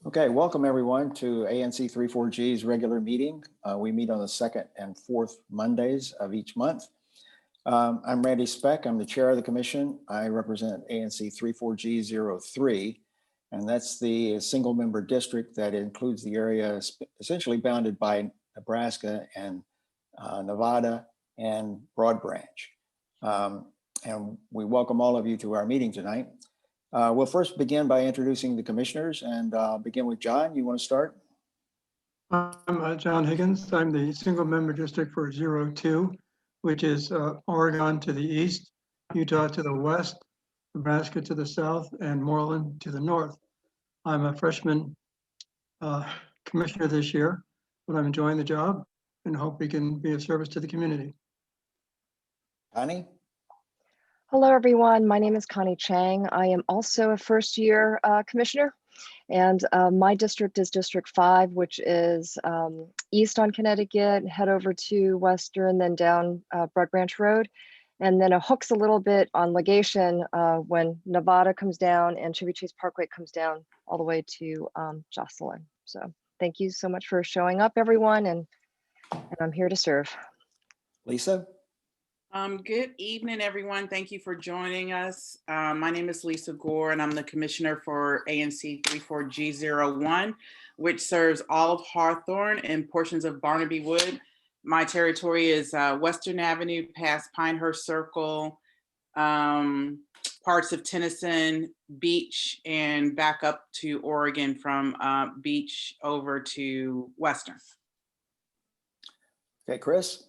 Okay, welcome everyone to ANC 34G's regular meeting. We meet on the second and fourth Mondays of each month. I'm Randy Speck. I'm the chair of the commission. I represent ANC 34G03, and that's the single member district that includes the area essentially bounded by Nebraska and Nevada and Broad Branch. And we welcome all of you to our meeting tonight. We'll first begin by introducing the commissioners and begin with John. You want to start? I'm John Higgins. I'm the single member district for 02, which is Oregon to the east, Utah to the west, Nebraska to the south, and Moreland to the north. I'm a freshman commissioner this year, but I'm enjoying the job and hope we can be of service to the community. Connie? Hello, everyone. My name is Connie Chang. I am also a first-year commissioner, and my district is District 5, which is east on Connecticut, head over to Western, then down Broad Branch Road, and then it hooks a little bit on Legation when Nevada comes down and Chevy Chase Parkway comes down all the way to Gosselin. So thank you so much for showing up, everyone, and I'm here to serve. Lisa? Good evening, everyone. Thank you for joining us. My name is Lisa Gore, and I'm the commissioner for ANC 34G01, which serves all of Hawthorne and portions of Barnaby Wood. My territory is Western Avenue past Pinehurst Circle, parts of Tennyson Beach, and back up to Oregon from Beach over to Western. Okay, Chris?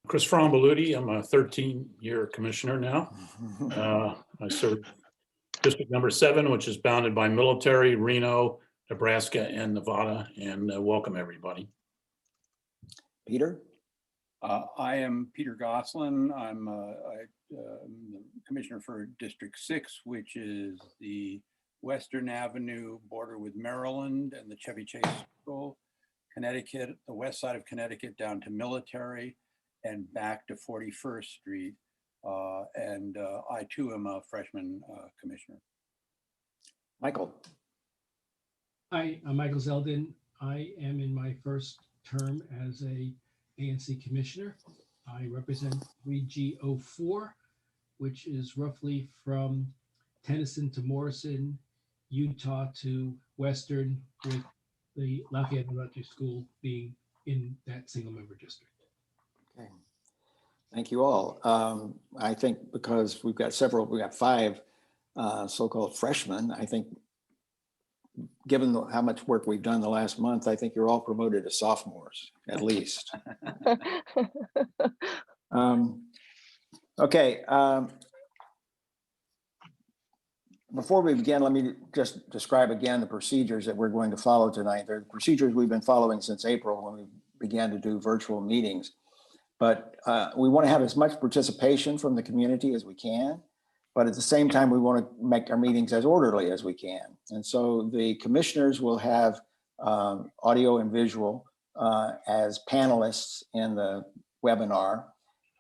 Chris Frombaluti. I'm a 13-year commissioner now. I serve District number 7, which is bounded by Military, Reno, Nebraska, and Nevada, and welcome everybody. Peter? I am Peter Gosselin. I'm the commissioner for District 6, which is the Western Avenue border with Maryland and the Chevy Chase Circle, Connecticut, the west side of Connecticut down to Military, and back to 41st Street. I too am a freshman commissioner. Michael? Hi, I'm Michael Zeldin. I am in my first term as a ANC commissioner. I represent 3G04, which is roughly from Tennyson to Morrison, Utah to Western, with the Lafayette Elementary School being in that single member district. Okay. Thank you all. I think because we got 5 so-called freshmen, I think given how much work we've done the last month, I think you're all promoted to sophomores, at least. Okay. Before we begin, let me just describe again the procedures that we're going to follow tonight. They're the procedures we've been following since April when we began to do virtual meetings. But we want to have as much participation from the community as we can, but at the same time, we want to make our meetings as orderly as we can. And so the commissioners will have audio and visual as panelists in the webinar,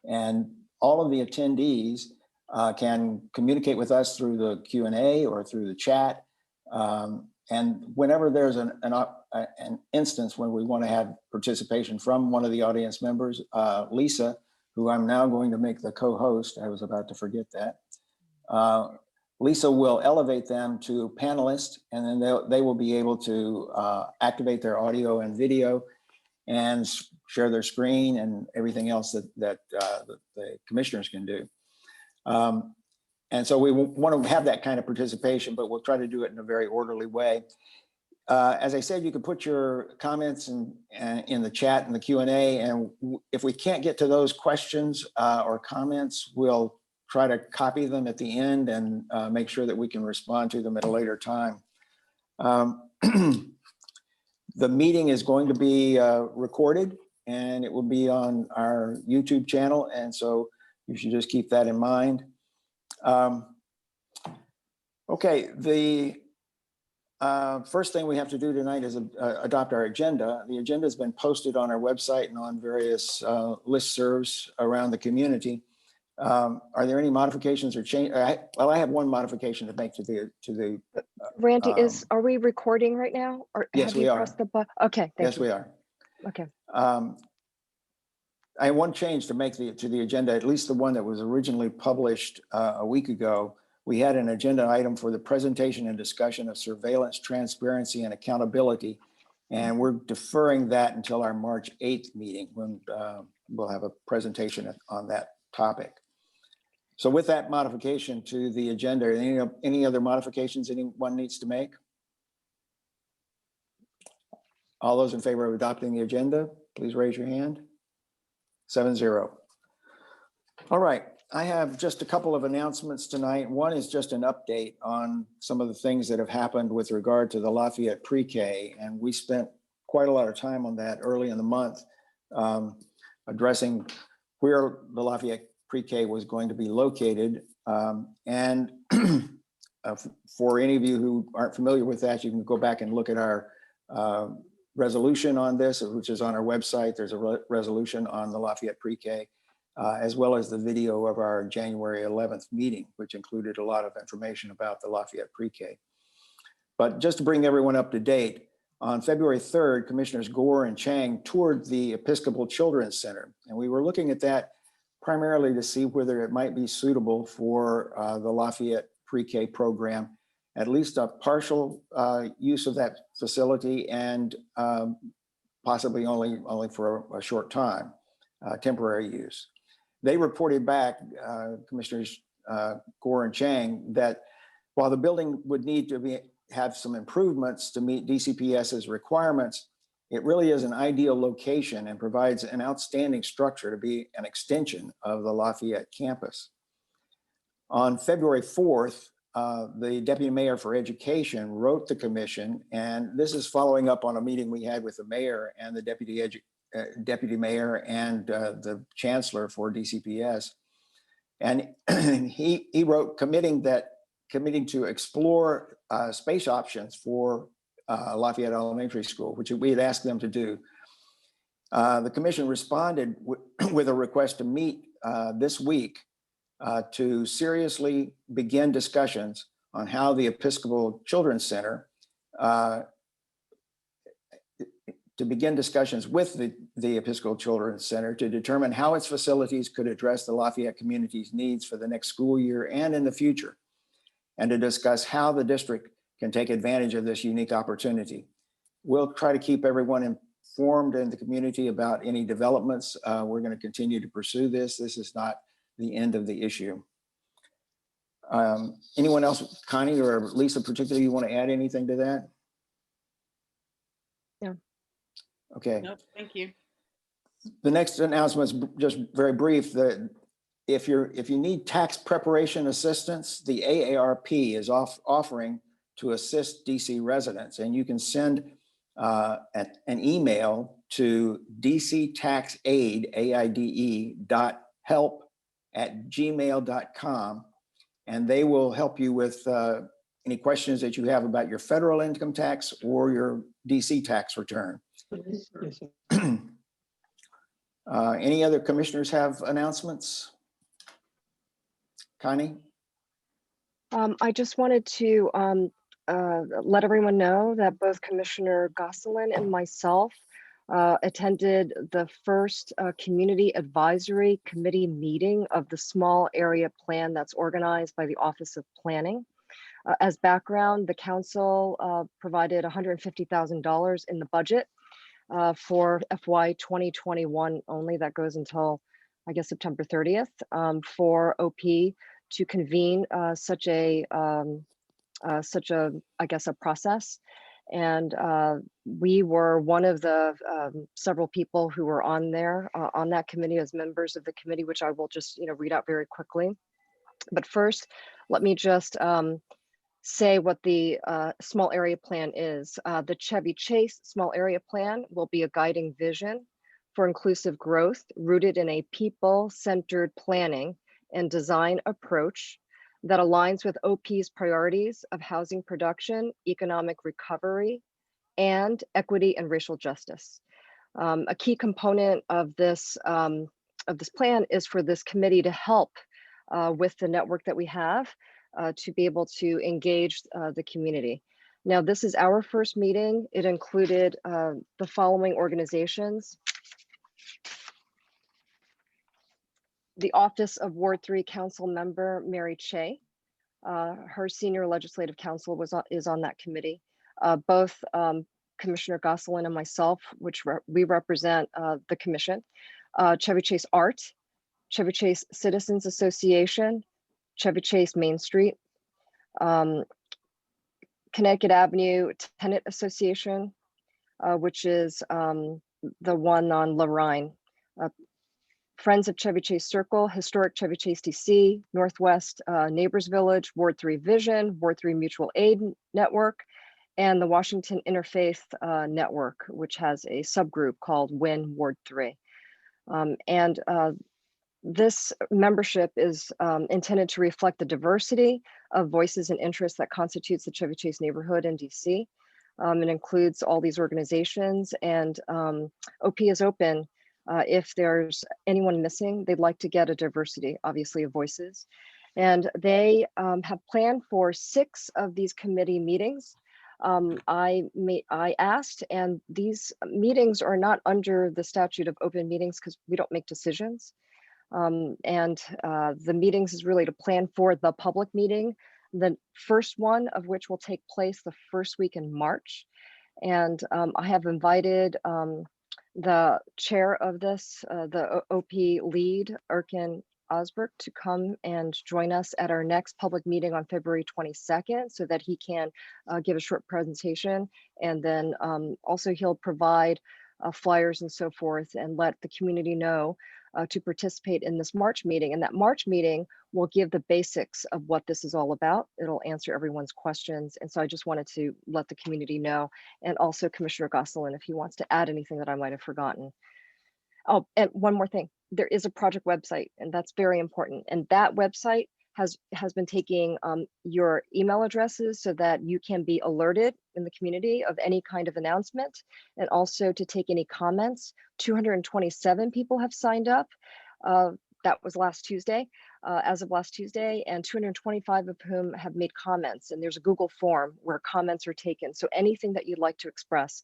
and all of the attendees can communicate with us through the Q&A or through the chat. And whenever there's an instance when we want to have participation from one of the audience members, Lisa, who I'm now going to make the co-host, I was about to forget that. Lisa will elevate them to panelists, and then they will be able to activate their audio and video and share their screen and everything else that the commissioners can do. And so we want to have that kind of participation, but we'll try to do it in a very orderly way. As I said, you can put your comments in the chat and the Q&A, and if we can't get to those questions or comments, we'll try to copy them at the end and make sure that we can respond to them at a later time. The meeting is going to be recorded, and it will be on our YouTube channel, and so you should just keep that in mind. Okay, the first thing we have to do tonight is adopt our agenda. The agenda has been posted on our website and on various listservs around the community. Are there any modifications or change? Well, I have one modification to make to the Randy, are we recording right now? Or Yes, have we you are. pressed the button? Okay, thank Yes, you. we are. Okay. I have one change to make to the agenda, at least the one that was originally published a week ago. We had an agenda item for the presentation and discussion of surveillance, transparency, and accountability. And we're deferring that until our March 8th meeting when we'll have a presentation on that topic. So with that modification to the agenda, any other modifications anyone needs to make? All those in favor of adopting the agenda, please raise your hand. 7-0. All right, I have just a couple of announcements tonight. One is just an update on some of the things that have happened with regard to the Lafayette pre-K. And we spent quite a lot of time on that early in the month, addressing where the Lafayette pre-K was going to be located. And for any of you who aren't familiar with that, you can go back and look at our resolution on this, which is on our website. There's a resolution on the Lafayette pre-K, as well as the video of our January 11th meeting, which included a lot of information about the Lafayette pre-K. But just to bring everyone up to date, on February 3rd, Commissioners Gore and Chang toured the Episcopal Children's Center. And we were looking at that primarily to see whether it might be suitable for the Lafayette pre-K program, at least a partial use of that facility, and possibly only for a short time, temporary use. They reported back, Commissioners Gore and Chang, that while the building would need to have some improvements to meet DCPS's requirements, it really is an ideal location and provides an outstanding structure to be an extension of the Lafayette campus. On February 4th, the Deputy Mayor for Education wrote the commission, and this is following up on a meeting we had with the mayor and the Deputy Mayor and the Chancellor for DCPS. And he wrote committing to explore space options for Lafayette Elementary School, which we had asked them to do. The commission responded with a request to meet this week to seriously begin discussions on how the Episcopal Children's Center, to begin discussions with the Episcopal Children's Center to determine how its facilities could address the Lafayette community's needs for the next school year and in the future, and to discuss how the district can take advantage of this unique opportunity. We'll try to keep everyone informed in the community about any developments. We're going to continue to pursue this. This is not the end of the issue. Anyone else, Connie or Lisa particularly, you want to add anything to that? No. Okay. Nope, thank you. The next announcement is just very brief. That if you need tax preparation assistance, the AARP is offering to assist DC residents, and you can send an email to dctaxaid.help@gmail.com, and they will help you with any questions that you have about your federal income tax or your DC tax return. Any other commissioners have announcements? Connie? I just wanted to let everyone know that both Commissioner Gosselin and myself attended the first Community Advisory Committee meeting of the small area plan that's organized by the Office of Planning. As background, the council provided $150,000 in the budget for FY 2021 only. That goes until, I guess, September 30th for OP to convene such a, I guess, a process. And we were one of the several people who were on there on that committee as members of the committee, which I will just read out very quickly. But first, let me just say what the small area plan is. The Chevy Chase small area plan will be a guiding vision for inclusive growth rooted in a people-centered planning and design approach that aligns with OP's priorities of housing production, economic recovery, and equity and racial justice. A key component of this plan is for this committee to help with the network that we have to be able to engage the community. Now, this is our first meeting. It included the following organizations: the Office of Ward 3 Council Member Mary Che. Her senior legislative counsel is on that committee. Both Commissioner Gosselin and myself, which we represent the commission. Chevy Chase Art, Chevy Chase Citizens Association, Chevy Chase Main Street, Connecticut Avenue Tenant Association, which is the one on Lorraine. Friends of Chevy Chase Circle, Historic Chevy Chase DC, Northwest Neighbors Village, Ward 3 Vision, Ward 3 Mutual Aid Network, and the Washington Interfaith Network, which has a subgroup called WIN Ward 3. This membership is intended to reflect the diversity of voices and interests that constitutes the Chevy Chase neighborhood in DC. It includes all these organizations, and OP is open. If there's anyone missing, they'd like to get a diversity, obviously, of voices. And they have planned for 6 of these committee meetings. I asked, and these meetings are not under the statute of open meetings because we don't make decisions. The meetings is really to plan for the public meeting, the first one of which will take place the first week in March. And I have invited the chair of this, the OP lead, Erkin Osberg, to come and join us at our next public meeting on February 22nd so that he can give a short presentation. And then also he'll provide flyers and so forth and let the community know to participate in this March meeting. And that March meeting will give the basics of what this is all about. It'll answer everyone's questions. And so I just wanted to let the community know, and also Commissioner Gosselin, if he wants to add anything that I might have forgotten. Oh, and one more thing, there is a project website, and that's very important. And that website has been taking your email addresses so that you can be alerted in the community of any kind of announcement, and also to take any comments. 227 people have signed up. That was last Tuesday, as of last Tuesday, and 225 of whom have made comments. And there's a Google form where comments are taken. So anything that you'd like to express,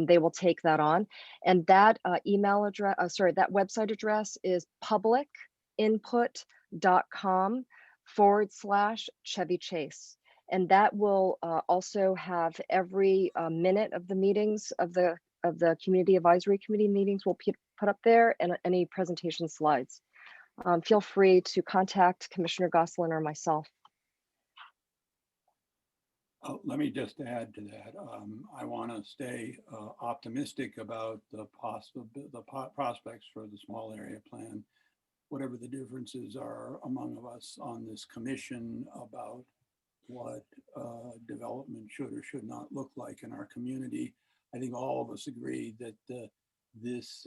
they will take that on. And that email address, that website address is publicinput.com/Chevy Chase. And that will also have every minute of the meetings of the Community Advisory Committee meetings will put up there, and any presentation slides. Feel free to contact Commissioner Gosselin or myself. Let me just add to that. I want to stay optimistic about the prospects for the small area plan, whatever the differences are among us on this commission about what development should or should not look like in our community. I think all of us agree that this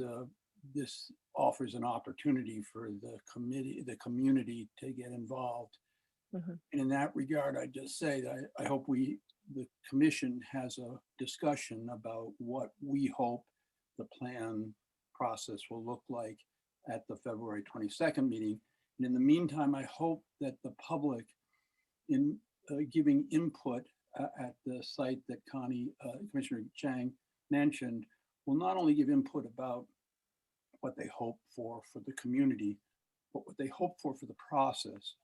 offers an opportunity for the community to get involved. Mm-hmm. And in that regard, I just say that I hope the commission has a discussion about what we hope the plan process will look like at the February 22nd meeting. And in the meantime, I hope that the public, in giving input at the site that Commissioner Chang mentioned, will not only give input about what they hope for the community, but what they hope for the process.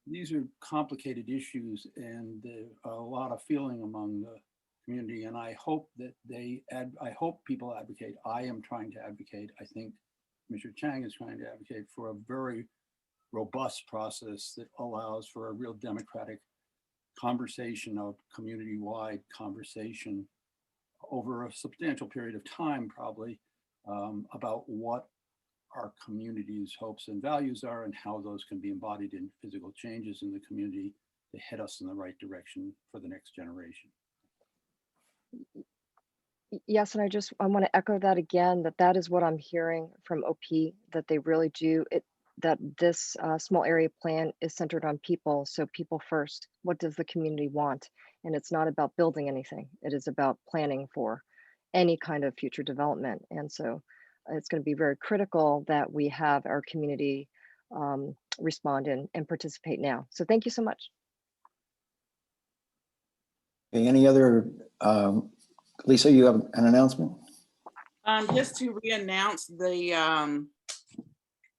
These are complicated issues, and a lot of feeling among the community. And I hope that I hope people advocate. I am trying to advocate. I think Mr. Chang is trying to advocate for a very robust process that allows for a real democratic conversation, of community-wide conversation over a substantial period of time, probably, about what our community's hopes and values are and how those can be embodied in physical changes in the community to head us in the right direction for the next generation. Yes, and I want to echo that again, that is what I'm hearing from OP, that they really do it, that this small area plan is centered on people. So people first. What does the community want? And it's not about building anything. It is about planning for any kind of future development. And so it's going to be very critical that we have our community respond and participate now. So thank you so much. Any other, Lisa, you have an announcement? Just to re-announce, the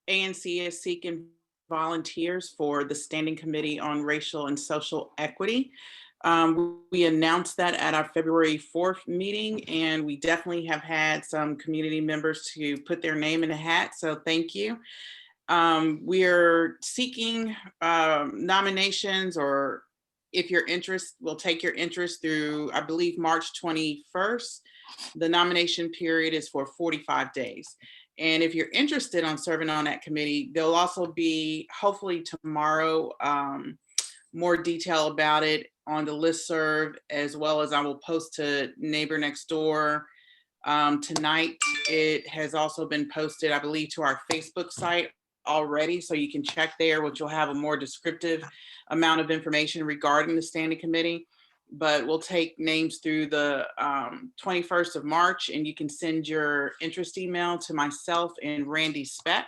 ANC is seeking volunteers for the Standing Committee on Racial and Social Equity. We announced that at our February 4th meeting, and we definitely have had some community members to put their name in the hat, so thank you. We're seeking nominations, or if you're interested, we'll take your interest through, I believe, March 21st. The nomination period is for 45 days. And if you're interested on serving on that committee, there'll also be, hopefully tomorrow, more detail about it on the listserv, as well as I will post to Neighbor Next Door. Tonight, it has also been posted, I believe, to our Facebook site already, so you can check there, which will have a more descriptive amount of information regarding the standing committee. But we'll take names through the 21st of March, and you can send your interest email to myself and Randy Speck.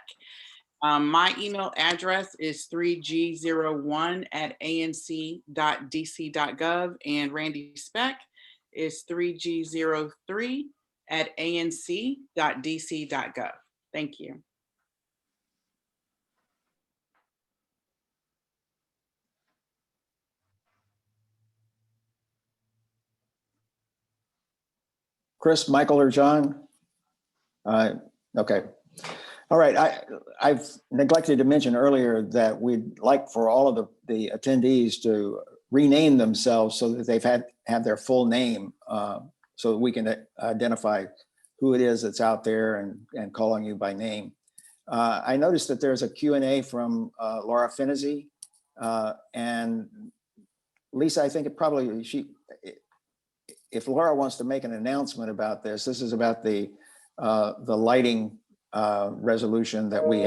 My email address is 3g01@anc.dc.gov, and Randy Speck is 3g03@anc.dc.gov. Thank you. Chris, Michael, or John? Okay. All right. I've neglected to mention earlier that we'd like for all of the attendees to rename themselves so that they've have their full name, so that we can identify who it is that's out there and calling you by name. I noticed that there's a Q&A from Laura Phinizy, and Lisa, I think it probably, if Laura wants to make an announcement about this, this is about the lighting resolution that we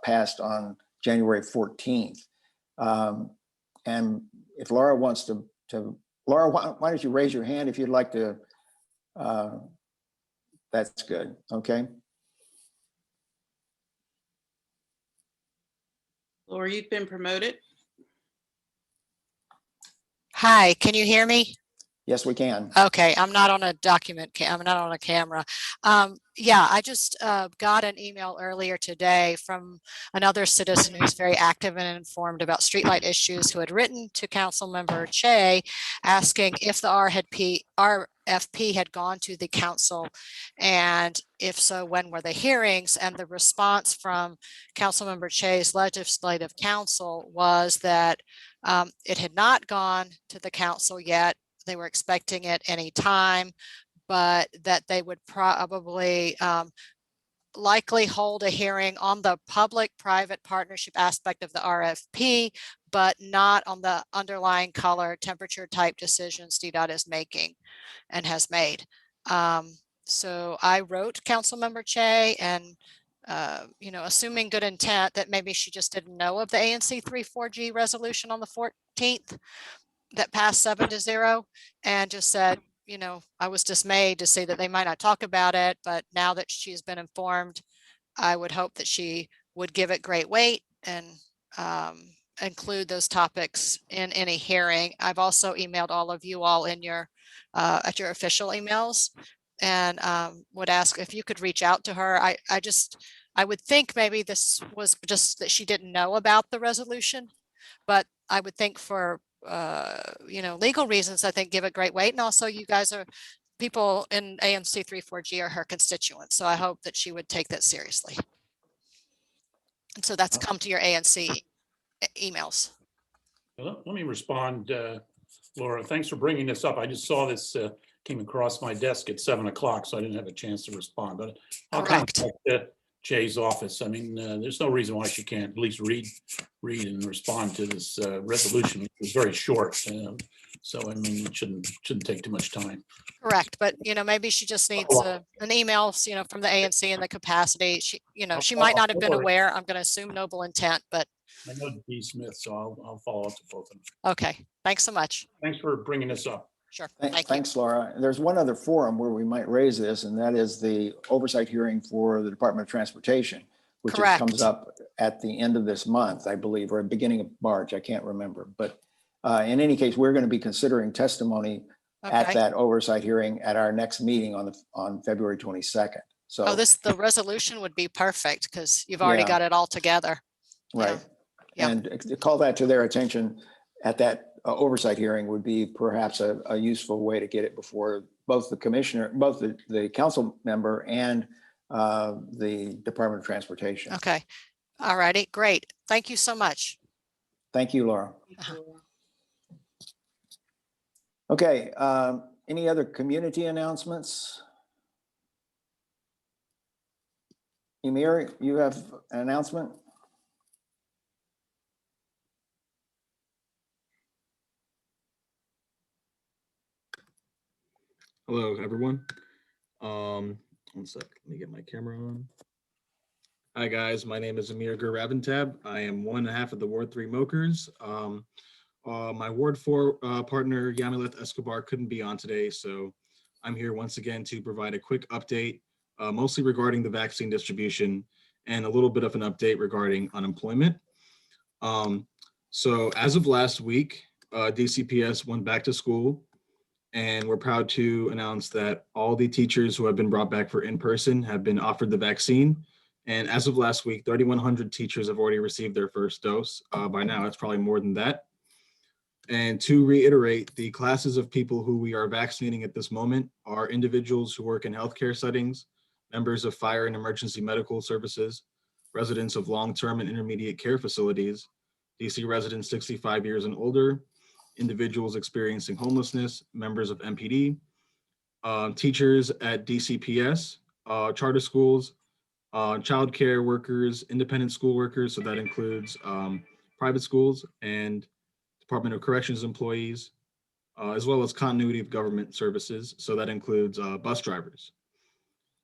passed on January 14th. And if Laura wants to Laura, why don't you raise your hand if you'd like to, that's good, okay. Laura, you've been promoted. Hi, can you hear me? Yes, we can. Okay, I'm not on a I'm not on a camera. Yeah, I just got an email earlier today from another citizen who's very active and informed about streetlight issues, who had written to Councilmember Che asking if the RFP had gone to the council, and if so, when were the hearings? And the response from Councilmember Che's legislative council was that it had not gone to the council yet. They were expecting it any time, but that they would probably likely hold a hearing on the public-private partnership aspect of the RFP, but not on the underlying color temperature type decisions DDOT is making and has made. So I wrote Councilmember Che, and assuming good intent, that maybe she just didn't know of the ANC 34G resolution on the 14th that passed 7-0, and just said, I was dismayed to see that they might not talk about it, but now that she's been informed, I would hope that she would give it great weight and include those topics in any hearing. I've also emailed all of you all in your at your official emails, and would ask if you could reach out to her. I would think maybe this was just that she didn't know about the resolution, but I would think for legal reasons, I think give it great weight. And also you guys are people in ANC 34G are her constituents. So I hope that she would take that seriously. And so that's come to your ANC emails. Let me respond, Laura. Thanks for bringing this up. I just saw this came across my desk at 7 o'clock, so I didn't have a chance to respond, but I'll contact Jay's office. I mean, there's no reason why she can't at least read and respond to this resolution, which was very short. So, I mean, it shouldn't take too much time. Correct. But, maybe she just needs an email, from the ANC in the capacity. She might not have been aware. I'm going to assume noble intent, but. I know D. Smith, so I'll follow up to both of them. Okay. Thanks so much. Thanks for bringing this up. Sure. Thanks, Laura. There's one other forum where we might raise this, and that is the oversight hearing for the Department of Transportation, which comes up at the end of this month, I believe, or beginning of March. I can't remember, but In any case, we're going to be considering testimony at Okay. that oversight hearing at our next meeting on February 22nd. So, Oh, the resolution would be perfect because you've already Yeah. got it all together. right. Yeah. And to call that to their attention at that oversight hearing would be perhaps a useful way to get it before both the commissioner, both the council member and the Department of Transportation. Okay. All righty. Great. Thank you so much. Thank you, Laura. Okay, any other community announcements? Emir, you have an announcement? Hello, everyone. One sec, let me get my camera on. Hi, guys. My name is Emir Gur-Ravantab. I am 1.5 of the Ward 3 Mokers. My Ward 4 partner, Yamileth Escobar, couldn't be on today, so I'm here once again to provide a quick update, mostly regarding the vaccine distribution and a little bit of an update regarding unemployment. So as of last week, DCPS went back to school, and we're proud to announce that all the teachers who have been brought back for in-person have been offered the vaccine. And as of last week, 3,100 teachers have already received their first dose. By now, it's probably more than that. And to reiterate, the classes of people who we are vaccinating at this moment are individuals who work in healthcare settings, members of fire and emergency medical services, residents of long-term and intermediate care facilities, DC residents 65 years and older, individuals experiencing homelessness, members of MPD, teachers at DCPS, charter schools, childcare workers, independent school workers, so that includes private schools, and Department of Corrections employees, as well as continuity of government services, so that includes bus drivers.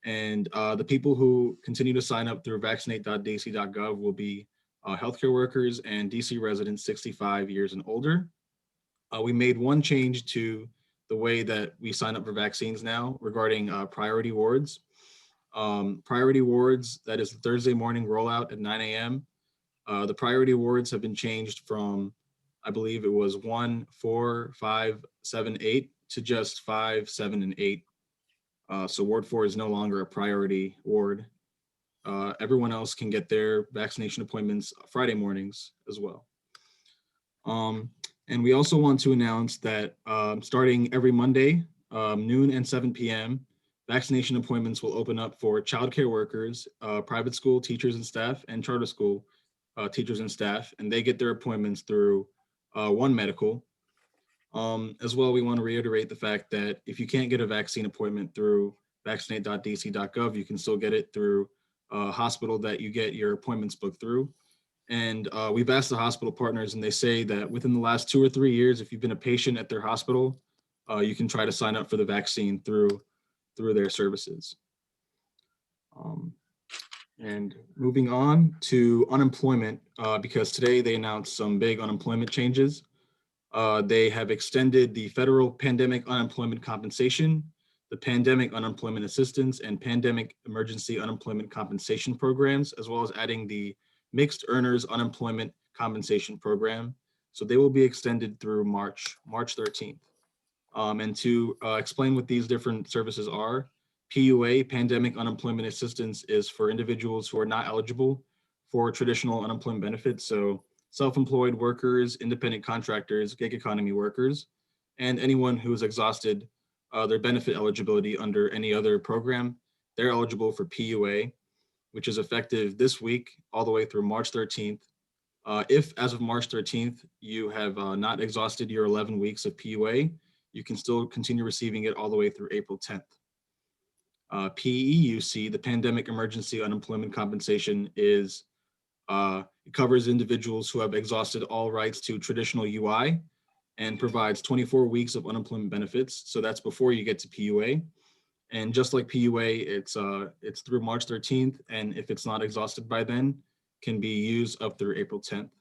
And the people who continue to sign up through vaccinate.dc.gov will be healthcare workers and DC residents 65 years and older. We made one change to the way that we sign up for vaccines now regarding priority wards. Priority wards, that is the Thursday morning rollout at 9 a.m. The priority wards have been changed from, I believe it was 1, 4, 5, 7, 8 to just 5, 7, and 8. So Ward 4 is no longer a priority ward. Everyone else can get their vaccination appointments Friday mornings as well. And we also want to announce that starting every Monday, noon and 7 p.m., vaccination appointments will open up for childcare workers, private school teachers and staff, and charter school teachers and staff, and they get their appointments through One Medical. As well, we want to reiterate the fact that if you can't get a vaccine appointment through vaccinate.dc.gov, you can still get it through a hospital that you get your appointments booked through. And we've asked the hospital partners, and they say that within the last 2 or 3 years, if you've been a patient at their hospital, you can try to sign up for the vaccine through their services. And moving on to unemployment, because today they announced some big unemployment changes. They have extended the federal pandemic unemployment compensation, the pandemic unemployment assistance, and pandemic emergency unemployment compensation programs, as well as adding the mixed earners unemployment compensation program. So they will be extended through March 13th. And to explain what these different services are, PUA, Pandemic Unemployment Assistance, is for individuals who are not eligible for traditional unemployment benefits. So self-employed workers, independent contractors, gig economy workers, and anyone who has exhausted their benefit eligibility under any other program, they're eligible for PUA, which is effective this week all the way through March 13th. If, as of March 13th, you have not exhausted your 11 weeks of PUA, you can still continue receiving it all the way through April 10th. PEUC, the Pandemic Emergency Unemployment Compensation, is it covers individuals who have exhausted all rights to traditional UI and provides 24 weeks of unemployment benefits. So that's before you get to PUA. And just like PUA, it's through March 13th, and if it's not exhausted by then, can be used up through April 10th.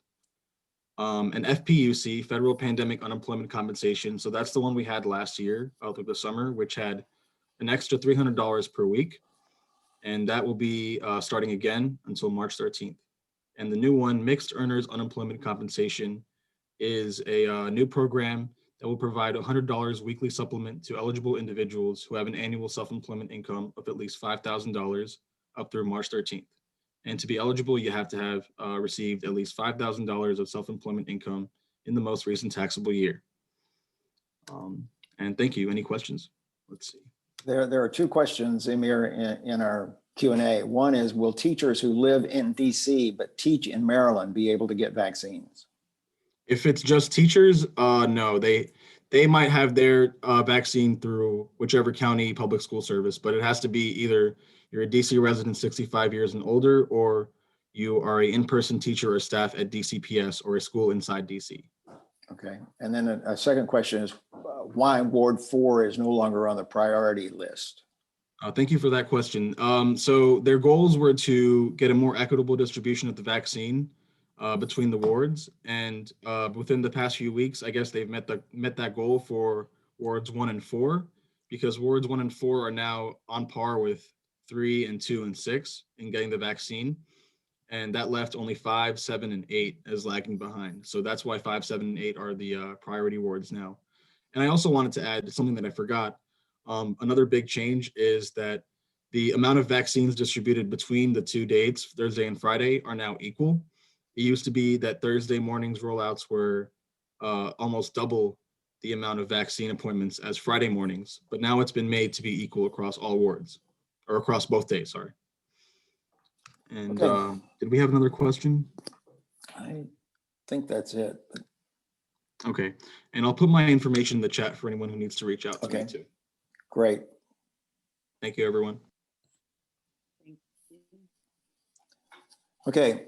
And FPUC, Federal Pandemic Unemployment Compensation, so that's the one we had last year through the summer, which had an extra $300 per week, and that will be starting again until March 13th. And the new one, Mixed Earners Unemployment Compensation, is a new program that will provide $100 weekly supplement to eligible individuals who have an annual self-employment income of at least $5,000 up through March 13th. And to be eligible, you have to have received at least $5,000 of self-employment income in the most recent taxable year. And thank you. Any questions? Let's see. There are two questions, Emir, in our Q&A. One is, will teachers who live in DC but teach in Maryland be able to get vaccines? If it's just teachers, no, they might have their vaccine through whichever county public school service, but it has to be either you're a DC resident 65 years and older, or you are an in-person teacher or staff at DCPS or a school inside DC. Okay, and then a second question is, why Ward 4 is no longer on the priority list? Thank you for that question. So their goals were to get a more equitable distribution of the vaccine between the wards, and within the past few weeks, I guess they've met that goal for wards 1 and 4, because wards 1 and 4 are now on par with 3 and 2 and 6 in getting the vaccine, and that left only 5, 7, and 8 as lagging behind. So that's why 5, 7, and 8 are the priority wards now. And I also wanted to add something that I forgot. Another big change is that the amount of vaccines distributed between the two dates, Thursday and Friday, are now equal. It used to be that Thursday mornings rollouts were almost double the amount of vaccine appointments as Friday mornings, but now it's been made to be equal across all wards, or across both days, sorry. And Okay. Did we have another question? I think that's it. Okay, and I'll put my information in the chat for anyone who needs to reach out to me too. Great. Thank you, everyone. Thank you. Okay.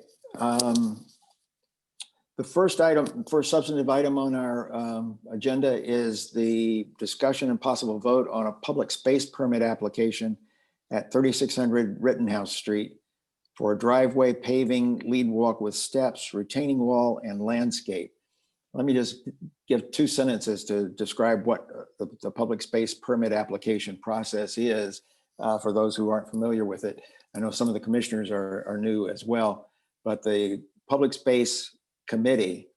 The first substantive item on our agenda is the discussion and possible vote on a public space permit application at 3600 Rittenhouse Street for a driveway, paving, lead walk with steps, retaining wall, and landscape. Let me just give 2 sentences to describe what the public space permit application process is for those who aren't familiar with it. I know some of the commissioners are new as well, but the Public Space Committee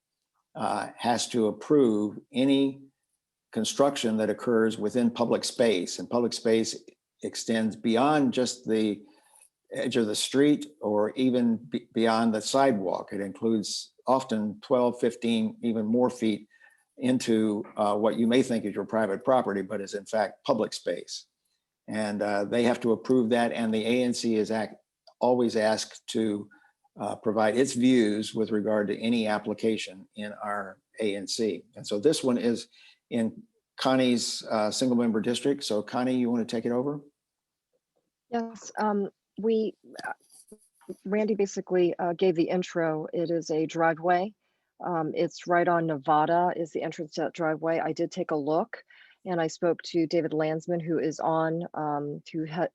has to approve any construction that occurs within public space, and public space extends beyond just the edge of the street or even beyond the sidewalk. It includes often 12, 15, even more feet into what you may think is your private property, but is in fact public space. And they have to approve that, and the ANC is always asked to provide its views with regard to any application in our ANC. And so this one is in Connie's single member district. So Connie, you want to take it over? Yes, Randy basically gave the intro. It is a driveway. It's right on Nevada is the entrance to that driveway. I did take a look, and I spoke to David Landsman, who is on,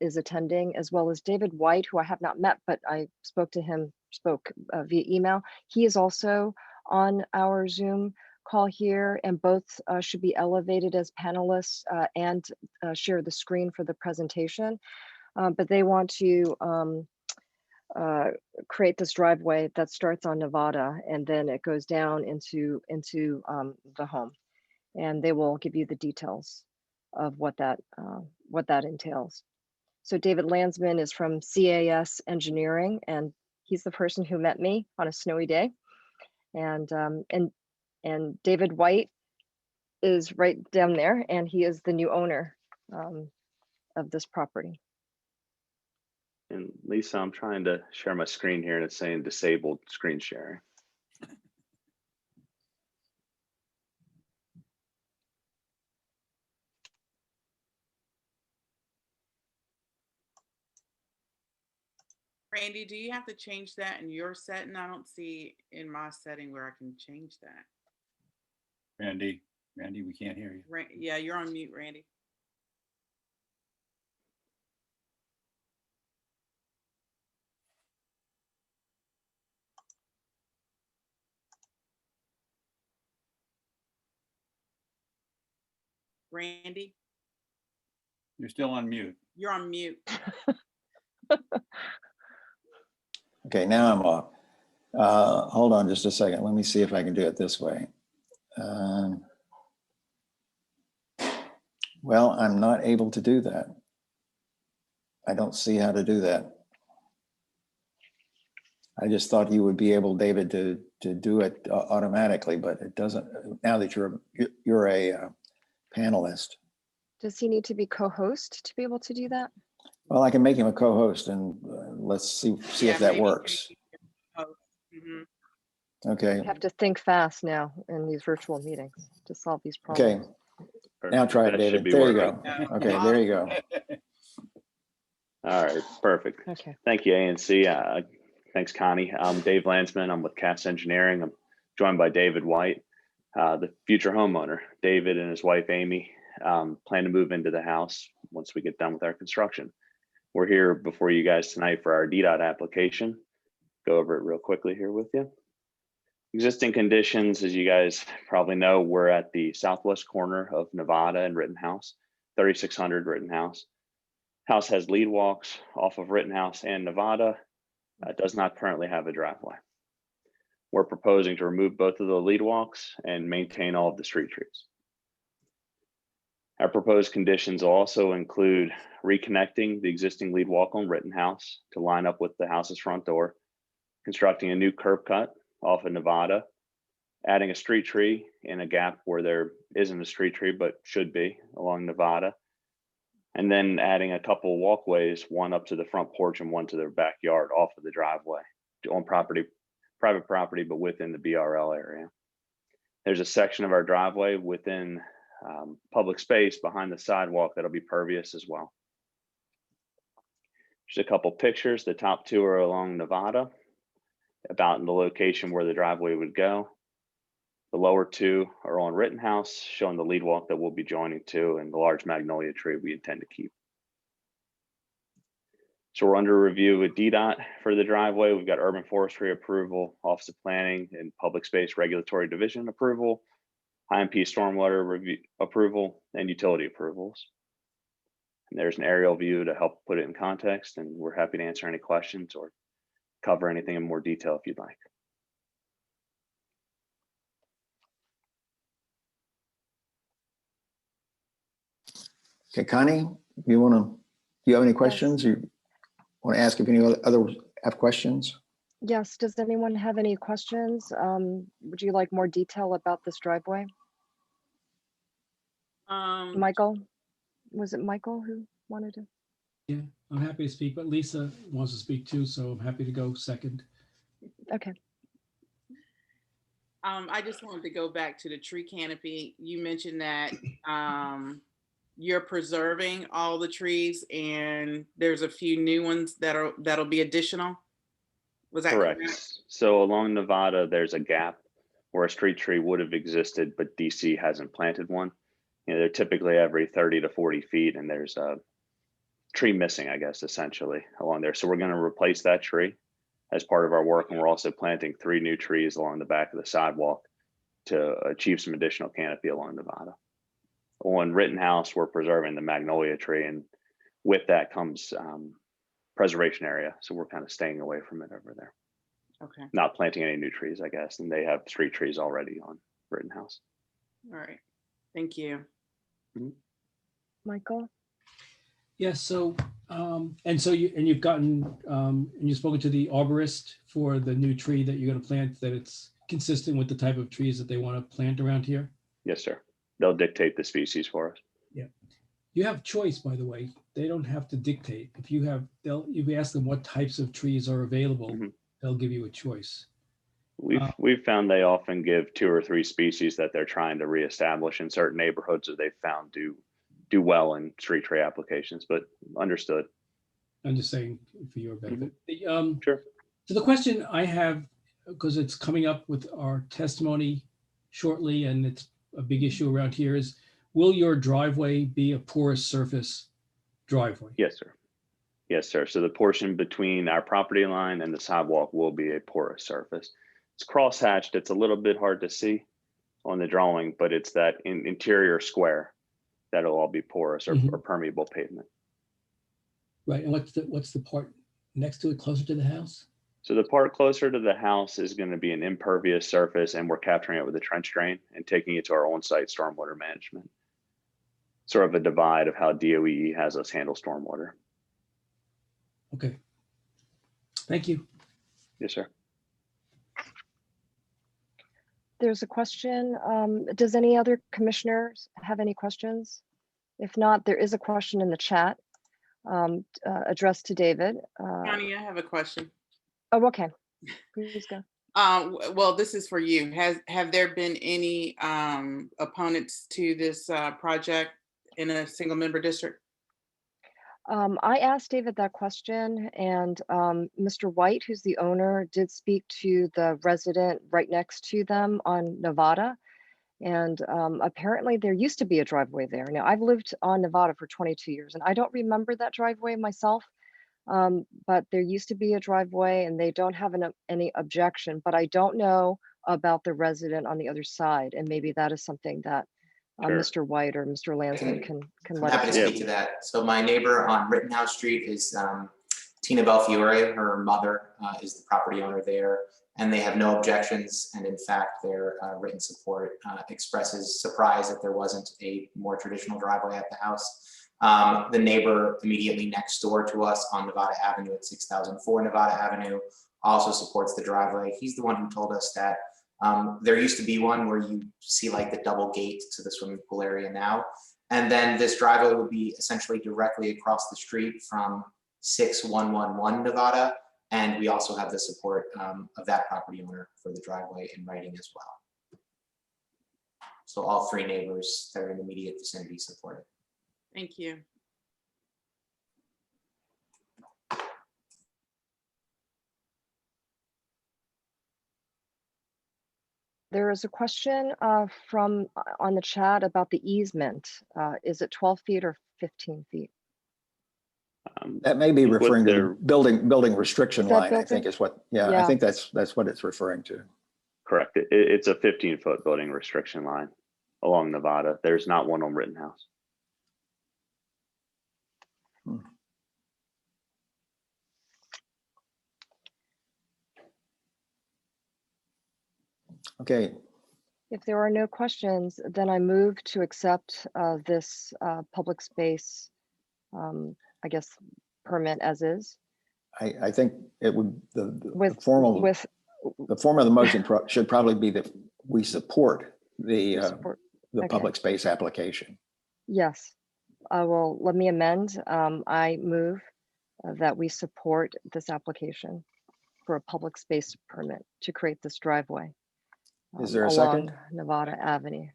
is attending, as well as David White, who I have not met, but I spoke to him, via email. He is also on our Zoom call here, and both should be elevated as panelists and share the screen for the presentation. But they want to create this driveway that starts on Nevada, and then it goes down into the home, and they will give you the details of what that entails. So David Landsman is from CAS Engineering, and he's the person who met me on a snowy day, and David White is right down there, and he is the new owner of this property. And Lisa, I'm trying to share my screen here and it's saying disabled screen sharing. Randy, do you have to change that in your setting? I don't see in my setting where I can change that. Randy, we can't hear you. Yeah, you're on mute, Randy. Randy, You're still on mute. you're on mute. Okay, now I'm off. Hold on just a second. Let me see if I can do it this way. Um, Well, I'm not able to do that. I don't see how to do that. I just thought you would be able, David, to do it automatically, but it doesn't, now that you're a panelist. Does he need to be co-host to be able to do that? Well, I can make him a co-host and let's see Yeah, if that maybe. works. Mhm. Okay, I have to think fast now in these virtual meetings to solve these okay. problems. Now try it, That should David. be There you working. go. Okay, there you go. All right, perfect. Okay. Thank you, ANC. Thanks, Connie. I'm Dave Landsman. I'm with Cass Engineering. I'm joined by David White, the future homeowner. David and his wife, Amy, plan to move into the house once we get done with our construction. We're here before you guys tonight for our DDOT application. Go over it real quickly here with you. Existing conditions, as you guys probably know, we're at the southwest corner of Nevada and Rittenhouse, 3600 Rittenhouse. House has lead walks off of Rittenhouse and Nevada. Does not currently have a driveway. We're proposing to remove both of the lead walks and maintain all of the street trees. Our proposed conditions will also include reconnecting the existing lead walk on Rittenhouse to line up with the house's front door, constructing a new curb cut off of Nevada, adding a street tree in a gap where there isn't a street tree but should be along Nevada, and then adding a couple of walkways, one up to the front porch and one to their backyard off of the driveway on private property, but within the BRL area. There's a section of our driveway within public space behind the sidewalk that'll be pervious as well. Just a couple pictures. The top two are along Nevada, about in the location where the driveway would go. The lower two are on Rittenhouse, showing the lead walk that we'll be joining to and the large magnolia tree we intend to keep. So we're under review with DDOT for the driveway. We've got urban forestry approval, Office of Planning and Public Space Regulatory Division approval, IMP stormwater review approval, and utility approvals. And there's an aerial view to help put it in context, and we're happy to answer any questions or cover anything in more detail if you'd like. Okay, Connie, do you have any questions? Or you want to ask if any others have questions? Yes, does anyone have any questions? Would you like more detail about this driveway? Michael, was it Michael who wanted to? Yeah, I'm happy to speak, but Lisa wants to speak too, so I'm happy to go second. Okay. I just wanted to go back to the tree canopy. You mentioned that you're preserving all the trees and there's a few new ones that'll be additional. Was that correct? So along Nevada, there's a gap where a street tree would have existed, but DC hasn't planted one. You know, they're typically every 30 to 40 feet, and there's a tree missing, I guess, essentially along there. So we're going to replace that tree as part of our work, and we're also planting 3 new trees along the back of the sidewalk to achieve some additional canopy along Nevada. On Rittenhouse, we're preserving the magnolia tree, and with that comes preservation area. So we're kind of staying away from it over there. Okay. Not planting any new trees, I guess, and they have street trees already on Rittenhouse. All right. Thank you. Michael? Yes, so, you've gotten, and you've spoken to the arborist for the new tree that you're gonna plant, that it's consistent with the type of trees that they want to plant around here? Yes, sir. They'll dictate the species for us. Yeah. You have choice, by the way. They don't have to dictate. If you ask them what types of trees are available, they'll give you a choice. We've found they often give 2 or 3 species that they're trying to reestablish in certain neighborhoods that they've found do well in street tree applications, but understood. I'm just saying for your benefit. Sure. So the question I have, because it's coming up with our testimony shortly, and it's a big issue around here, is will your driveway be a porous surface driveway? Yes, sir. Yes, sir. So the portion between our property line and the sidewalk will be a porous surface. It's cross-hatched. It's a little bit hard to see on the drawing, but it's that interior square that'll all be porous or permeable pavement. Right. And what's the part next to it, closer to the house? So the part closer to the house is going to be an impervious surface, and we're capturing it with a trench drain and taking it to our on-site stormwater management. Sort of a divide of how DOE has us handle stormwater. Okay. Thank you. Yes, sir. There's a question. Does any other commissioners have any questions? If not, there is a question in the chat addressed to David. Connie, I have a question. Oh, okay. Please go. Well, this is for you. Have there been any opponents to this project in a single member district? I asked David that question, and Mr. White, who's the owner, did speak to the resident right next to them on Nevada. And apparently there used to be a driveway there. Now, I've lived on Nevada for 22 years, and I don't remember that driveway myself, but there used to be a driveway, and they don't have any objection, but I don't know about the resident on the other side, and maybe that is something that Sure. Mr. White or Mr. Landsman can I'm let happy us to know. speak to that. So my neighbor on Rittenhouse Street is Tina Belfiore. Her mother is the property owner there, and they have no objections. And in fact, their written support expresses surprise that there wasn't a more traditional driveway at the house. The neighbor immediately next door to us on Nevada Avenue at 6004 Nevada Avenue also supports the driveway. He's the one who told us that there used to be one where you see like the double gate to the swimming pool area now. And then this driveway would be essentially directly across the street from 6111 Nevada. And we also have the support of that property owner for the driveway in writing as well. So all three neighbors that are in the immediate vicinity support it. Thank you. There is a question from on the chat about the easement. Is it 12 feet or 15 feet? That may be What referring to they're- the building restriction Is that line, I think building? is what, yeah, I Yeah. think that's what it's referring to. Correct. It's a 15-foot building restriction line along Nevada. There's not one on Rittenhouse. Okay, If there are no questions, then I move to accept this public space, I guess, permit as is. I think it would, the With, formal, with the form of the motion should probably be that we support the support. Okay. public space application. Yes, well, let me amend. I move that we support this application for a public space permit to create this driveway. Is there a along second? Nevada Avenue.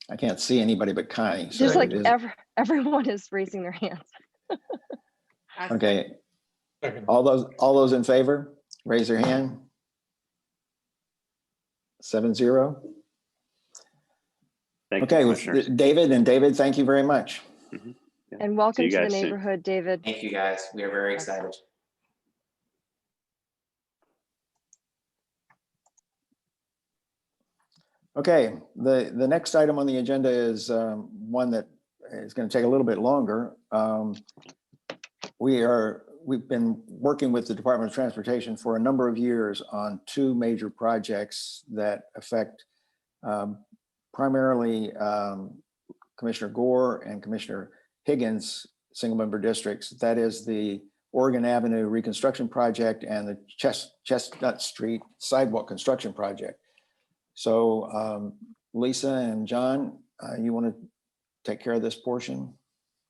I can't see anybody but Connie. Just so like it is- everyone is raising their hands. Okay, Second. all those in favor, raise their hand. 7-0. Thank you, Okay, Commissioners. David, thank you very much. Yeah. And welcome you to the guys soon. neighborhood, David. Thank you guys. We are very excited. Okay, the next item on the agenda is one that is going to take a little bit longer. We've been working with the Department of Transportation for a number of years on two major projects that affect primarily Commissioner Gore and Commissioner Higgins single member districts. That is the Oregon Avenue reconstruction project and the Chestnut Street sidewalk construction project. So Lisa and John, you want to take care of this portion?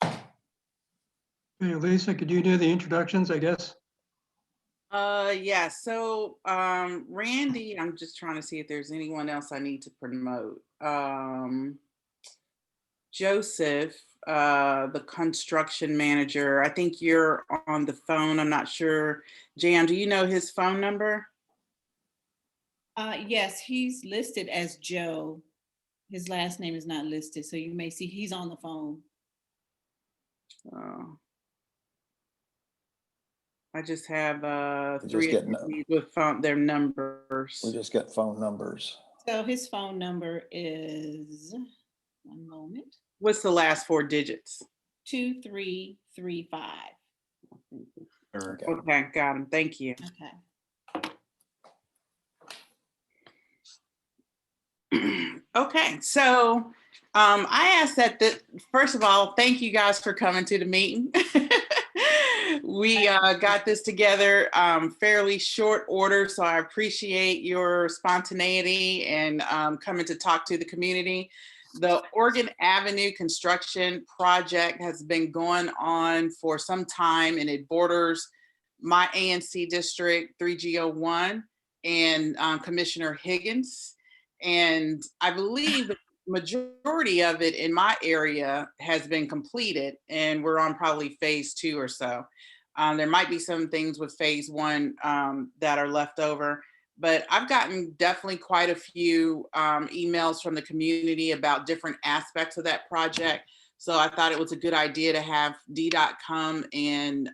Hey, Lisa, could you do the introductions, I guess? Yeah, so Randy, I'm just trying to see if there's anyone else I need to promote. Joseph, the construction manager, I think you're on the phone. I'm not sure. Jan, do you know his phone number? Yes, he's listed as Joe. His last name is not listed, so you may see he's on the phone. Oh. I just have We just three get attendees with their numbers. We just get phone numbers. So his phone number is, one moment, What's the last four digits? 2335. Okay. Okay, got him. Thank you. Okay. Okay, so I asked first of all, thank you guys for coming to the meeting. We got this together fairly short order, so I appreciate your spontaneity and coming to talk to the community. The Oregon Avenue construction project has been going on for some time, and it borders my ANC district 3G01 and Commissioner Higgins. And I believe the majority of it in my area has been completed, and we're on probably phase 2 or so. There might be some things with phase 1 that are left over, but I've gotten definitely quite a few emails from the community about different aspects of that project. So I thought it was a good idea to have DDOT come and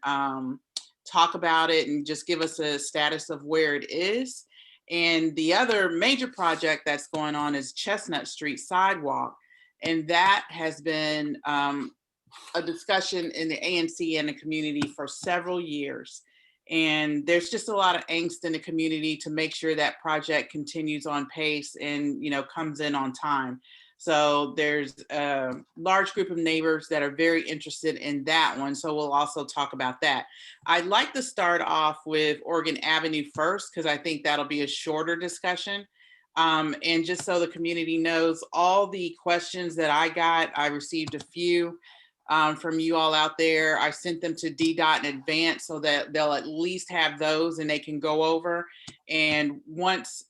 talk about it and just give us a status of where it is. And the other major project that's going on is Chestnut Street sidewalk. And that has been a discussion in the ANC and the community for several years. And there's just a lot of angst in the community to make sure that project continues on pace and, comes in on time. So there's a large group of neighbors that are very interested in that one. So we'll also talk about that. I'd like to start off with Oregon Avenue first, because I think that'll be a shorter discussion. And just so the community knows, all the questions that I got, I received a few from you all out there. I sent them to DDOT in advance so that they'll at least have those and they can go over. And once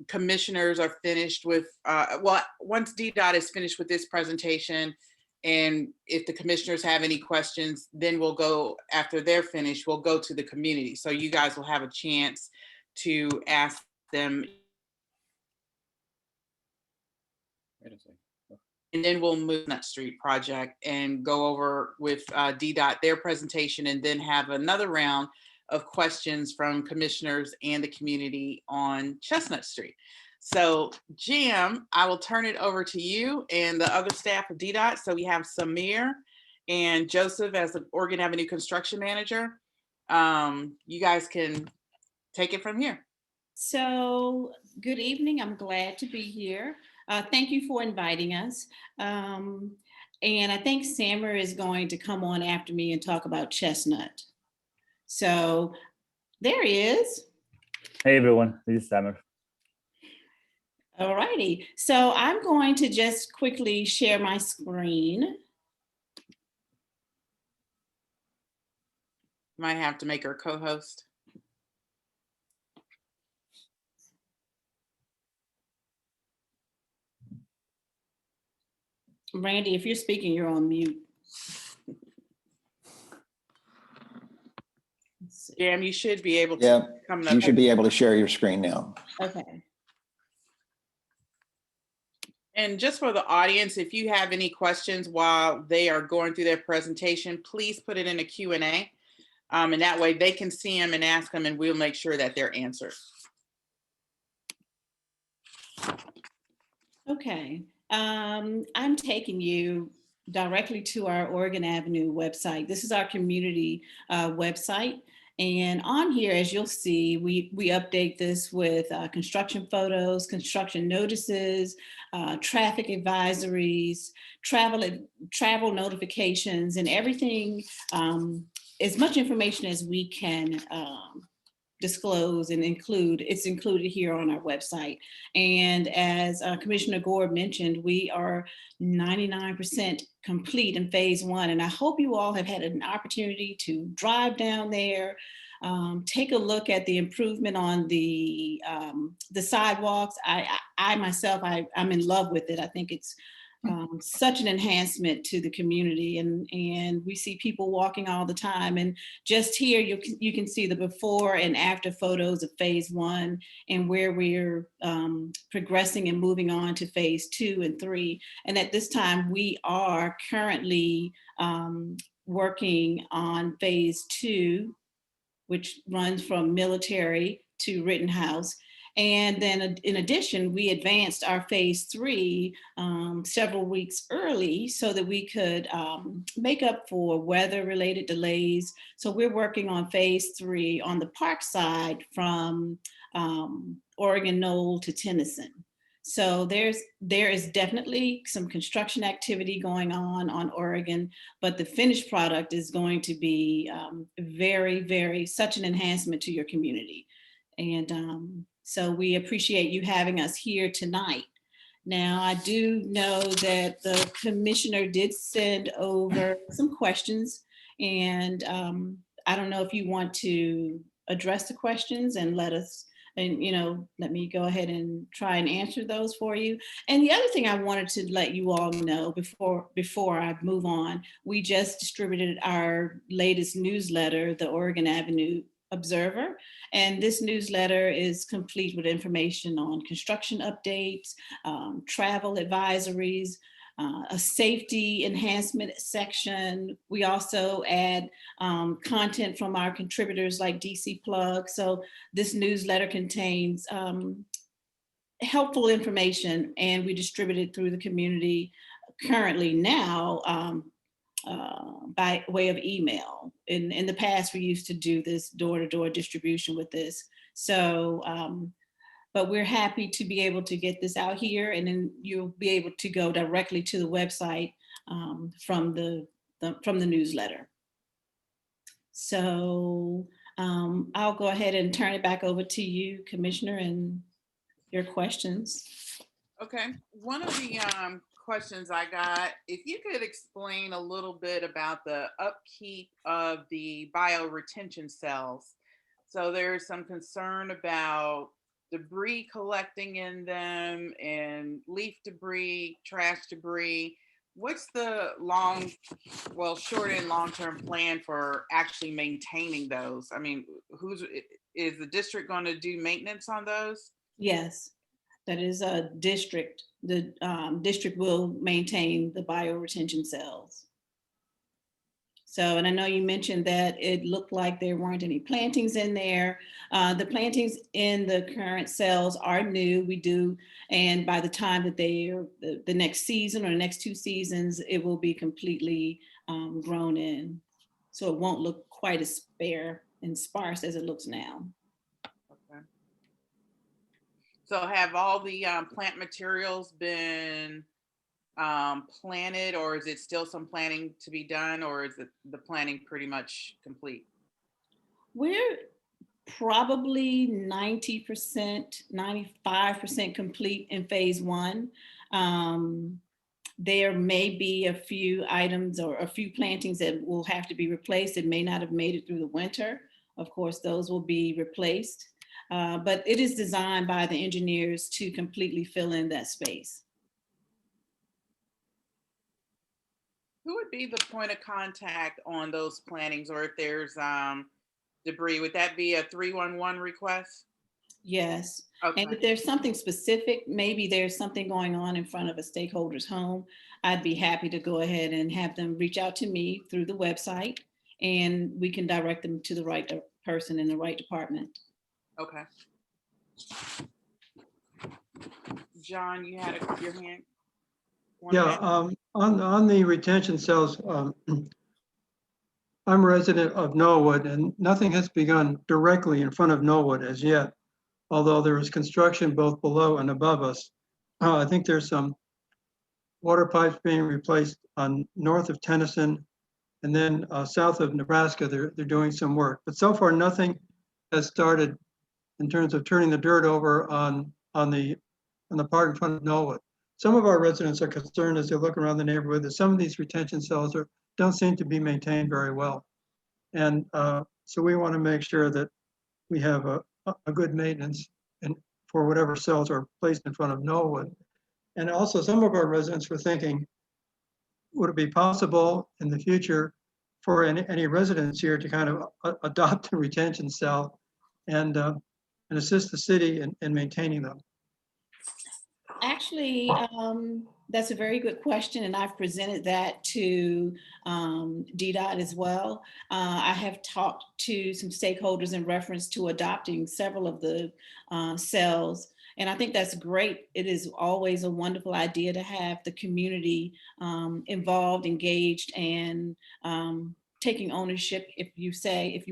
commissioners are finished with, once DDOT is finished with this presentation, and if the commissioners have any questions, then we'll go, after they're finished, we'll go to the community. So you guys will have a chance to ask them. And then we'll move that street project and go over with DDOT their presentation, and then have another round of questions from commissioners and the community on Chestnut Street. So Jim, I will turn it over to you and the other staff of DDOT. So we have Samir and Joseph as the Oregon Avenue construction manager. You guys can take it from here. So good evening. I'm glad to be here. Thank you for inviting us. And I think Samir is going to come on after me and talk about Chestnut. So there he is. Hey everyone, this is Samir. All righty. So I'm going to just quickly share my screen. Might have to make her co-host. Randy, if you're speaking, you're on mute. Jam, you should be able to. Yeah, come you should be able to share your screen now. Okay. And just for the audience, if you have any questions while they are going through their presentation, please put it in a Q&A. And that way they can see them and ask them, and we'll make sure that they're answered. Okay. I'm taking you directly to our Oregon Avenue website. This is our community website. And on here, as you'll see, we update this with construction photos, construction notices, traffic advisories, travel notifications, and everything, as much information as we can disclose and include. It's included here on our website. And as Commissioner Gore mentioned, we are 99% complete in phase 1. And I hope you all have had an opportunity to drive down there, take a look at the improvement on the sidewalks. I myself, I'm in love with it. I think it's such an enhancement to the community, and we see people walking all the time. And just here you can see the before and after photos of phase 1 and where we're progressing and moving on to phase 2 and 3. And at this time we are currently working on phase 2, which runs from Military to Rittenhouse. And then in addition, we advanced our phase 3 several weeks early so that we could make up for weather related delays. So we're working on phase 3 on the park side from Oregon Knoll to Tennyson. So there is definitely some construction activity going on Oregon, but the finished product is going to be such an enhancement to your community. And so we appreciate you having us here tonight. Now, I do know that the commissioner did send over some questions, and I don't know if you want to address the questions and let me go ahead and try and answer those for you. And the other thing I wanted to let you all know before I move on, we just distributed our latest newsletter, the Oregon Avenue Observer. And this newsletter is complete with information on construction updates, travel advisories, a safety enhancement section. We also add content from our contributors like DC Plug. So this newsletter contains helpful information, and we distribute it through the community currently now by way of email. In the past, we used to do this door-to-door distribution with this. So, but we're happy to be able to get this out here, and then you'll be able to go directly to the website from the newsletter. So I'll go ahead and turn it back over to you, Commissioner, and your questions. Okay, one of the questions I got, if you could explain a little bit about the upkeep of the bioretention cells. So there's some concern about debris collecting in them and leaf debris, trash debris. What's the short and long-term plan for actually maintaining those? I mean, is the district going to do maintenance on those? Yes, that is a district. The district will maintain the bioretention cells. So, and I know you mentioned that it looked like there weren't any plantings in there. The plantings in the current cells are new, we do. And by the time that they are the next season or the next 2 seasons, it will be completely grown in. So it won't look quite as bare and sparse as it looks now. Okay. So have all the plant materials been planted, or is it still some planting to be done, or is it the planting pretty much complete? We're probably 90%, 95% complete in phase 1. There may be a few items or a few plantings that will have to be replaced. It may not have made it through the winter. Of course, those will be replaced. But it is designed by the engineers to completely fill in that space. Who would be the point of contact on those plantings, or if there's debris, would that be a 311 request? Yes. Okay. And if there's something specific, maybe there's something going on in front of a stakeholder's home, I'd be happy to go ahead and have them reach out to me through the website, and we can direct them to the right person in the right department. Okay. John, you had your hand. Yeah, on the retention cells, I'm a resident of Knollwood, and nothing has begun directly in front of Knollwood as yet, although there is construction both below and above us. I think there's some water pipes being replaced on north of Tennyson, and then south of Nebraska, they're doing some work. But so far, nothing has started in terms of turning the dirt over on the park in front of Knollwood. Some of our residents are concerned as they look around the neighborhood that some of these retention cells don't seem to be maintained very well. And so we want to make sure that we have a good maintenance and for whatever cells are placed in front of Knollwood. And also some of our residents were thinking, would it be possible in the future for any residents here to kind of adopt a retention cell and assist the city in maintaining them? Actually, That's a very good question, and I've presented that to DDOT as well. I have talked to some stakeholders in reference to adopting several of the cells, and I think that's great. It is always a wonderful idea to have the community involved, engaged, and taking ownership, if you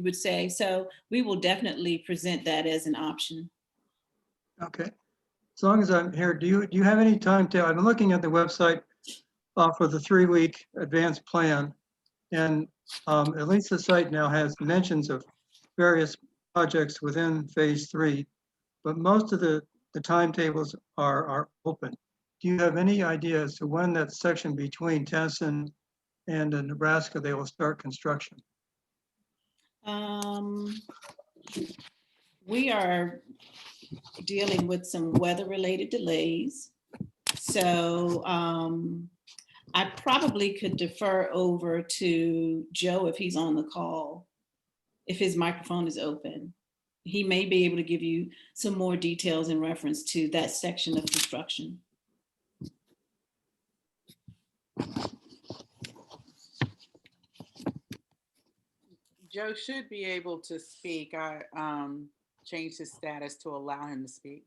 would say. So we will definitely present that as an option. Okay. As long as I'm here, do you have any time to, I've been looking at the website for the 3-week advanced plan. And at least the site now has mentions of various projects within phase 3, but most of the timetables are open. Do you have any idea as to when that section between Tennyson and Nebraska, they will start construction? We are dealing with some weather-related delays. So I probably could defer over to Joe if he's on the call, if his microphone is open. He may be able to give you some more details in reference to that section of construction. Joe should be able to speak. I changed his status to allow him to speak.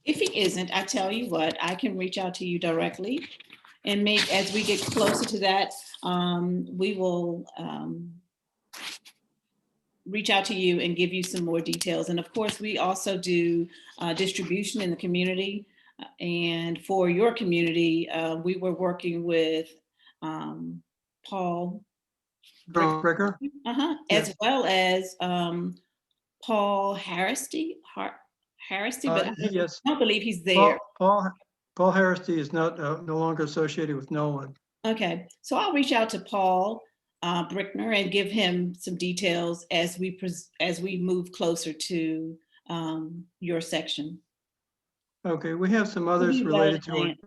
If he isn't, I tell you what, I can reach out to you directly, and as we get closer to that, we will reach out to you and give you some more details. And of course, we also do distribution in the community. And for your community, we were working with Paul Bricker? as well as Paul Harristy, but Yes. I don't believe he's there. Paul Harristy is not no longer associated with Nolan. Okay, so I'll reach out to Paul Brickner and give him some details as we move closer to your section. Okay, we have some others related to it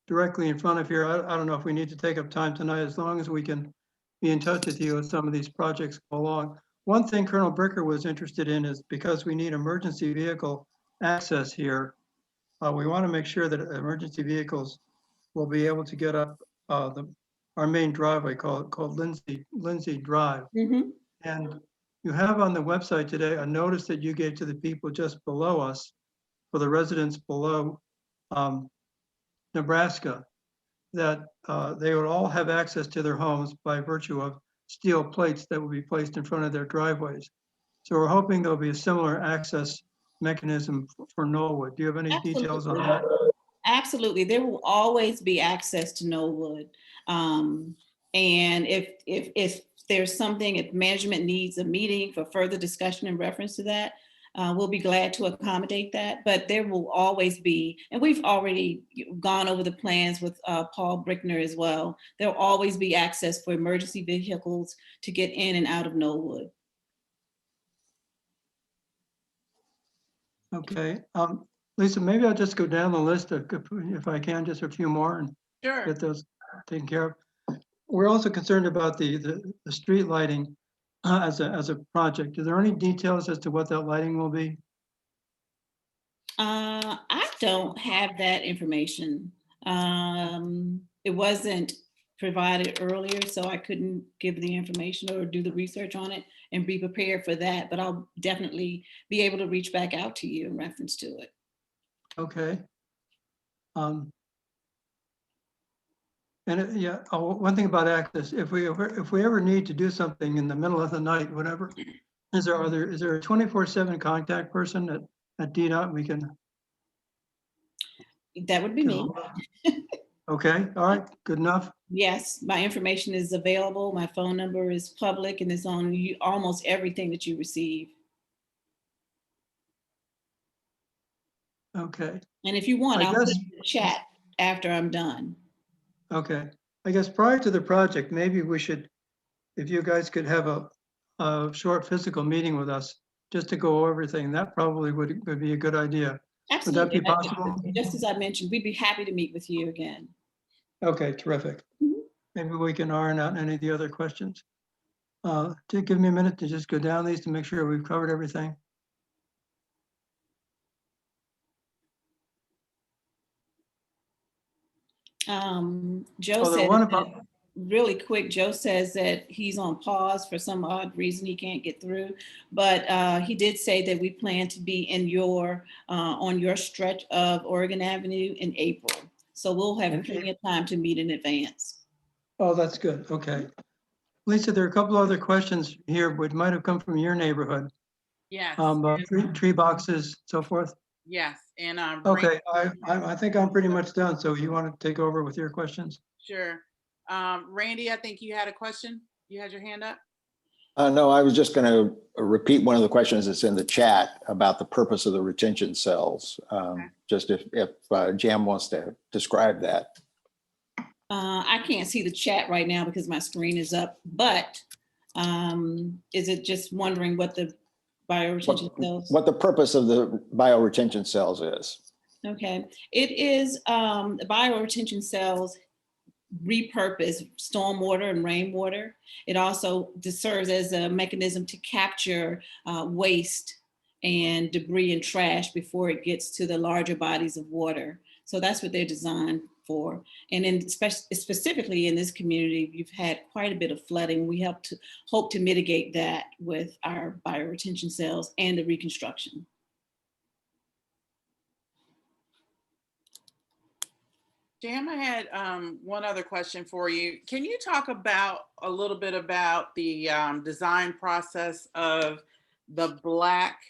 directly in front of here. I don't know if we need to take up time tonight, as long as we can be in touch with you as some of these projects go along. One thing Colonel Bricker was interested in is, because we need emergency vehicle access here, we want to make sure that emergency vehicles will be able to get up our main driveway called Lindsay Drive. Mm-hmm. And you have on the website today a notice that you gave to the people just below us, for the residents below Nebraska, that they would all have access to their homes by virtue of steel plates that will be placed in front of their driveways. So we're hoping there'll be a similar access mechanism for Knollwood. Do you have any details on that? Absolutely. There will always be access to Knollwood. And if there's something, if management needs a meeting for further discussion in reference to that, we'll be glad to accommodate that. But there will always be, and we've already gone over the plans with Paul Brickner as well. There'll always be access for emergency vehicles to get in and out of Knollwood. Okay, Lisa, maybe I'll just go down the list if I can, just a few more and Sure. get those taken care of. We're also concerned about the street lighting as a project. Are there any details as to what that lighting will be? I don't have that information. It wasn't provided earlier, so I couldn't give the information or do the research on it and be prepared for that, but I'll definitely be able to reach back out to you in reference to it. Okay. Yeah, one thing about access, if we ever need to do something in the middle of the night, whatever, is there a 24/7 contact person at DDOT we can? That would be me. Okay, all right, good enough. Yes, my information is available. My phone number is public and it's on almost everything that you receive. Okay. And if you want, I'll put it in the chat after I'm done. Okay, I guess prior to the project, maybe we should, if you guys could have a short physical meeting with us, just to go over everything, that probably would be a good idea. Absolutely. Would that be possible? Just as I mentioned, we'd be happy to meet with you again. Okay, terrific. Maybe we can iron out any of the other questions. To give me a minute to just go down these to make sure we've covered everything. Joe Oh, the said, one that- about, really quick, Joe says that he's on pause for some odd reason he can't get through. But he did say that we plan to be in your, on your stretch of Oregon Avenue in April. So we'll have In plenty of time to meet in advance. oh, that's good. Okay. Lisa, there are a couple other questions here, which might have come from your neighborhood. Yes, About tree boxes, so forth. yes, and Okay, I think I'm pretty much done. So you want to take over with your questions? sure. Randy, I think you had a question. You had your hand up. No, I was just going to repeat one of the questions that's in the chat about the purpose of the retention cells. Just if Jam wants to describe that. I can't see the chat right now because my screen is up, but is it just wondering what the bioretention cells? What the purpose of the bioretention cells is. Okay, it is the bioretention cells repurpose stormwater and rainwater. It also serves as a mechanism to capture waste and debris and trash before it gets to the larger bodies of water. So that's what they're designed for. And in specifically in this community, you've had quite a bit of flooding. We hope to mitigate that with our bioretention cells and the reconstruction. Jam, I had one other question for you. Can you talk about a little bit about the design process of the black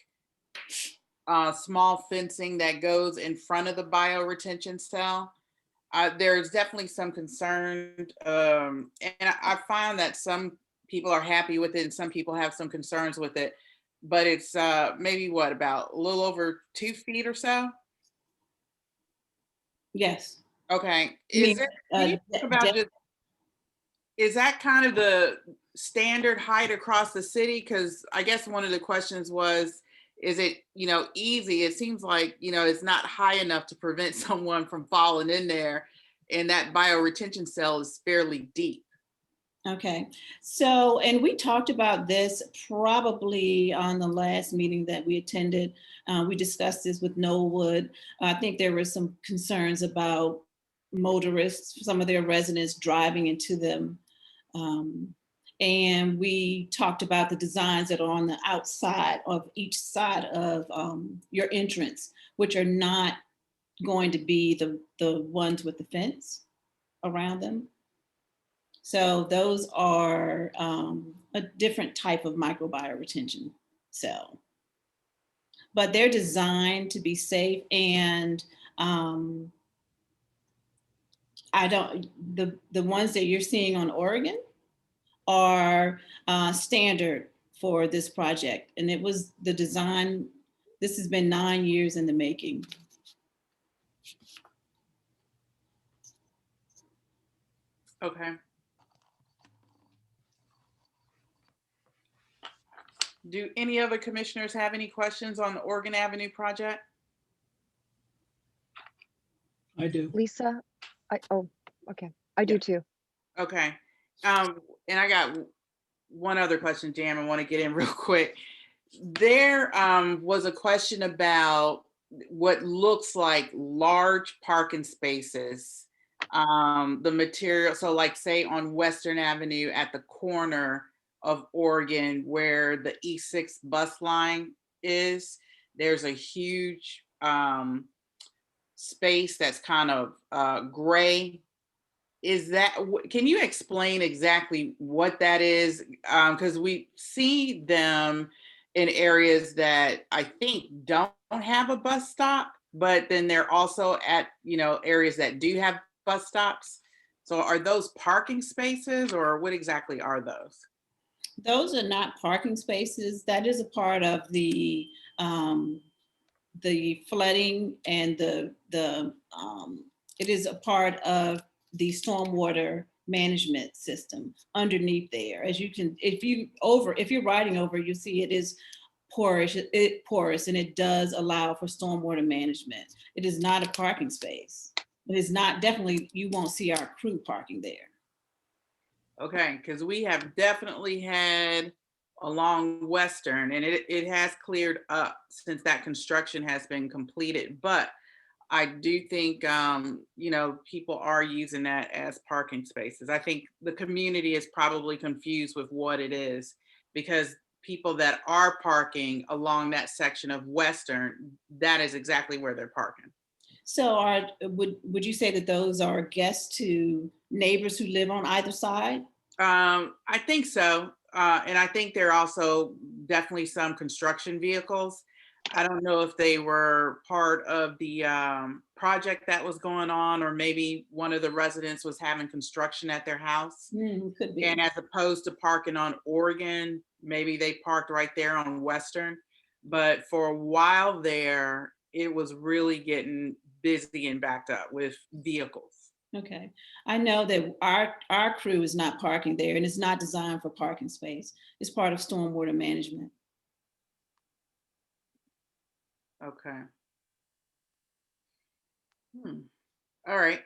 small fencing that goes in front of the bioretention cell? There's definitely some concern, and I found that some people are happy with it and some people have some concerns with it, but it's maybe what, about a little over 2 feet or so? Yes. Okay. Can you talk about just, is that kind of the standard height across the city? Because I guess one of the questions was, is it, easy? It seems like, it's not high enough to prevent someone from falling in there. And that bioretention cell is fairly deep. Okay, so, and we talked about this probably on the last meeting that we attended. We discussed this with Knollwood. I think there were some concerns about motorists, some of their residents driving into them. And we talked about the designs that are on the outside of each side of your entrance, which are not going to be the ones with the fence around them. So those are a different type of microbioretention cell. But they're designed to be safe, and the ones that you're seeing on Oregon are standard for this project. And it was the design, this has been 9 years in the making. Okay. Do any other commissioners have any questions on the Oregon Avenue project? I do. Lisa, okay, I do too. Okay. And I got one other question, Jam, I want to get in real quick. There was a question about what looks like large parking spaces. The material, so like say on Western Avenue at the corner of Oregon where the E6 bus line is, there's a huge space that's kind of gray. Is that, can you explain exactly what that is? Because we see them in areas that I think don't have a bus stop, but then they're also at, areas that do have bus stops. So are those parking spaces, or what exactly are those? Those are not parking spaces. That is a part of the flooding and it is a part of the stormwater management system underneath there. As you can, if you're riding over, you see it is porous, and it does allow for stormwater management. It is not a parking space. It is not, definitely, you won't see our crew parking there. Okay, because we have definitely had along Western, and it has cleared up since that construction has been completed. But I do think, people are using that as parking spaces. I think the community is probably confused with what it is because people that are parking along that section of Western, that is exactly where they're parking. So would you say that those are guests to neighbors who live on either side? I think so. And I think there are also definitely some construction vehicles. I don't know if they were part of the project that was going on, or maybe one of the residents was having construction at their house. Could be. And as opposed to parking on Oregon, maybe they parked right there on Western. But for a while there, it was really getting busy and backed up with vehicles. Okay, I know that our crew is not parking there, and it's not designed for parking space. It's part of stormwater management. Okay. All right.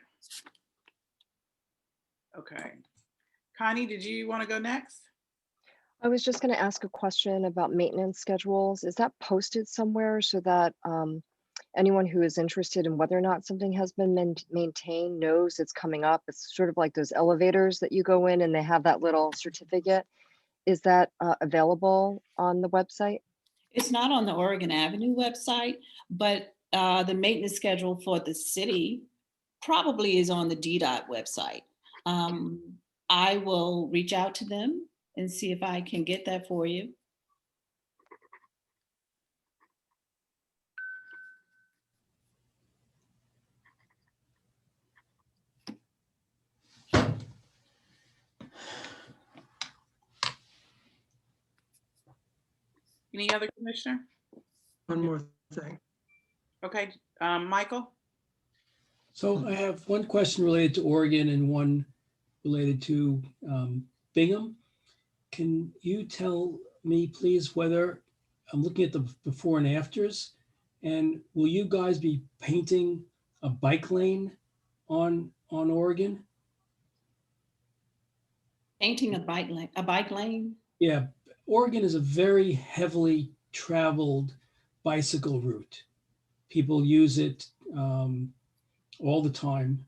Okay. Connie, did you want to go next? I was just going to ask a question about maintenance schedules. Is that posted somewhere so that anyone who is interested in whether or not something has been maintained knows it's coming up? It's sort of like those elevators that you go in and they have that little certificate. Is that available on the website? It's not on the Oregon Avenue website, but the maintenance schedule for the city probably is on the DDOT website. I will reach out to them and see if I can get that for you. Any other commissioner? One more thing. Okay, Michael? So I have one question related to Oregon and one related to Bingham. Can you tell me, please, whether I'm looking at the before and afters, and will you guys be painting a bike lane on Oregon? Painting a bike lane? Yeah, Oregon is a very heavily traveled bicycle route. People use it all the time,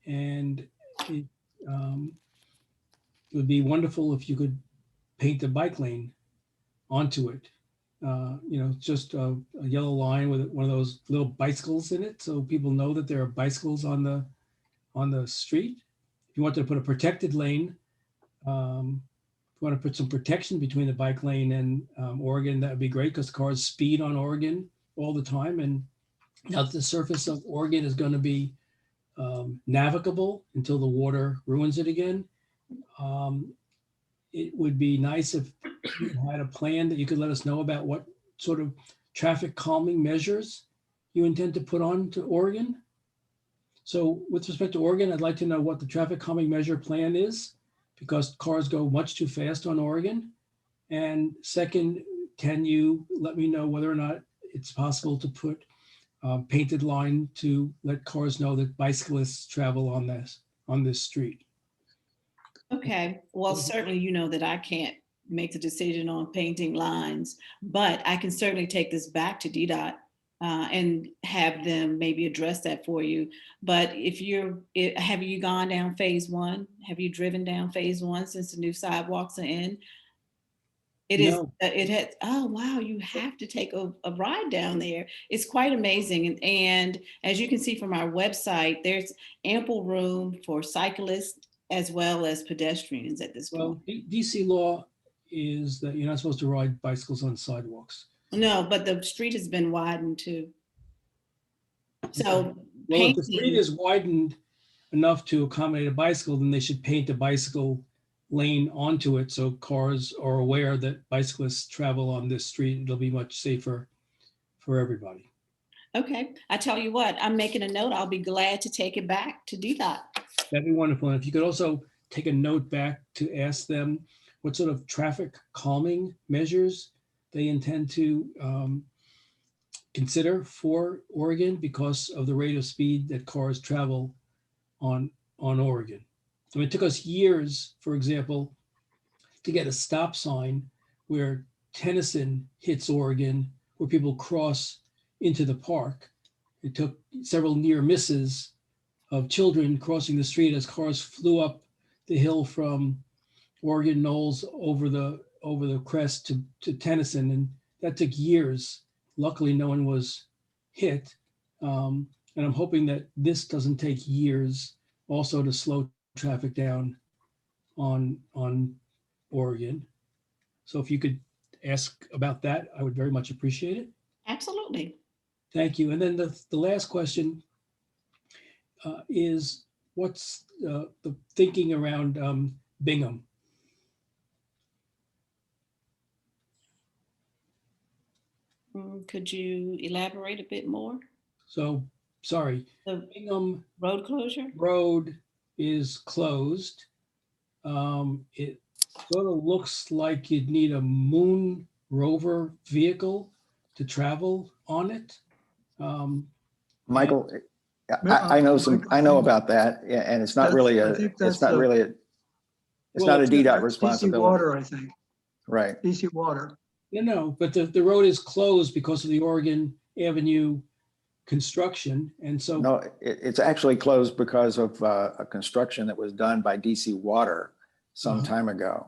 and it would be wonderful if you could paint a bike lane onto it. Just a yellow line with one of those little bicycles in it, so people know that there are bicycles on the street. If you want to put a protected lane, if you want to put some protection between the bike lane and Oregon, that would be great because cars speed on Oregon all the time. And now the surface of Oregon is going to be navigable until the water ruins it again. It would be nice if you had a plan that you could let us know about what sort of traffic calming measures you intend to put on to Oregon. So with respect to Oregon, I'd like to know what the traffic calming measure plan is, because cars go much too fast on Oregon. And second, can you let me know whether or not it's possible to put painted line to let cars know that bicyclists travel on this street? Okay, well, certainly you know that I can't make the decision on painting lines, but I can certainly take this back to DDOT and have them maybe address that for you. But have you gone down phase one? Have you driven down phase one since the new sidewalks are in? No. Oh, wow, you have to take a ride down there. It's quite amazing. And as you can see from our website, there's ample room for cyclists as well as pedestrians at this point. Well, DC law is that you're not supposed to ride bicycles on sidewalks. No, but the street has been widened too. So well, if the street is widened enough to accommodate a bicycle, then they should paint a bicycle lane onto it so cars are aware that bicyclists travel on this street. It'll be much safer for everybody. Okay, I tell you what, I'm making a note. I'll be glad to take it back to DDOT. That'd be wonderful. And if you could also take a note back to ask them what sort of traffic calming measures they intend to consider for Oregon because of the rate of speed that cars travel on Oregon. I mean, it took us years, for example, to get a stop sign where Tennyson hits Oregon, where people cross into the park. it took several near misses of children crossing the street as cars flew up the hill from Oregon Knolls over the crest to Tennyson, and that took years. Luckily, no one was hit, and I'm hoping that this doesn't take years also to slow traffic down on Oregon. So if you could ask about that, I would very much appreciate it. Absolutely. Thank you. And then the last question is, what's the thinking around Bingham? Could you elaborate a bit more? So, sorry, The Bingham road closure? Road is closed. It sort of looks like you'd need a moon rover vehicle to travel on it. Michael, I know about that, yeah, and it's not really a, it's not a DDOT responsibility. DC Water, I think. Right. DC Water. No, but the road is closed because of the Oregon Avenue construction, and so. No, it's actually closed because of a construction that was done by DC Water some time ago.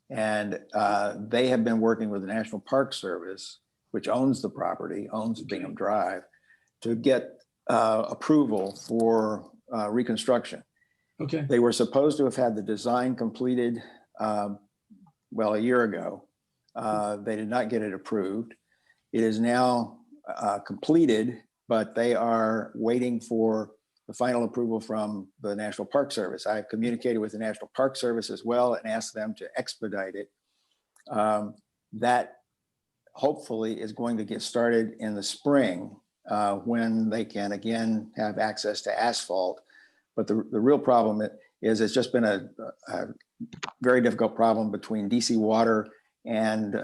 And they have been working with the National Park Service, which owns the property, owns Bingham Drive, to get approval for reconstruction. Okay. They were supposed to have had the design completed, well, a year ago. They did not get it approved. It is now completed, but they are waiting for the final approval from the National Park Service. I communicated with the National Park Service as well and asked them to expedite it. That hopefully is going to get started in the spring when they can again have access to asphalt. But the real problem is it's just been a very difficult problem between DC Water and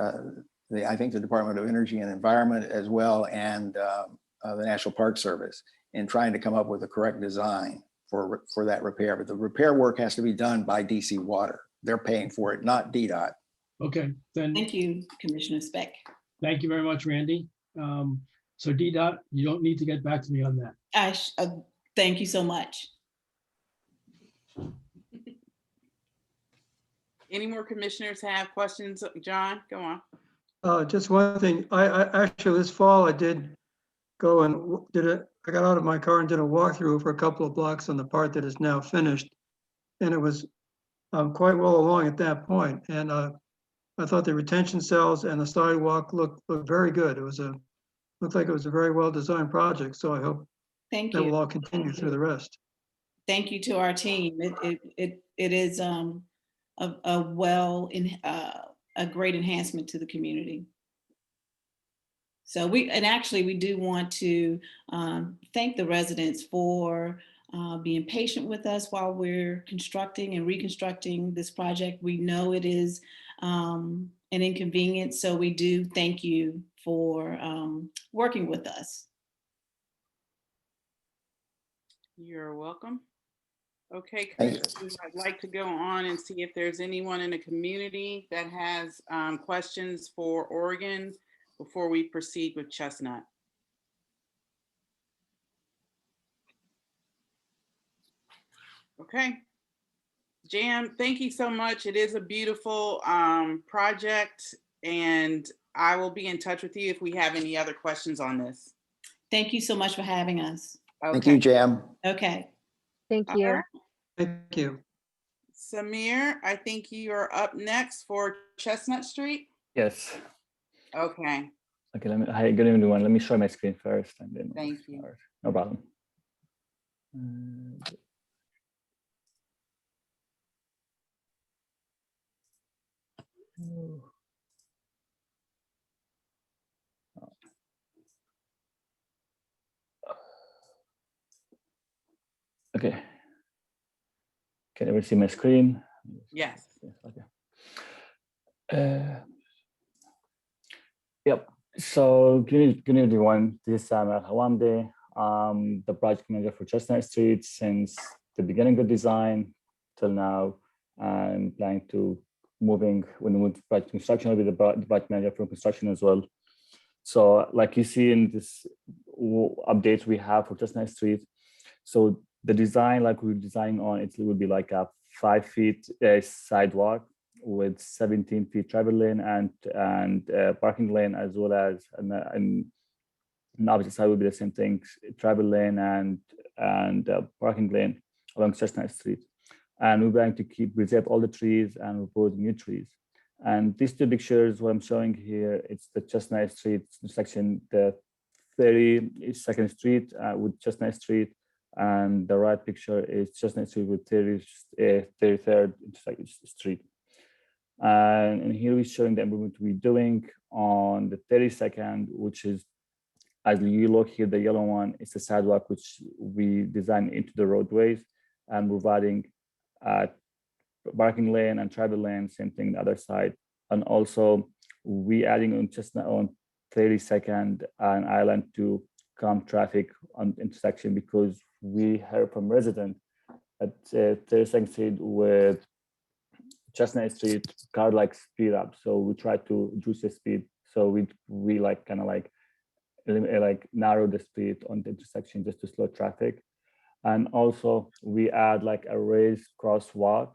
I think the Department of Energy and Environment as well, and the National Park Service, in trying to come up with the correct design for that repair. But the repair work has to be done by DC Water. They're paying for it, not DDOT. Okay, then. Thank you, Commissioner Speck. Thank you very much, Randy. So DDOT, you don't need to get back to me on that. Thank you so much. Any more commissioners have questions? John, go on. Just one thing. I actually this fall I did go and I got out of my car and did a walkthrough for a couple of blocks on the part that is now finished, and it was quite well along at that point. And I thought the retention cells and the sidewalk looked very good. It was looked like it was a very well designed project. So I hope that will all continue through the rest. Thank you to our team. It is a great enhancement to the community. So we do want to thank the residents for being patient with us while we're constructing and reconstructing this project. We know it is an inconvenience, so we do thank you for working with us. You're welcome. Okay, I'd like to go on and see if there's anyone in the community that has questions for Oregon before we proceed with Chestnut. Okay, Jam, thank you so much. It is a beautiful project, and I will be in touch with you if we have any other questions on this. Thank you so much for having us. Okay. Thank you, Jam. Okay. Thank you. Right. Thank you. Samir, I think you are up next for Chestnut Street. Yes. Okay. Okay, hi, good evening, everyone. Let me share my screen first and then. Thank you. No problem. Okay. Can everyone see my screen? Yes. Okay. Yep. So good evening, everyone. This is Gur-Ravantab, the project manager for Chestnut Street since the beginning of design till now. I'm planning to when we move to project construction, I'll be the project manager for construction as well. So like you see in this updates we have for Chestnut Street. So the design, like we're designing on, it will be like a 5 feet sidewalk with 17 feet travel lane and parking lane, as well as and the opposite side will be the same thing, travel lane and parking lane along Chestnut Street. And we're going to preserve all the trees and propose new trees. And these two pictures, what I'm showing here, it's the Chestnut Street section, the 32nd Street with Chestnut Street, and the right picture is Chestnut Street with 33rd Street. And here we're showing the improvement we're doing on the 32nd, which is, as you look here, the yellow one is the sidewalk, which we designed into the roadways, and providing parking lane and travel lane, same thing the other side. And also we adding on Chestnut on 32nd an island to calm traffic on intersection, because we heard from residents at 32nd Street with Chestnut Street, car like speed up. So we try to reduce the speed. So we like kind of like narrow the speed on the intersection just to slow traffic. And also we add like a raised crosswalk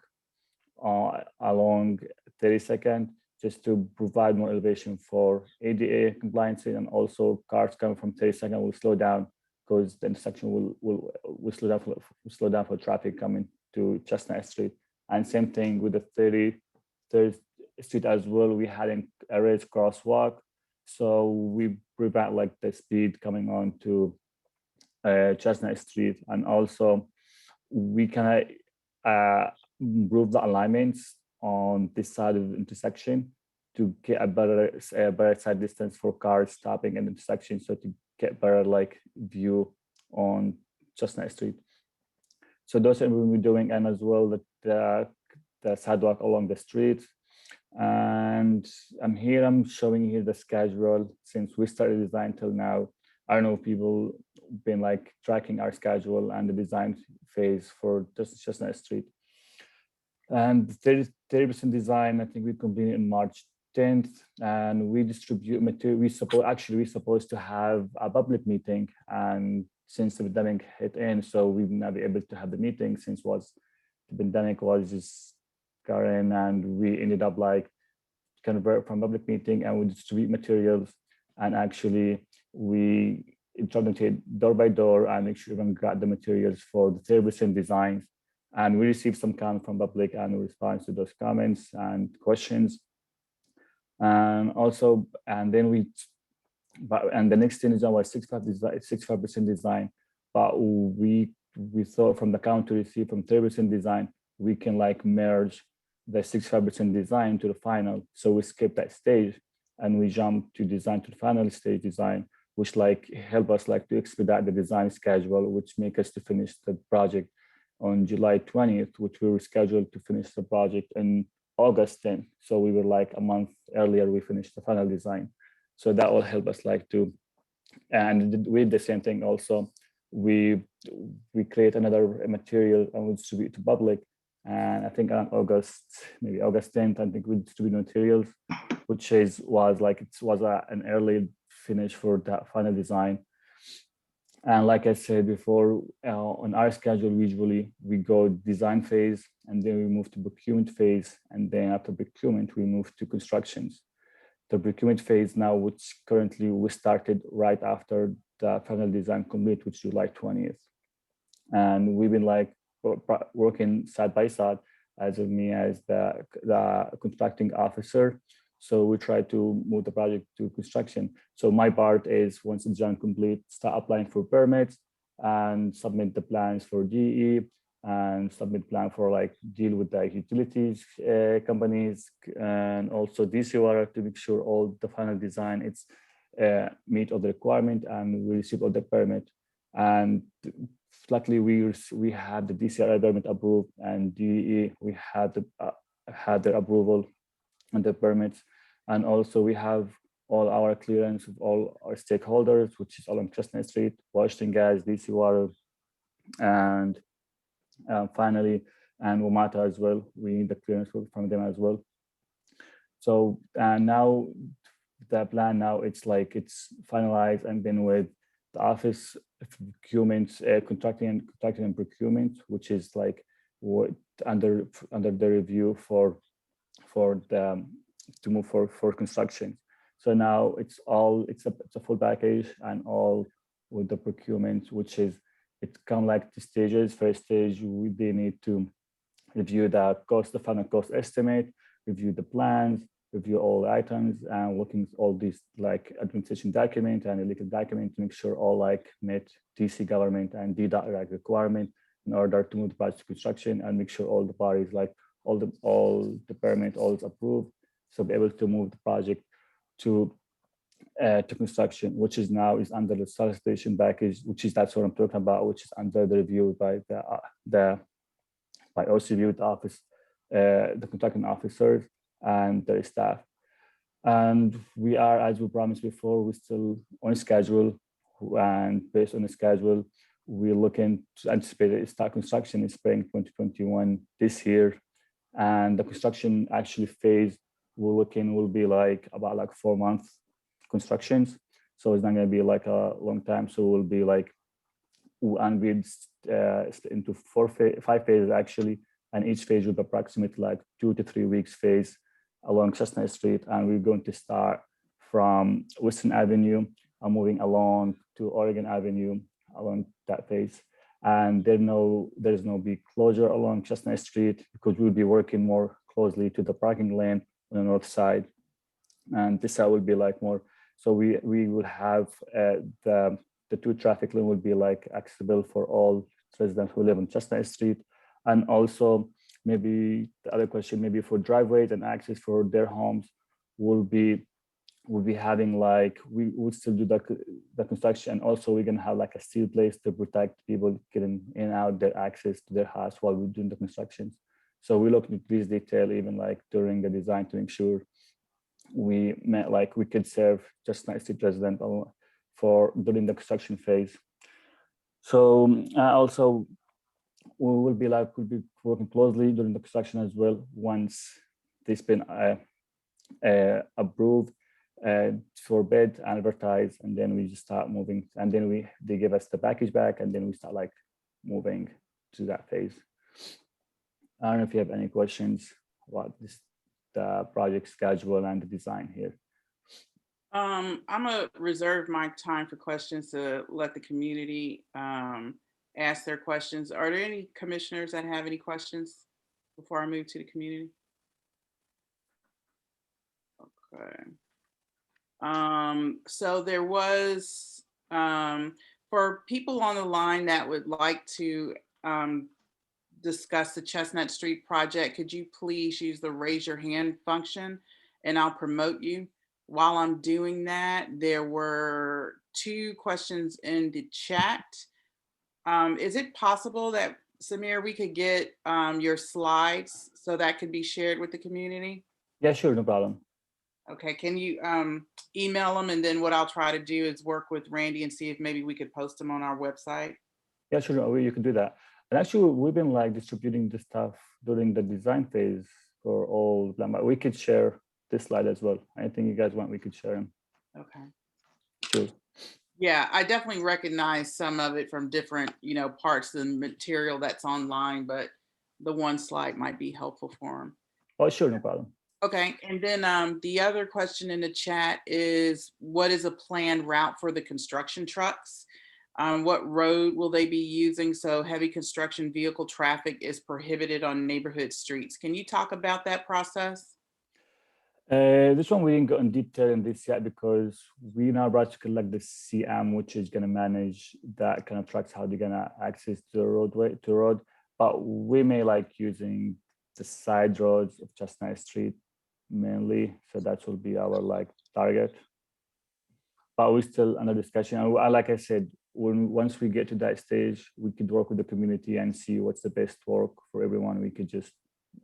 along 32nd, just to provide more elevation for ADA compliance, and also cars coming from 32nd will slow down, because the intersection will slow down for traffic coming to Chestnut Street. And same thing with the 33rd Street as well. We had a raised crosswalk, so we prevent like the speed coming on to Chestnut Street. And also we kind of improve the alignments on this side of the intersection to get a better side distance for cars stopping at the intersection, so to get better like view on Chestnut Street. So those are what we're doing, and as well the sidewalk along the street. And I'm showing here the schedule since we started design till now. I don't know if people been like tracking our schedule and the design phase for Chestnut Street. And 30% design, I think we completed in March 10th, and we distribute material. We're supposed to have a public meeting, and since the pandemic hit in, so we've not been able to have the meeting since the pandemic was just current, and we ended up like convert from public meeting and we distribute materials, and actually we interrogated door by door and make sure everyone got the materials for the 30% designs. And we received some comments from public and we respond to those comments and questions. And also, and then the next thing is our 65% design, but we thought from the count to receive from 30% design, we can like merge the 65% design to the final. So we skip that stage and we jump to design to the final stage design, which like help us like to expedite the design schedule, which make us to finish the project on July 20th, which we were scheduled to finish the project in August 10th. So we were like a month earlier, we finished the final design. So that will help us like to, and we did the same thing also. We create another material and we distribute to public. And I think on maybe August 10th, I think we distribute materials, which was an early finish for that final design. And like I said before, on our schedule, usually we go design phase and then we move to procurement phase. And then after procurement, we move to constructions. The procurement phase now, which currently we started right after the final design complete, which is July 20th. And we've been like working side by side as of me as the contracting officer. So we try to move the project to construction. So my part is once it's done complete, start applying for permits and submit the plans for DE and submit plan for like deal with the utilities companies and also DCR to make sure all the final design it's meet all the requirement and we receive all the permit. And luckily we had the DCR permit approved and DE we had their approval and the permits. And also we have all our clearance of all our stakeholders, which is along Chestnut Street, Washington Gas, DC Water, and finally, and WMATA as well. We need the clearance from them as well. So now the plan now, it's like it's finalized and then with the office of procurement, contracting and procurement, which is like what under the review for the to move for construction. So now it's a full package and all with the procurement, which is it come like the stages. First stage, they need to review the final cost estimate, review the plans, review all the items, and looking at all these like administration document and legal document to make sure all like met DC government and DDOT like requirement in order to move the project to construction and make sure all the parties like all the permit all is approved, so be able to move the project to construction, which is now under the solicitation package, which is that's what I'm talking about, which is under the review by by OCV, the office, the contracting officers and their staff. And we are, as we promised before, we're still on schedule, and based on the schedule, we're looking to anticipate start construction in spring 2021 this year. And the construction actually phase will be like about like 4 months constructions. So it's not going to be like a long time. So we'll be like, and we'd into 5 phases actually, and each phase will be approximately like 2 to 3 weeks phase along Chestnut Street. And we're going to start from Western Avenue and moving along to Oregon Avenue along that phase. And there's no big closure along Chestnut Street because we'll be working more closely to the parking lane on the north side. And this side will be like more, so we will have the 2 traffic lane will be like accessible for all residents who live on Chestnut Street. And also maybe the other question, maybe for driveways and access for their homes, we'll be having like, we would still do the construction. And also we're gonna have like a steel place to protect people getting in and out their access to their house while we're doing the constructions. So we looked at this detail even like during the design to make sure we could serve Chestnut Street resident for during the construction phase. So also we'll be working closely during the construction as well once this been approved for bid and advertised, and then we just start moving, and then they give us the package back, and then we start like moving to that phase. I don't know if you have any questions about the project schedule and the design here. I'm gonna reserve my time for questions to let the community ask their questions. Are there any commissioners that have any questions before I move to the community? Okay. So there was, for people on the line that would like to discuss the Chestnut Street project, could you please use the raise your hand function and I'll promote you. While I'm doing that, there were 2 questions in the chat. Is it possible that, Samir, we could get your slides so that could be shared with the community? Yeah, sure, no problem. Okay, can you email them, and then what I'll try to do is work with Randy and see if maybe we could post them on our website. Yeah, sure, you can do that. And actually, we've been like distributing this stuff during the design phase for all, but we could share this slide as well. Anything you guys want, we could share them. Okay. Sure. Yeah, I definitely recognize some of it from different, parts of the material that's online, but the one slide might be helpful for them. Oh, sure, no problem. Okay, and then the other question in the chat is, what is a planned route for the construction trucks? What road will they be using? So heavy construction vehicle traffic is prohibited on neighborhood streets. Can you talk about that process? This one we didn't go in detail in this yet because we now brought to collect the CM, which is going to manage that kind of trucks, how they're going to access the road. But we may like using the side roads of Chestnut Street mainly. So that will be our like target. But we're still under discussion. And like I said, once we get to that stage, we could work with the community and see what's the best work for everyone. We could just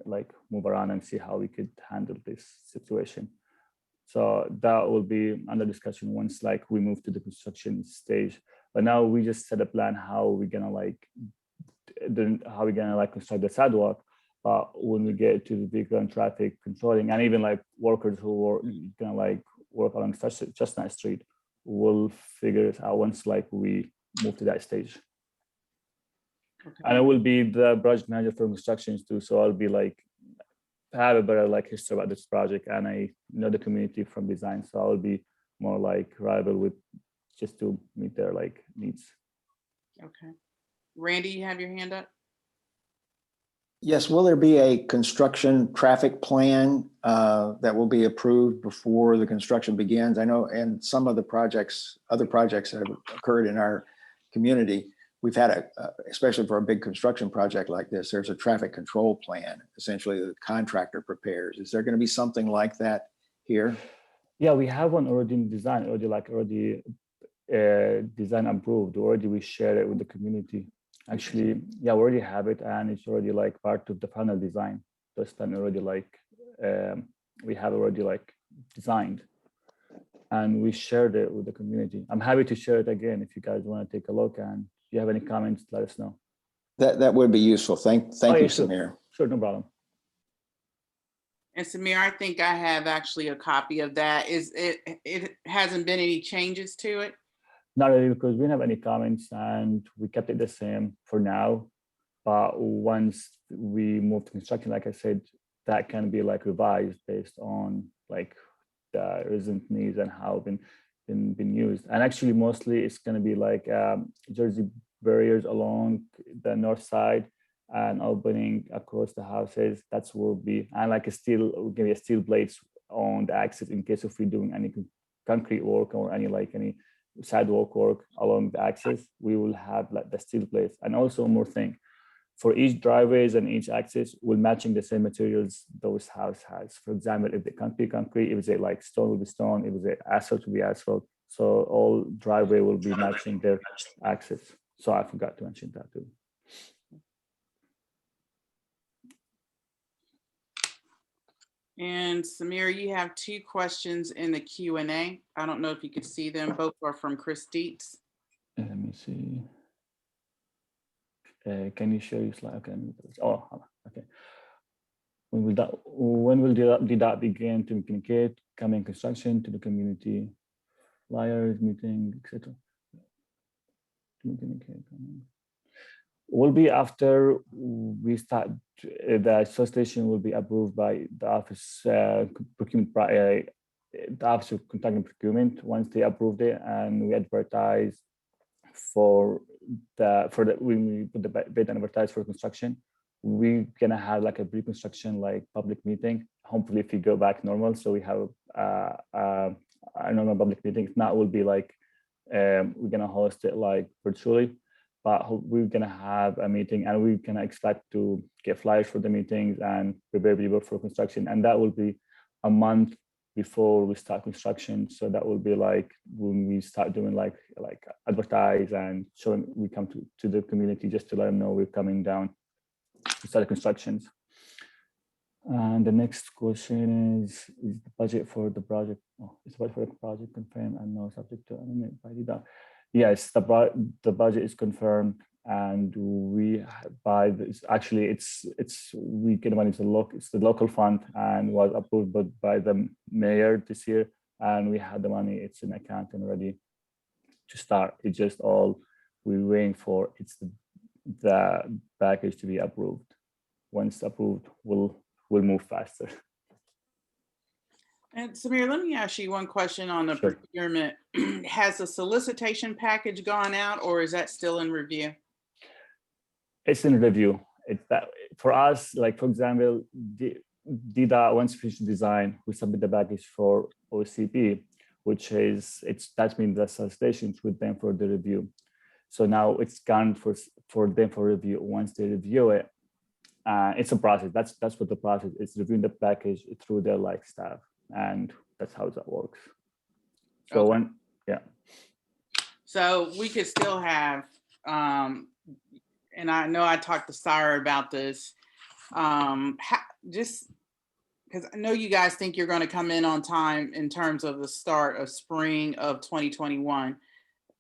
like move around and see how we could handle this situation. So that will be under discussion once like we move to the construction stage. But now we just set a plan how we're gonna construct the sidewalk. But when we get to the vehicle and traffic controlling, and even like workers who are gonna like work along Chestnut Street. We'll figure it out once like we move to that stage. Okay. And I will be the project manager for constructions too. So I'll be like, have a better like history about this project, and I know the community from design. So I'll be more like reliable with just to meet their like needs. Okay. Randy, you have your hand up? Yes, will there be a construction traffic plan that will be approved before the construction begins? I know, and some of the projects, other projects that have occurred in our community, we've had especially for a big construction project like this, there's a traffic control plan, essentially the contractor prepares. Is there going to be something like that here? Yeah, we have one already in design, design approved. Already we share it with the community. Actually, yeah, we already have it, and it's already like part of the final design. That's done already, like we have already like designed, and we shared it with the community. I'm happy to share it again if you guys want to take a look, and if you have any comments, let us know. That would be useful. Thank yeah, you, sure. Samir. Sure, no problem. And Samir, I think I have actually a copy of that. It hasn't been any changes to it? Not really, because we don't have any comments and we kept it the same for now. But once we move to construction, like I said, that can be like revised based on like the resident needs and how been used. And actually, mostly it's going to be like Jersey barriers along the north side and opening across the houses. That's will be, and like a steel, maybe a steel plates on the axis in case if we're doing any concrete work or any sidewalk work along the axis, we will have like the steel plates. And also one more thing, for each driveways and each axis, we're matching the same materials those house has. For example, if the concrete, if it's like stone will be stone, if it's asphalt will be asphalt. So all driveway will be matching their axis. So I forgot to mention that too. And Samir, you have two questions in the Q&A. I don't know if you could see them. Both are from Chris Dietz. Let me see. Can you share your slide? Okay. Oh, okay. When will DDOT begin to communicate coming construction to the community? Flyers, meeting, etc. Will be after we start. The solicitation will be approved by the office procurement, the office of conducting procurement. Once they approved it, and we advertise when we put the bid and advertise for construction, we're gonna have like a pre-construction like public meeting. Hopefully, if we go back normal, so we have a normal public meeting. If not, will be like we're gonna host it like virtually. But we're gonna have a meeting, and we're gonna expect to get flyers for the meetings and prepare people for construction. And that will be a month before we start construction. So that will be like when we start doing like advertise and showing we come to the community just to let them know we're coming down to start the constructions. And the next question is the budget for the project? Oh, is the budget for the project confirmed and no subject to amendment by DDOT? Yes, the budget is confirmed, and we by this actually it's we get money to it's the local fund and was approved by the mayor this year, and we had the money. It's in account and ready to start. It's just all we're waiting for. It's the package to be approved. Once approved, we'll move faster. And Samir, let me ask you one question on the Sure. procurement. Has the solicitation package gone out, or is that still in review? It's in review. It's that for us, like for example, DDOT once finished design, we submit the package for OCP, which is that means the solicitations with them for the review. So now it's gone for them for review. Once they review it, it's a process. That's what the process is, reviewing the package through their like staff, and that's how that works. So Okay. So we could still have, and I know I talked to Sarah about this, just because I know you guys think you're going to come in on time in terms of the start of spring of 2021.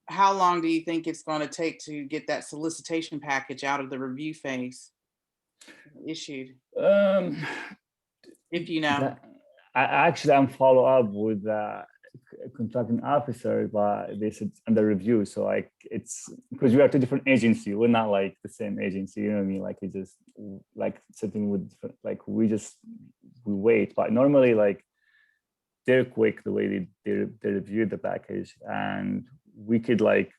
How long do you think it's going to take to get that solicitation package out of the review phase issued? If you know. I'm follow up with contracting officer, but they said under review. So like it's because we are two different agencies. We're not like the same agency. You know what I mean? Like it just like something with like we wait. But normally like they're quick the way they review the package, and we could like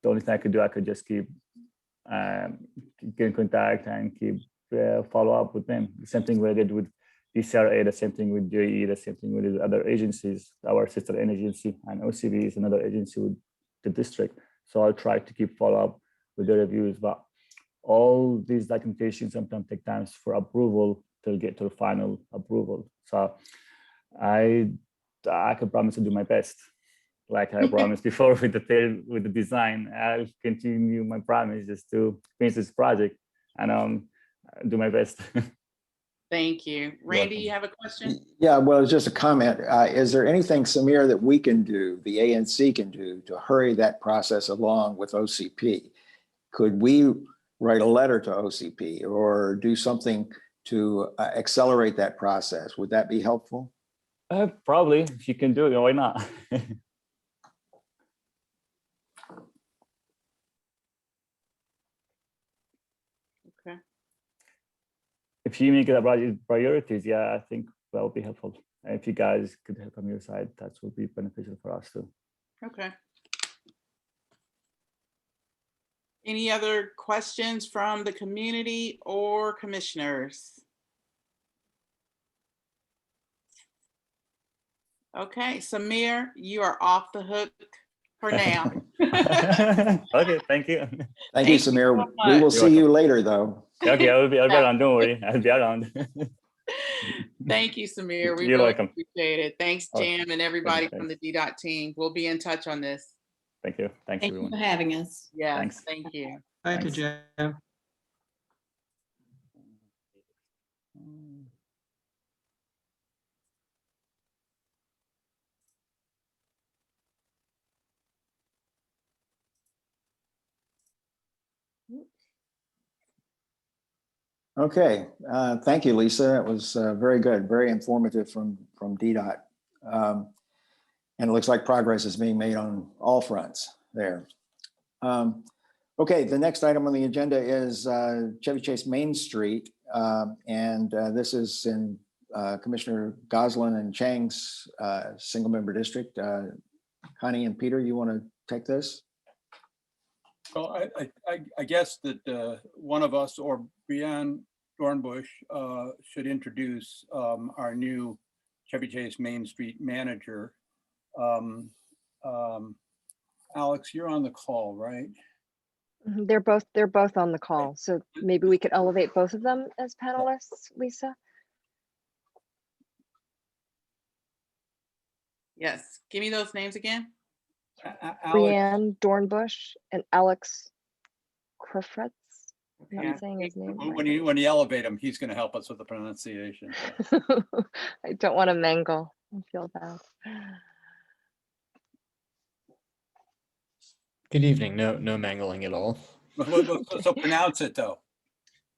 the only thing I could do, I could just keep get in contact and keep follow up with them. The same thing we did with DCRA, the same thing with JE, the same thing with the other agencies, our sister agency, and OCB is another agency with the district. So I'll try to keep follow up with the reviews, but all these documentation sometimes take time for approval to get to the final approval. So I can promise to do my best. Like I promised before with the design, I'll continue my promise just to finish this project and do my best. Thank you. Randy, you have a question? Yeah, well, it's just a comment. Is there anything, Samir, that we can do, the ANC can do to hurry that process along with OCP? Could we write a letter to OCP or do something to accelerate that process? Would that be helpful? Probably, if you can do it, why not? Okay. If you make it about priorities, yeah, I think that would be helpful. And if you guys could help on your side, that would be beneficial for us too. Okay. Any other questions from the community or commissioners? Okay, Samir, you are off the hook for now. Okay, thank you. Thank you, Samir. so We will much. see you later, though. Okay, I'll be around. Don't worry, I'll be around. Thank you, Samir. We You're really welcome. appreciate it. Thanks, Okay. Jam, and everybody Thanks. from the DDOT team. We'll be in touch on this. Thank you. Thanks, Thank you everyone. for having us. Yes, Thanks. thank you. Thank you, Thanks. Jam. Okay, thank you, Lisa. That was very good, very informative from DDOT. And it looks like progress is being made on all fronts there. Okay, the next item on the agenda is Chevy Chase Main Street. And this is in Commissioner Gosselin and Chang's single member district. Connie and Peter, you want to take this? Well, I guess that one of us or Brianne Dornbush should introduce our new Chevy Chase Main Street manager. Alex, you're on the call, right? They're both on the call. So maybe we could elevate both of them as panelists, Lisa. Yes, give me those names again. Alex, Brianne Dornbush and Alex Krefetz. I'm Okay, not saying his name when right. you elevate him, he's going to help us with the pronunciation. I don't want to mangle. I feel bad. Good evening. No mangling at all. So pronounce it though.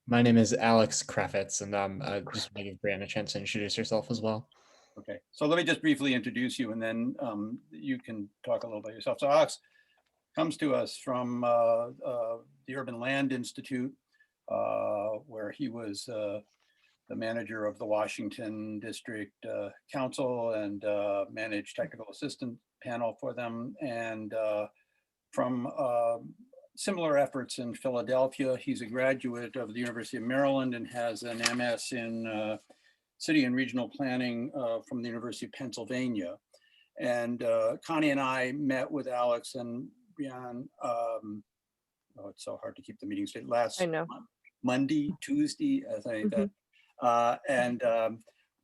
My name is Alex Krefetz, and I'm just want to give Brianna a chance to introduce herself as well. Okay, so let me just briefly introduce you, and then you can talk a little about yourself. So Alex comes to us from the Urban Land Institute, where he was the manager of the Washington District Council and managed technical assistant panel for them. And from similar efforts in Philadelphia, he's a graduate of the University of Maryland and has an MS in City and Regional Planning from the University of Pennsylvania. And Connie and I met with Alex and Brianne, oh, it's so hard to keep the meeting straight, last Monday, Tuesday, I think that. And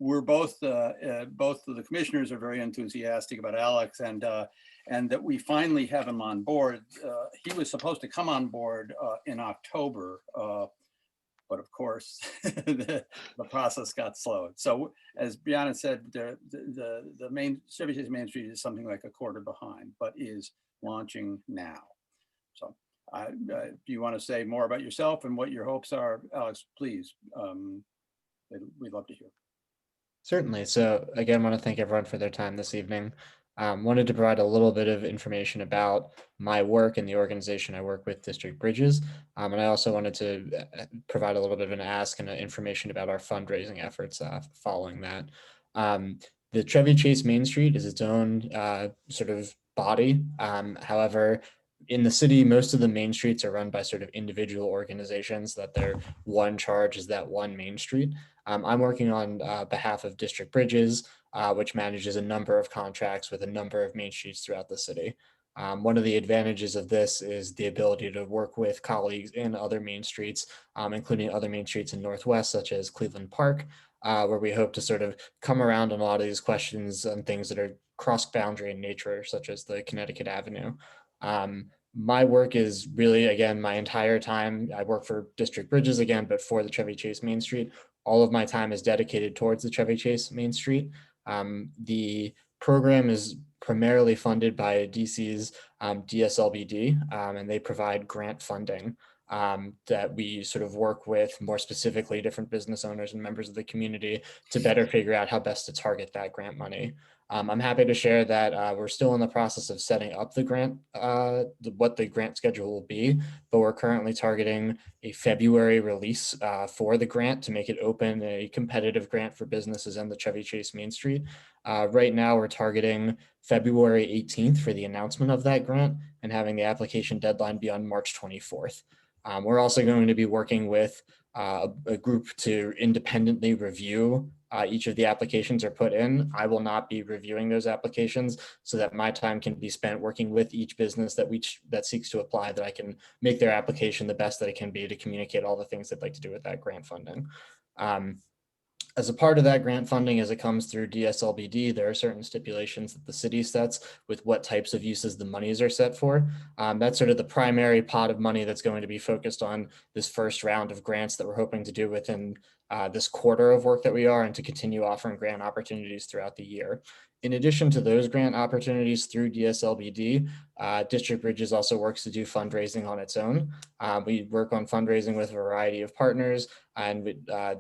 we're both of the commissioners are very enthusiastic about Alex, and that we finally have him on board. He was supposed to come on board in October, but of course the process got slowed. So as Brianna said, the main Chevy Chase Main Street is something like a quarter behind, but is launching now. So do you want to say more about yourself and what your hopes are, Alex? Please, we'd love to hear. Certainly. So again, I want to thank everyone for their time this evening. Wanted to provide a little bit of information about my work and the organization I work with, District Bridges. And I also wanted to provide a little bit of an ask and information about our fundraising efforts following that. The Chevy Chase Main Street is its own sort of body. However, in the city, most of the main streets are run by sort of individual organizations that their one charge is that one main street. I'm working on behalf of District Bridges, which manages a number of contracts with a number of main streets throughout the city. One of the advantages of this is the ability to work with colleagues in other main streets, including other main streets in Northwest, such as Cleveland Park, where we hope to sort of come around on a lot of these questions and things that are cross-boundary in nature, such as the Connecticut Avenue. My work is really, again, my entire time, I work for District Bridges again, but for the Chevy Chase Main Street, all of my time is dedicated towards the Chevy Chase Main Street. The program is primarily funded by DC's DSLBD, and they provide grant funding that we sort of work with, more specifically different business owners and members of the community, to better figure out how best to target that grant money. I'm happy to share that we're still in the process of setting up the grant, what the grant schedule will be, but we're currently targeting a February release for the grant to make it open, a competitive grant for businesses in the Chevy Chase Main Street. Right now, we're targeting February 18th for the announcement of that grant and having the application deadline be on March 24th. We're also going to be working with a group to independently review each of the applications are put in. I will not be reviewing those applications, so that my time can be spent working with each business that seeks to apply, that I can make their application the best that it can be to communicate all the things they'd like to do with that grant funding. As a part of that grant funding, as it comes through DSLBD, there are certain stipulations that the city sets with what types of uses the monies are set for. That's sort of the primary pot of money that's going to be focused on this first round of grants that we're hoping to do within this quarter of work that we are, and to continue offering grant opportunities throughout the year. In addition to those grant opportunities through DSLBD, District Bridges also works to do fundraising on its own. We work on fundraising with a variety of partners, and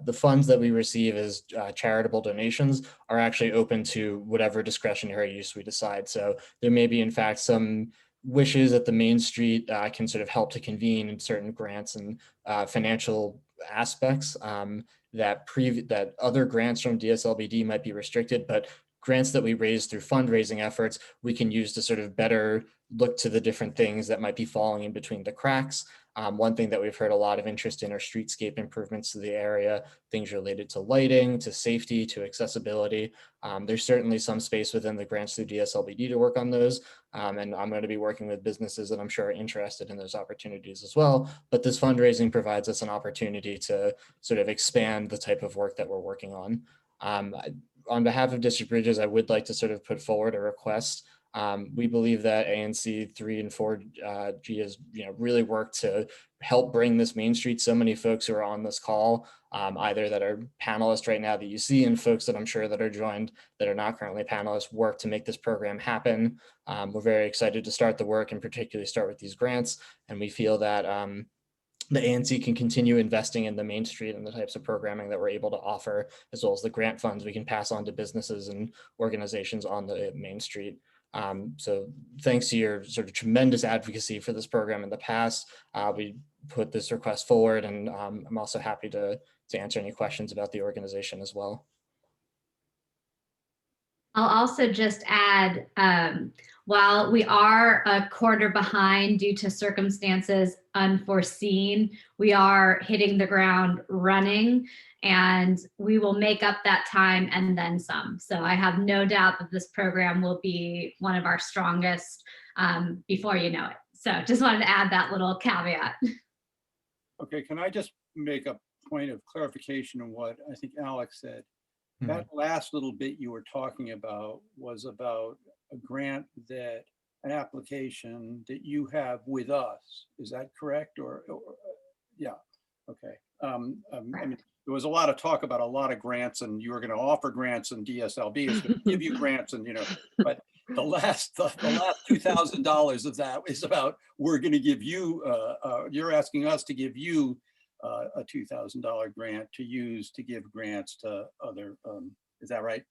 the funds that we receive as charitable donations are actually open to whatever discretionary use we decide. So there may be, in fact, some wishes that the Main Street can sort of help to convene in certain grants and financial aspects that other grants from DSLBD might be restricted, but grants that we raise through fundraising efforts, we can use to sort of better look to the different things that might be falling in between the cracks. One thing that we've heard a lot of interest in are streetscape improvements to the area, things related to lighting, to safety, to accessibility. There's certainly some space within the grants through DSLBD to work on those. And I'm going to be working with businesses that I'm sure are interested in those opportunities as well. But this fundraising provides us an opportunity to sort of expand the type of work that we're working on. On behalf of District Bridges, I would like to sort of put forward a request. We believe that ANC 3 and 4G has really worked to help bring this Main Street. So many folks who are on this call, either that are panelists right now that you see, and folks that I'm sure that are joined that are not currently panelists, work to make this program happen. We're very excited to start the work, and particularly start with these grants. And we feel that the ANC can continue investing in the Main Street and the types of programming that we're able to offer, as well as the grant funds we can pass on to businesses and organizations on the Main Street. So thanks to your sort of tremendous advocacy for this program in the past, we put this request forward, and I'm also happy to answer any questions about the organization as well. I'll also just add, while we are a quarter behind due to circumstances unforeseen, we are hitting the ground running, and we will make up that time and then some. So I have no doubt that this program will be one of our strongest before you know it. So just wanted to add that little caveat. Okay, can I just make a point of clarification on what I think Alex said? That last little bit you were talking about was about a grant, that an application that you have with us. Is that correct? Or yeah, okay. I mean, there was a lot of talk about a lot of grants, and you were going to offer grants, and DSLB is going to give you grants, and but the last $2,000 of that is about, we're going to give you, you're asking us to give you a $2,000 grant to use to give grants to other, is that right?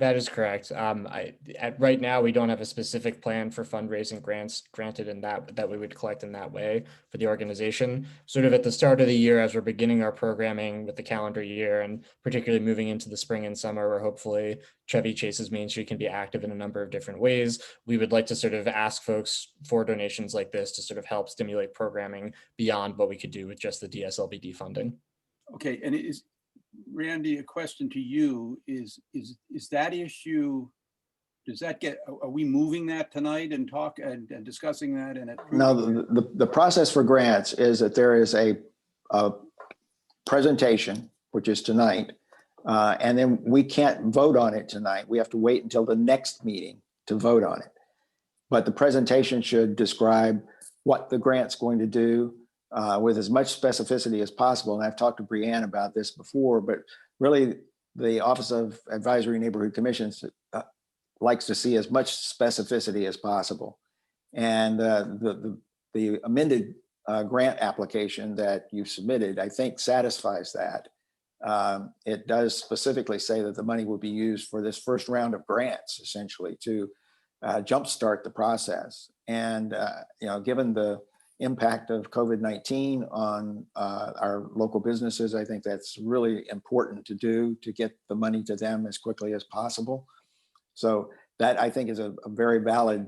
That is correct. Right now, we don't have a specific plan for fundraising grants granted in that we would collect in that way for the organization. Sort of at the start of the year, as we're beginning our programming with the calendar year, and particularly moving into the spring and summer, where hopefully Chevy Chase's Main Street can be active in a number of different ways, we would like to sort of ask folks for donations like this to sort of help stimulate programming beyond what we could do with just the DSLBD funding. Okay, and Randy, a question to you is that issue, does that are we moving that tonight and discussing that? And no, the process for grants is that there is a presentation, which is tonight, and then we can't vote on it tonight. We have to wait until the next meeting to vote on it. But the presentation should describe what the grant's going to do, with as much specificity as possible. And I've talked to Brianne about this before, but really the Office of Advisory Neighborhood Commissions likes to see as much specificity as possible. And the amended grant application that you submitted, I think satisfies that. It does specifically say that the money will be used for this first round of grants, essentially, to jumpstart the process. And given the impact of COVID-19 on our local businesses, I think that's really important to do, to get the money to them as quickly as possible. So that, I think, is a very valid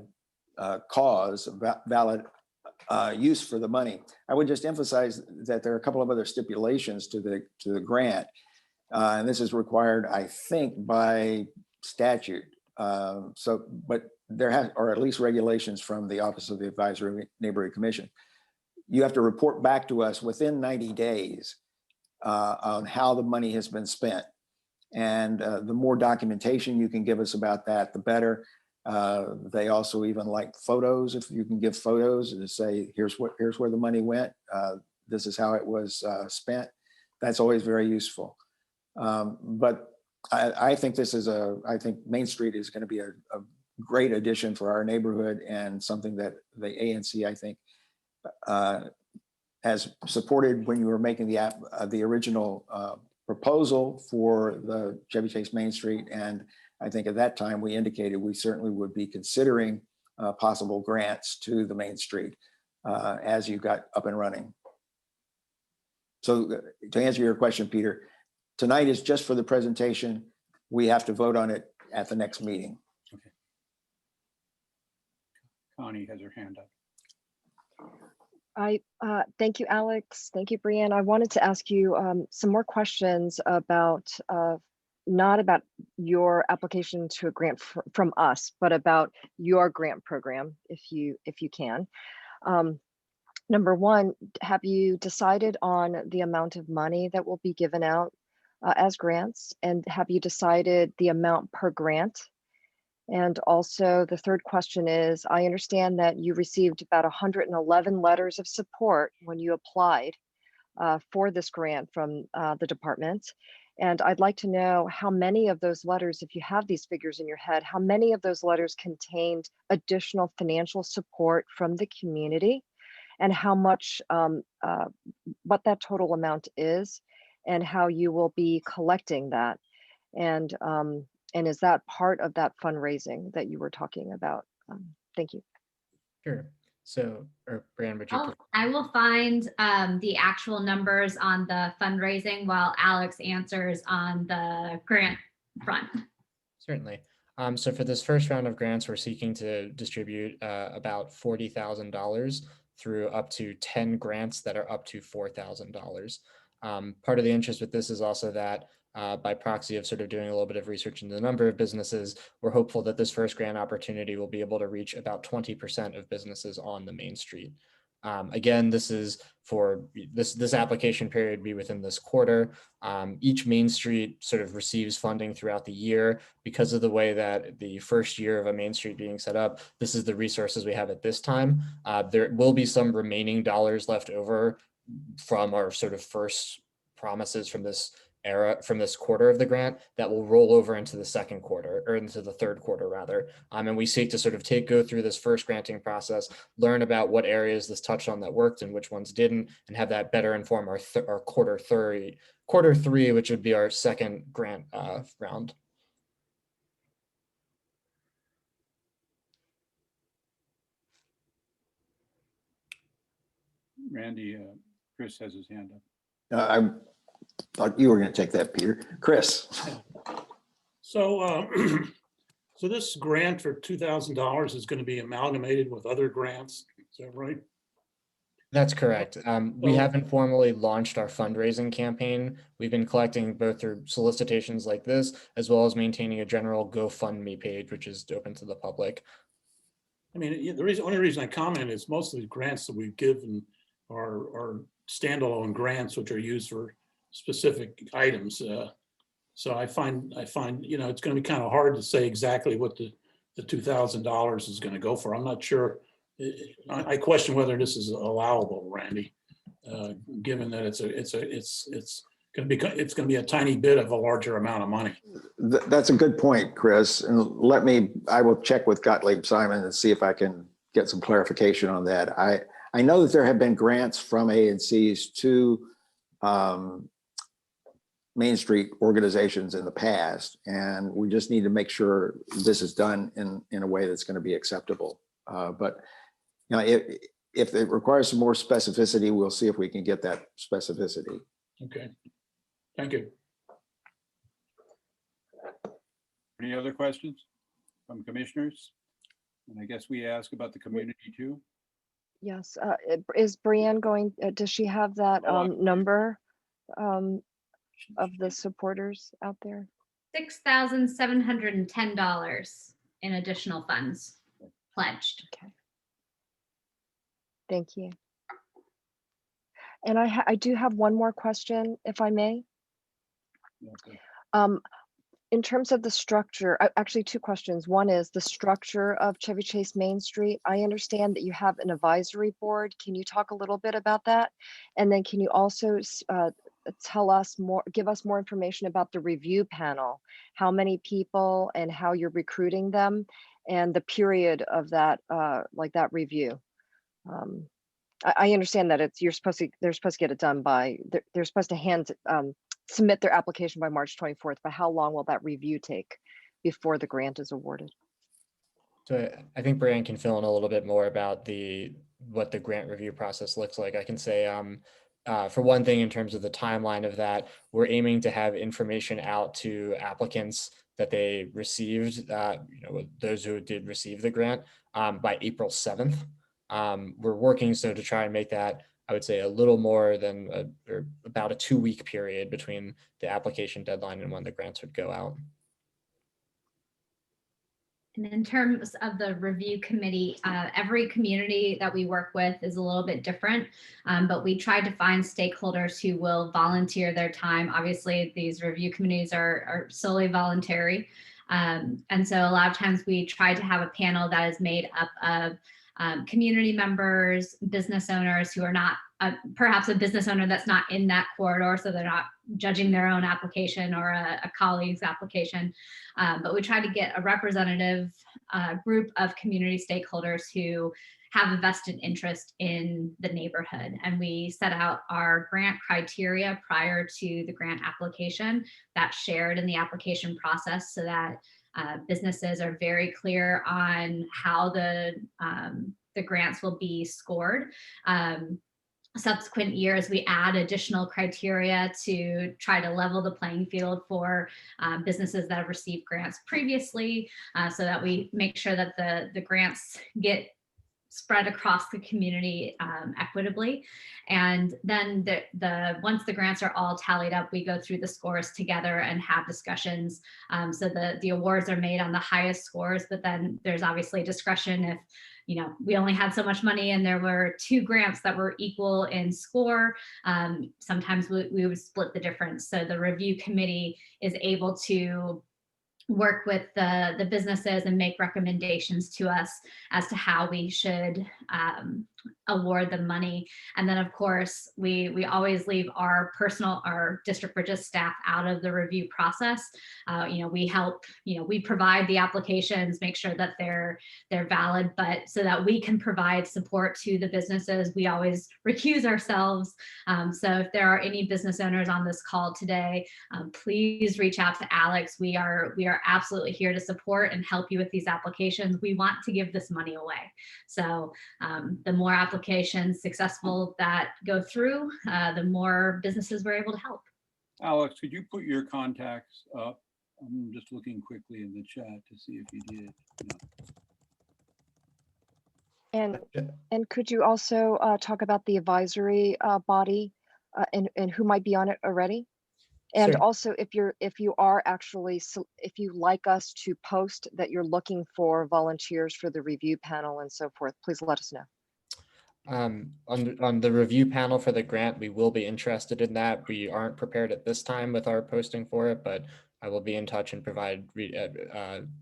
cause, valid use for the money. I would just emphasize that there are a couple of other stipulations to the grant, and this is required, I think, by statute. But there are at least regulations from the Office of the Advisory Neighborhood Commission. You have to report back to us within 90 days on how the money has been spent. And the more documentation you can give us about that, the better. They also even like photos. If you can give photos and say, here's where the money went. This is how it was spent. That's always very useful. But I think I think Main Street is going to be a great addition for our neighborhood, and something that the ANC, I think, has supported when you were making the original proposal for the Chevy Chase Main Street. And I think at that time we indicated we certainly would be considering possible grants to the Main Street as you got up and running. So to answer your question, Peter, tonight is just for the presentation. We have to vote on it at the next meeting. Okay. Connie has her hand up. Thank you, Alex. Thank you, Brianne. I wanted to ask you some more questions about, not about your application to a grant from us, but about your grant program, if you can. Number one, have you decided on the amount of money that will be given out as grants? And have you decided the amount per grant? And also the third question is, I understand that you received about 111 letters of support when you applied for this grant from the department. And I'd like to know how many of those letters, if you have these figures in your head, how many of those letters contained additional financial support from the community, and how much, what that total amount is, and how you will be collecting that. And is that part of that fundraising that you were talking about? Thank you. Sure. So, Brianne, would you? I will find the actual numbers on the fundraising while Alex answers on the grant front. Certainly. So for this first round of grants, we're seeking to distribute about $40,000 through up to 10 grants that are up to $4,000. Part of the interest with this is also that by proxy of sort of doing a little bit of research into the number of businesses, we're hopeful that this first grant opportunity will be able to reach about 20% of businesses on the Main Street. Again, this is for this application period be within this quarter. Each Main Street sort of receives funding throughout the year. Because of the way that the first year of a Main Street being set up, this is the resources we have at this time. There will be some remaining dollars left over from our sort of first promises from this quarter of the grant that will roll over into the second quarter, or into the third quarter rather. And we seek to sort of go through this first granting process, learn about what areas this touched on that worked and which ones didn't, and have that better inform our quarter three, which would be our second grant round. Randy, Chris has his hand up. I thought you were going to take that, Peter. Chris. So, so this grant for $2,000 is going to be amalgamated with other grants. Is that right? That's correct. We So- haven't formally launched our fundraising campaign. We've been collecting both through solicitations like this, as well as maintaining a general GoFundMe page, which is open to the public. I mean, only reason I comment is most of the grants that we've given are standalone grants, which are used for specific items. So I find, you know, it's going to be kind of hard to say exactly what the $2,000 is going to go for. I'm not sure. I question whether this is allowable, Randy, given that it's going to be a tiny bit of a larger amount of money. That's a good point, Chris. And I will check with Gottlieb Simon and see if I can get some clarification on that. I know that there have been grants from ANCs to Main Street organizations in the past, and we just need to make sure this is done in a way that's going to be acceptable. But you know, if it requires some more specificity, we'll see if we can get that specificity. Okay, thank you. Any other questions from commissioners? And I guess we ask about the community too. Yes, is Brianne going, does she have that number of the supporters out there? $6,710 in additional funds pledged. Okay. Thank you. And I do have one more question, if I may. Okay. In terms of the structure, actually two questions. One is the structure of Chevy Chase Main Street. I understand that you have an advisory board. Can you talk a little bit about that? And then can you also tell us more, give us more information about the review panel, how many people and how you're recruiting them, and the period of that, like that review. I understand that they're supposed to get it done by, they're supposed to submit their application by March 24th, but how long will that review take before the grant is awarded? So I think Brian can fill in a little bit more about what the grant review process looks like. I can say, for one thing, in terms of the timeline of that, we're aiming to have information out to applicants that they received, you know, those who did receive the grant by April 7th. We're working to try and make that, I would say, a little more than or about a 2-week period between the application deadline and when the grants would go out. And in terms of the review committee, every community that we work with is a little bit different, but we try to find stakeholders who will volunteer their time. Obviously, these review committees are solely voluntary. And so a lot of times we try to have a panel that is made up of community members, business owners who are not, perhaps a business owner that's not in that corridor, so they're not judging their own application or a colleague's application. But we try to get a representative group of community stakeholders who have a vested interest in the neighborhood. And we set out our grant criteria prior to the grant application that's shared in the application process, so that businesses are very clear on how the grants will be scored. Subsequent years, we add additional criteria to try to level the playing field for businesses that have received grants previously, so that we make sure that the grants get spread across the community equitably. And then once the grants are all tallied up, we go through the scores together and have discussions. So the awards are made on the highest scores, but then there's obviously discretion if, you know, we only had so much money and there were 2 grants that were equal in score. Sometimes we would split the difference. So the review committee is able to work with the businesses and make recommendations to us as to how we should award the money. And then of course, we always leave our District Bridges staff out of the review process. You know, we help, you know, we provide the applications, make sure that they're valid, but so that we can provide support to the businesses, we always recuse ourselves. So if there are any business owners on this call today, please reach out to Alex. We are absolutely here to support and help you with these applications. We want to give this money away. So the more more applications successful that go through, the more businesses we're able to help. Alex, could you put your contacts up? I'm just looking quickly in the chat to see if you did. No. And could you also talk about the advisory body and who might be on it already? And Sure. also, if you are actually, if you like us to post that you're looking for volunteers for the review panel and so forth, please let us know. On the review panel for the grant, we will be interested in that. We aren't prepared at this time with our posting for it, but I will be in touch and provide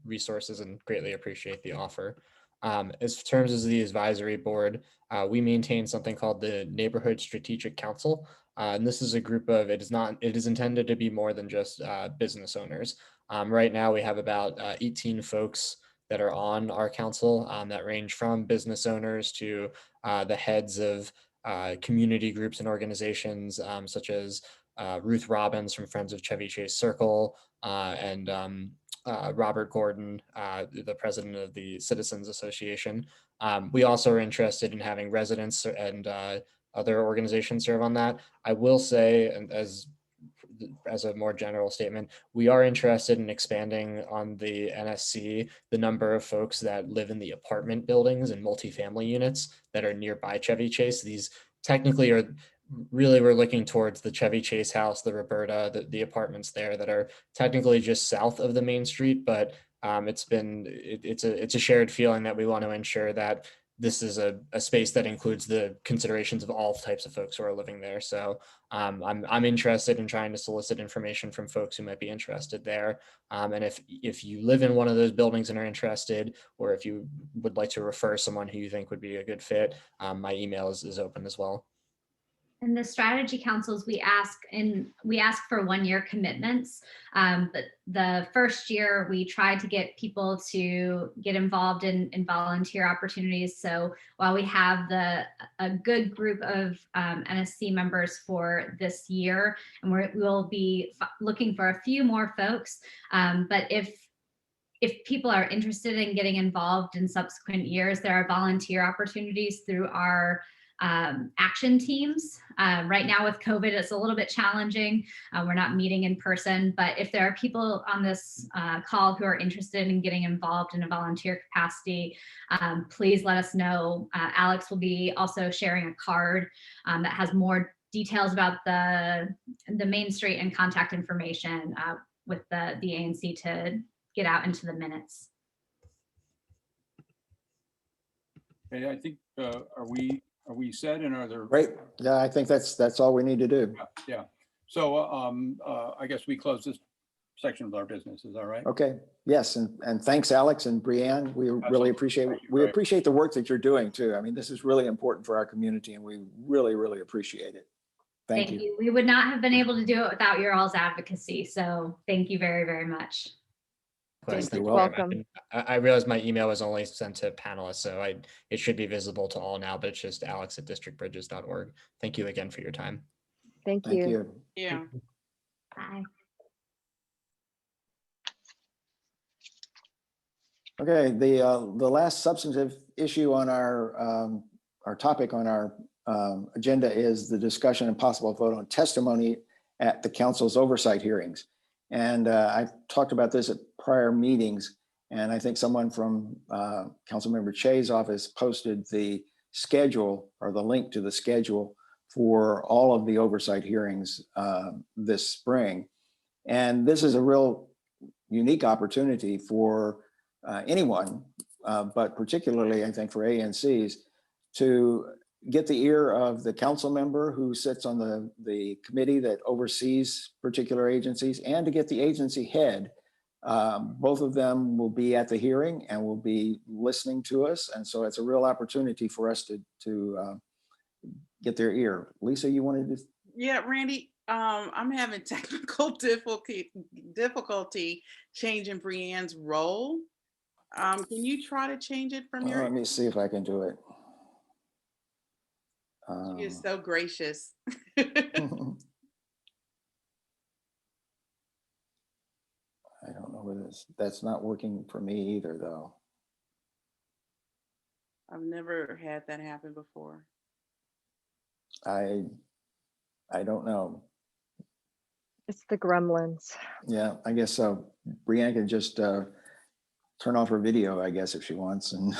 resources and greatly appreciate the offer. As terms of the advisory board, we maintain something called the Neighborhood Strategic Council. And this is a group of, it is intended to be more than just business owners. Right now we have about 18 folks that are on our council that range from business owners to the heads of community groups and organizations such as Ruth Robbins from Friends of Chevy Chase Circle and Robert Gordon, the president of the Citizens Association. We also are interested in having residents and other organizations serve on that. I will say, and as a more general statement, we are interested in expanding on the NSC, the number of folks that live in the apartment buildings and multifamily units that are nearby Chevy Chase. These technically are really, we're looking towards the Chevy Chase house, the Roberta, the apartments there that are technically just south of the main street, but it's a shared feeling that we want to ensure that this is a space that includes the considerations of all types of folks who are living there. So I'm interested in trying to solicit information from folks who might be interested there. And if you live in one of those buildings and are interested, or if you would like to refer someone who you think would be a good fit, my email is open as well. In the strategy councils, we ask for 1-year commitments. But the first year we try to get people to get involved in volunteer opportunities. So while we have a good group of NSC members for this year, and we'll be looking for a few more folks. But if people are interested in getting involved in subsequent years, there are volunteer opportunities through our action teams. Right now with COVID, it's a little bit challenging. We're not meeting in person, but if there are people on this call who are interested in getting involved in a volunteer capacity, please let us know. Alex will be also sharing a card that has more details about the Main Street and contact information with the ANC to get out into the minutes. Okay, I think, are we set, and are there? Great. Yeah, I think that's all we need to do. Yeah. So I guess we close this section of our business. Is that right? Okay. Yes. And thanks, Alex and Brianne. We really appreciate the work that you're doing too. I mean, this is really important for our community, and we really, really appreciate it. Thank you. We would not have been able to do it without your all's advocacy. So thank you very, very much. Thank You're you. welcome. I realized my email was only sent to panelists, so it should be visible to all now, but it's just alex@districtbridges.org. Thank you again for your time. Thank Thank you. you. Yeah. Bye. Okay, the last substantive issue on our topic on our agenda is the discussion and possible vote on testimony at the council's oversight hearings. And I've talked about this at prior meetings, and I think someone from Councilmember Che's office posted the schedule or the link to the schedule for all of the oversight hearings this spring. And this is a real unique opportunity for anyone, but particularly I think for ANCs, to get the ear of the council member who sits on the committee that oversees particular agencies, and to get the agency head. Both of them will be at the hearing and will be listening to us. And so it's a real opportunity for us to get their ear. Lisa, you wanted to? Yeah, Randy, I'm having technical difficulty changing Brianne's role. Can you try to change it from your? Let me see if I can do it. She is so gracious. I don't know whether that's not working for me either, though. I've never had that happen before. I don't know. It's the gremlins. Yeah, I guess so. Brianne can just turn off her video, I guess, if she wants. And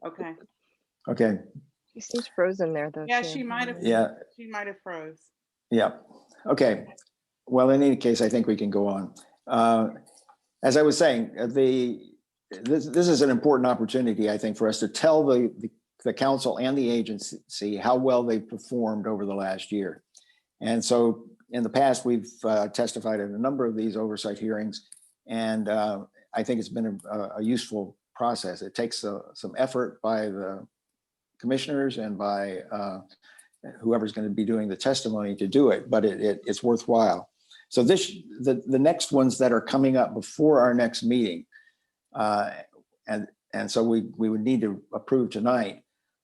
Okay. okay, She seems frozen there though. Yeah, too. she might have. yeah, She might have froze. yeah. Okay. Well, in any case, I think we can go on. As I was saying, this is an important opportunity, I think, for us to tell the council and the agency how well they've performed over the last year. And so in the past, we've testified at a number of these oversight hearings, and I think it's been a useful process. It takes some effort by the commissioners and by whoever's going to be doing the testimony to do it, but it's worthwhile. So the next ones that are coming up before our next meeting, and so we would need to approve tonight,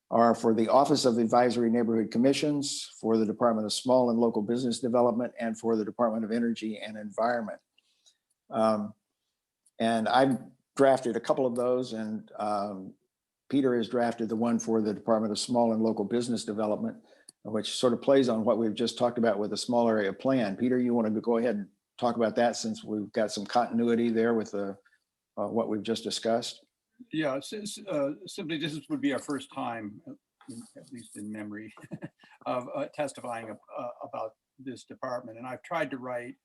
are for the Office of Advisory Neighborhood Commissions, for the Department of Small and Local Business Development, and for the Department of Energy and Environment. And I've drafted a couple of those, and Peter has drafted the one for the Department of Small and Local Business Development, which sort of plays on what we've just talked about with the small area plan. Peter, you want to go ahead and talk about that, since we've got some continuity there with what we've just discussed? Yeah, simply this would be our first time, at least in memory, of testifying about this department. And I've tried to write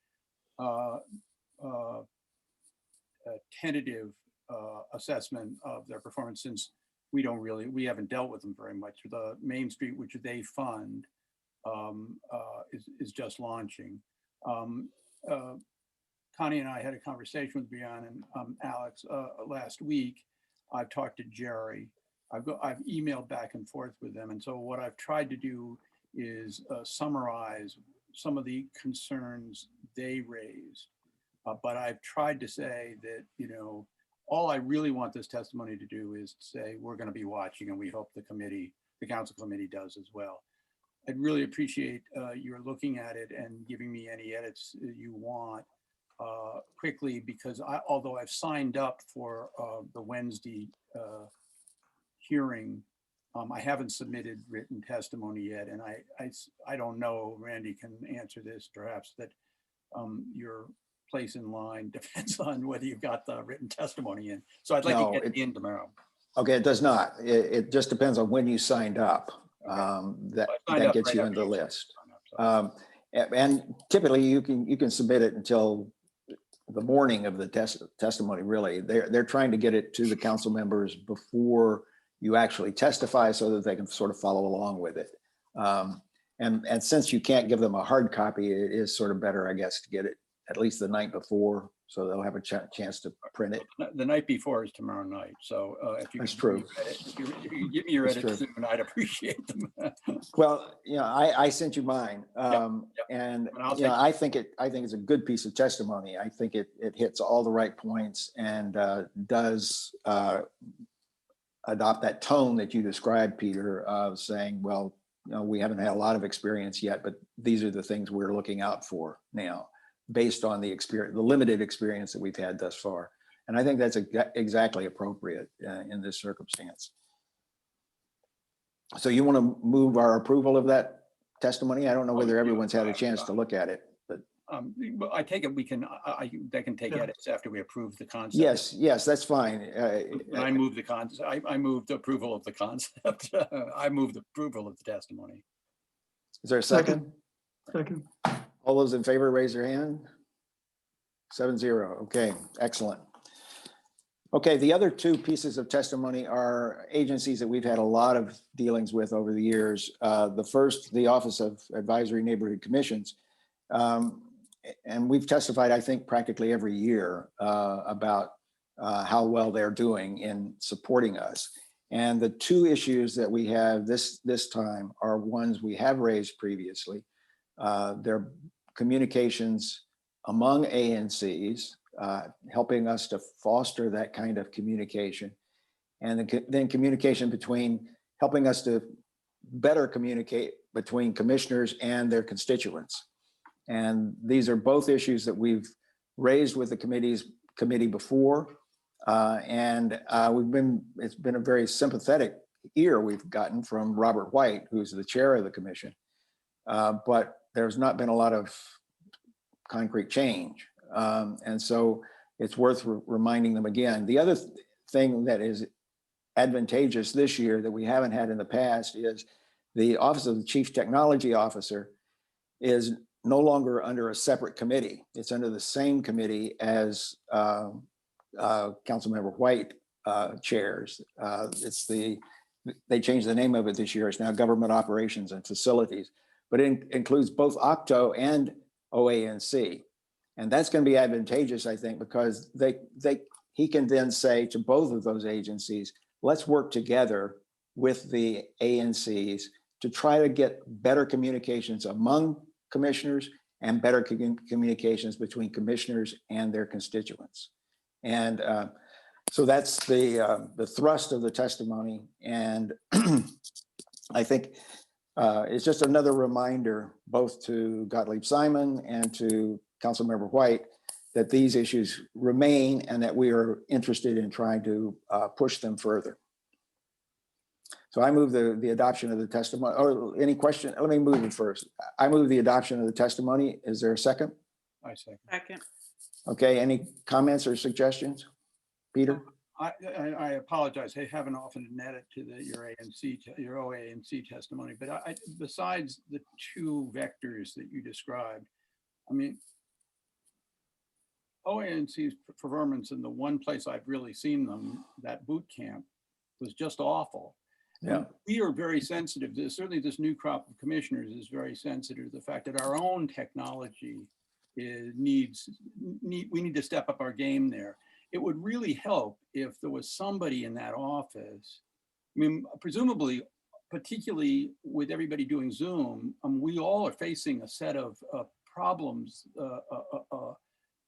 a tentative assessment of their performance, since we haven't dealt with them very much. The Main Street, which they fund, is just launching. Connie and I had a conversation with Brianna and Alex last week. I've talked to Jerry. I've emailed back and forth with them. And so what I've tried to do is summarize some of the concerns they raised. But I've tried to say that, all I really want this testimony to do is to say, we're going to be watching, and we hope the council committee does as well. I'd really appreciate your looking at it and giving me any edits you want quickly, because although I've signed up for the Wednesday hearing, I haven't submitted written testimony yet. And I don't know, Randy can answer this perhaps, that your place in line depends on whether you've got the written testimony in. So I'd like to get it in tomorrow. Okay, it does not. It just depends on when you signed up. Okay. That gets you in the list. And typically you can submit it until the morning of the testimony, really. They're trying to get it to the council members before you actually testify, so that they can sort of follow along with it. And since you can't give them a hard copy, it is sort of better, I guess, to get it at least the night before, so they'll have a chance to print it. The night before is tomorrow night. So if you That's can true. If you give me your That's edits true. soon, I'd appreciate them. Well, I sent you mine, and I think it's a good piece of testimony. I think it hits all the right points, and does adopt that tone that you described, Peter, of saying, well, we haven't had a lot of experience yet, but these are the things we're looking out for now, based on the limited experience that we've had thus far. And I think that's exactly appropriate in this circumstance. So you want to move our approval of that testimony? I don't know whether everyone's had a chance to look at it, but. I take it they can take edits after we approve the concept. Yes, that's fine. I move the concept. I move the approval of the concept. I move the approval of the testimony. Is there a second? Second. All those in favor, raise your hand. 7-0. Okay, excellent. Okay, the other two pieces of testimony are agencies that we've had a lot of dealings with over the years. The first, the Office of Advisory Neighborhood Commissions. And we've testified, I think, practically every year about how well they're doing in supporting us. And the two issues that we have this time are ones we have raised previously. They're communications among ANCs, helping us to foster that kind of communication, and then communication helping us to better communicate between commissioners and their constituents. And these are both issues that we've raised with the committee before. It's been a very sympathetic ear we've gotten from Robert White, who's the chair of the commission. But there's not been a lot of concrete change. And so it's worth reminding them again. The other thing that is advantageous this year that we haven't had in the past is the Office of the Chief Technology Officer is no longer under a separate committee. It's under the same committee as Councilmember White chairs. They changed the name of it this year. It's now Government Operations and Facilities, but it includes both OCTO and OANC. And that's going to be advantageous, I think, because he can then say to both of those agencies, let's work together with the ANCs to try to get better communications among commissioners and better communications between commissioners and their constituents. And so that's the thrust of the testimony. And I think it's just another reminder both to Gottlieb Simon and to Councilmember White that these issues remain and that we are interested in trying to push them further. So I move the adoption of the testimony. Or any question? Let me move it first. I move the adoption of the testimony. Is there a second? I second. Second. Okay, any comments or suggestions? Peter? I apologize. I haven't often added to your OANC testimony, but besides the two vectors that you described, I mean, OANC's performance in the one place I've really seen them, that boot camp, was just awful. Yeah. And we are very sensitive. Certainly this new crop of commissioners is very sensitive to the fact that our own technology we need to step up our game there. It would really help if there was somebody in that office. I mean, presumably, particularly with everybody doing Zoom, we all are facing a set of problems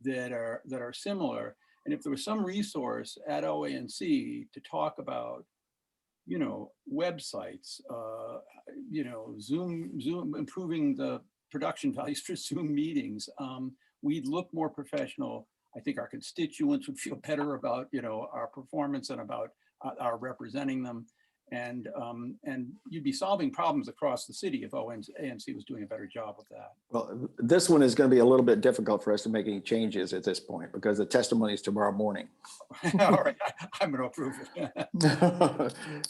that are similar. And if there was some resource at OANC to talk about, websites, Zoom, improving the production values for Zoom meetings, we'd look more professional. I think our constituents would feel better about, our performance and about our representing them. And you'd be solving problems across the city if ANC was doing a better job of that. Well, this one is going to be a little bit difficult for us to make any changes at this point because the testimony is tomorrow morning. All right, I'm going to approve it.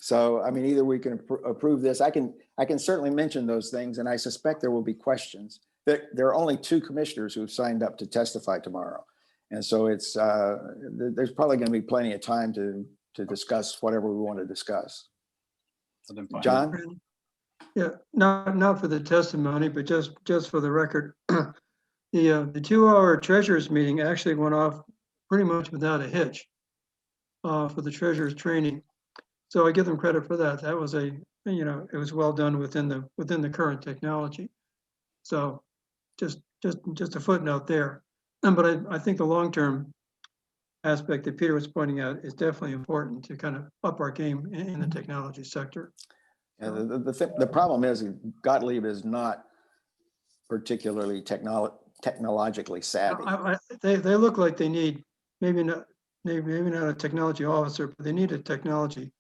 So, I mean, either we can approve this. I can certainly mention those things, and I suspect there will be questions. There are only 2 commissioners who have signed up to testify tomorrow. And so it's there's probably going to be plenty of time to discuss whatever we want to discuss. John? Yeah, not for the testimony, but just for the record, the 2-hour treasurers meeting actually went off pretty much without a hitch for the treasurers training. So I give them credit for that. That was it was well done within the current technology. So just a footnote there. But I think the long-term aspect that Peter was pointing out is definitely important to kind of up our game in the technology sector. Yeah, the problem is Gottlieb is not particularly technologically savvy. They look like they need maybe not a technology officer, but they need a technology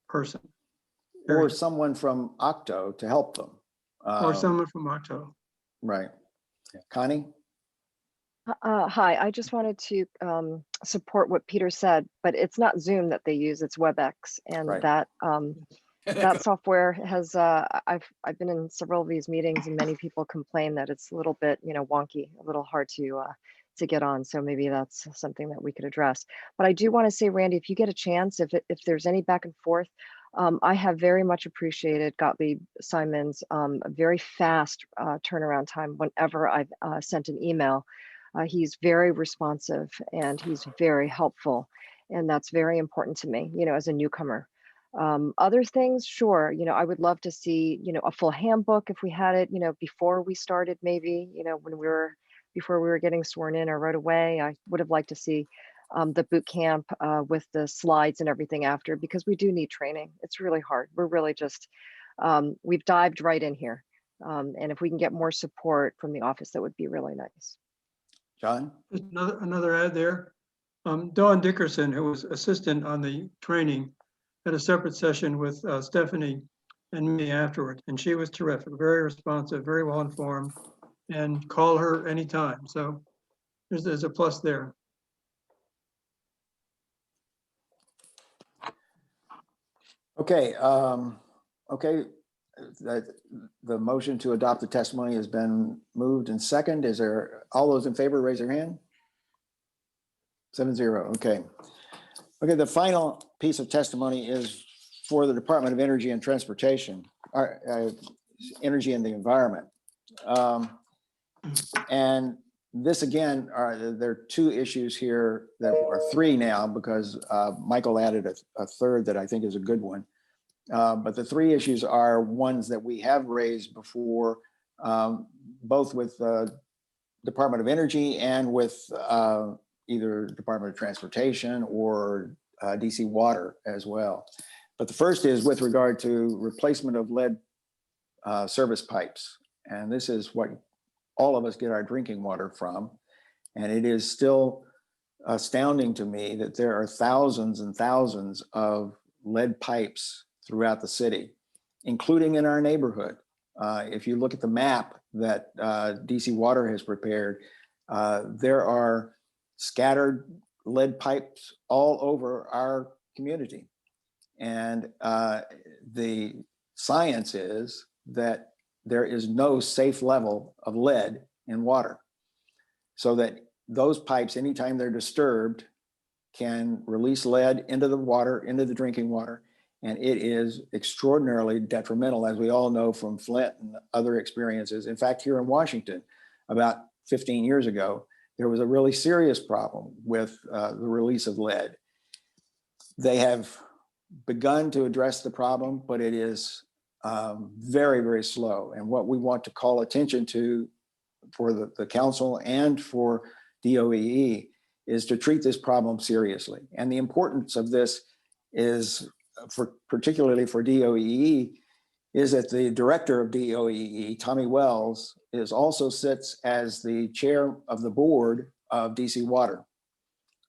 person. Or someone from OCTO to help them. Or someone from OCTO. Right. Connie? Hi, I just wanted to support what Peter said, but it's not Zoom that they use, it's WebEx. And right. that software has, I've been in several of these meetings and many people complain that it's a little bit, wonky, a little hard to get on. So maybe that's something that we could address. But I do want to say, Randy, if you get a chance, if there's any back and forth, I have very much appreciated Gottlieb Simon's very fast turnaround time whenever I've sent an email. He's very responsive and he's very helpful. And that's very important to me, as a newcomer. Other things, sure, I would love to see, a full handbook if we had it, before we started, maybe, before we were getting sworn in or right away. I would have liked to see the boot camp with the slides and everything after, because we do need training. It's really hard. We're really just, we've dived right in here. And if we can get more support from the office, that would be really nice. John? Another ad there. Dawn Dickerson, who was assistant on the training, had a separate session with Stephanie and me afterwards, and she was terrific, very responsive, very well informed, and call her anytime. So there's a plus there. Okay, okay. The motion to adopt the testimony has been moved and second. Is there, all those in favor, raise your hand. 7-0, okay. Okay, the final piece of testimony is for the Department of Energy and Transportation, Energy and the Environment. And this again, there are two issues here that are three now because Michael added a third that I think is a good one. But the three issues are ones that we have raised before, both with the Department of Energy and with either Department of Transportation or DC Water as well. But the first is with regard to replacement of lead service pipes. And this is what all of us get our drinking water from. And it is still astounding to me that there are thousands and thousands of lead pipes throughout the city, including in our neighborhood. If you look at the map that DC Water has prepared, there are scattered lead pipes all over our community. And the science is that there is no safe level of lead in water. So that those pipes, anytime they're disturbed, can release lead into the water, into the drinking water. And it is extraordinarily detrimental, as we all know from Flint and other experiences. In fact, here in Washington, about 15 years ago, there was a really serious problem with the release of lead. They have begun to address the problem, but it is very, very slow. And what we want to call attention to for the council and for DOEE is to treat this problem seriously. And the importance of this is, particularly for DOEE, is that the director of DOEE, Tommy Wells, also sits as the chair of the board of DC Water.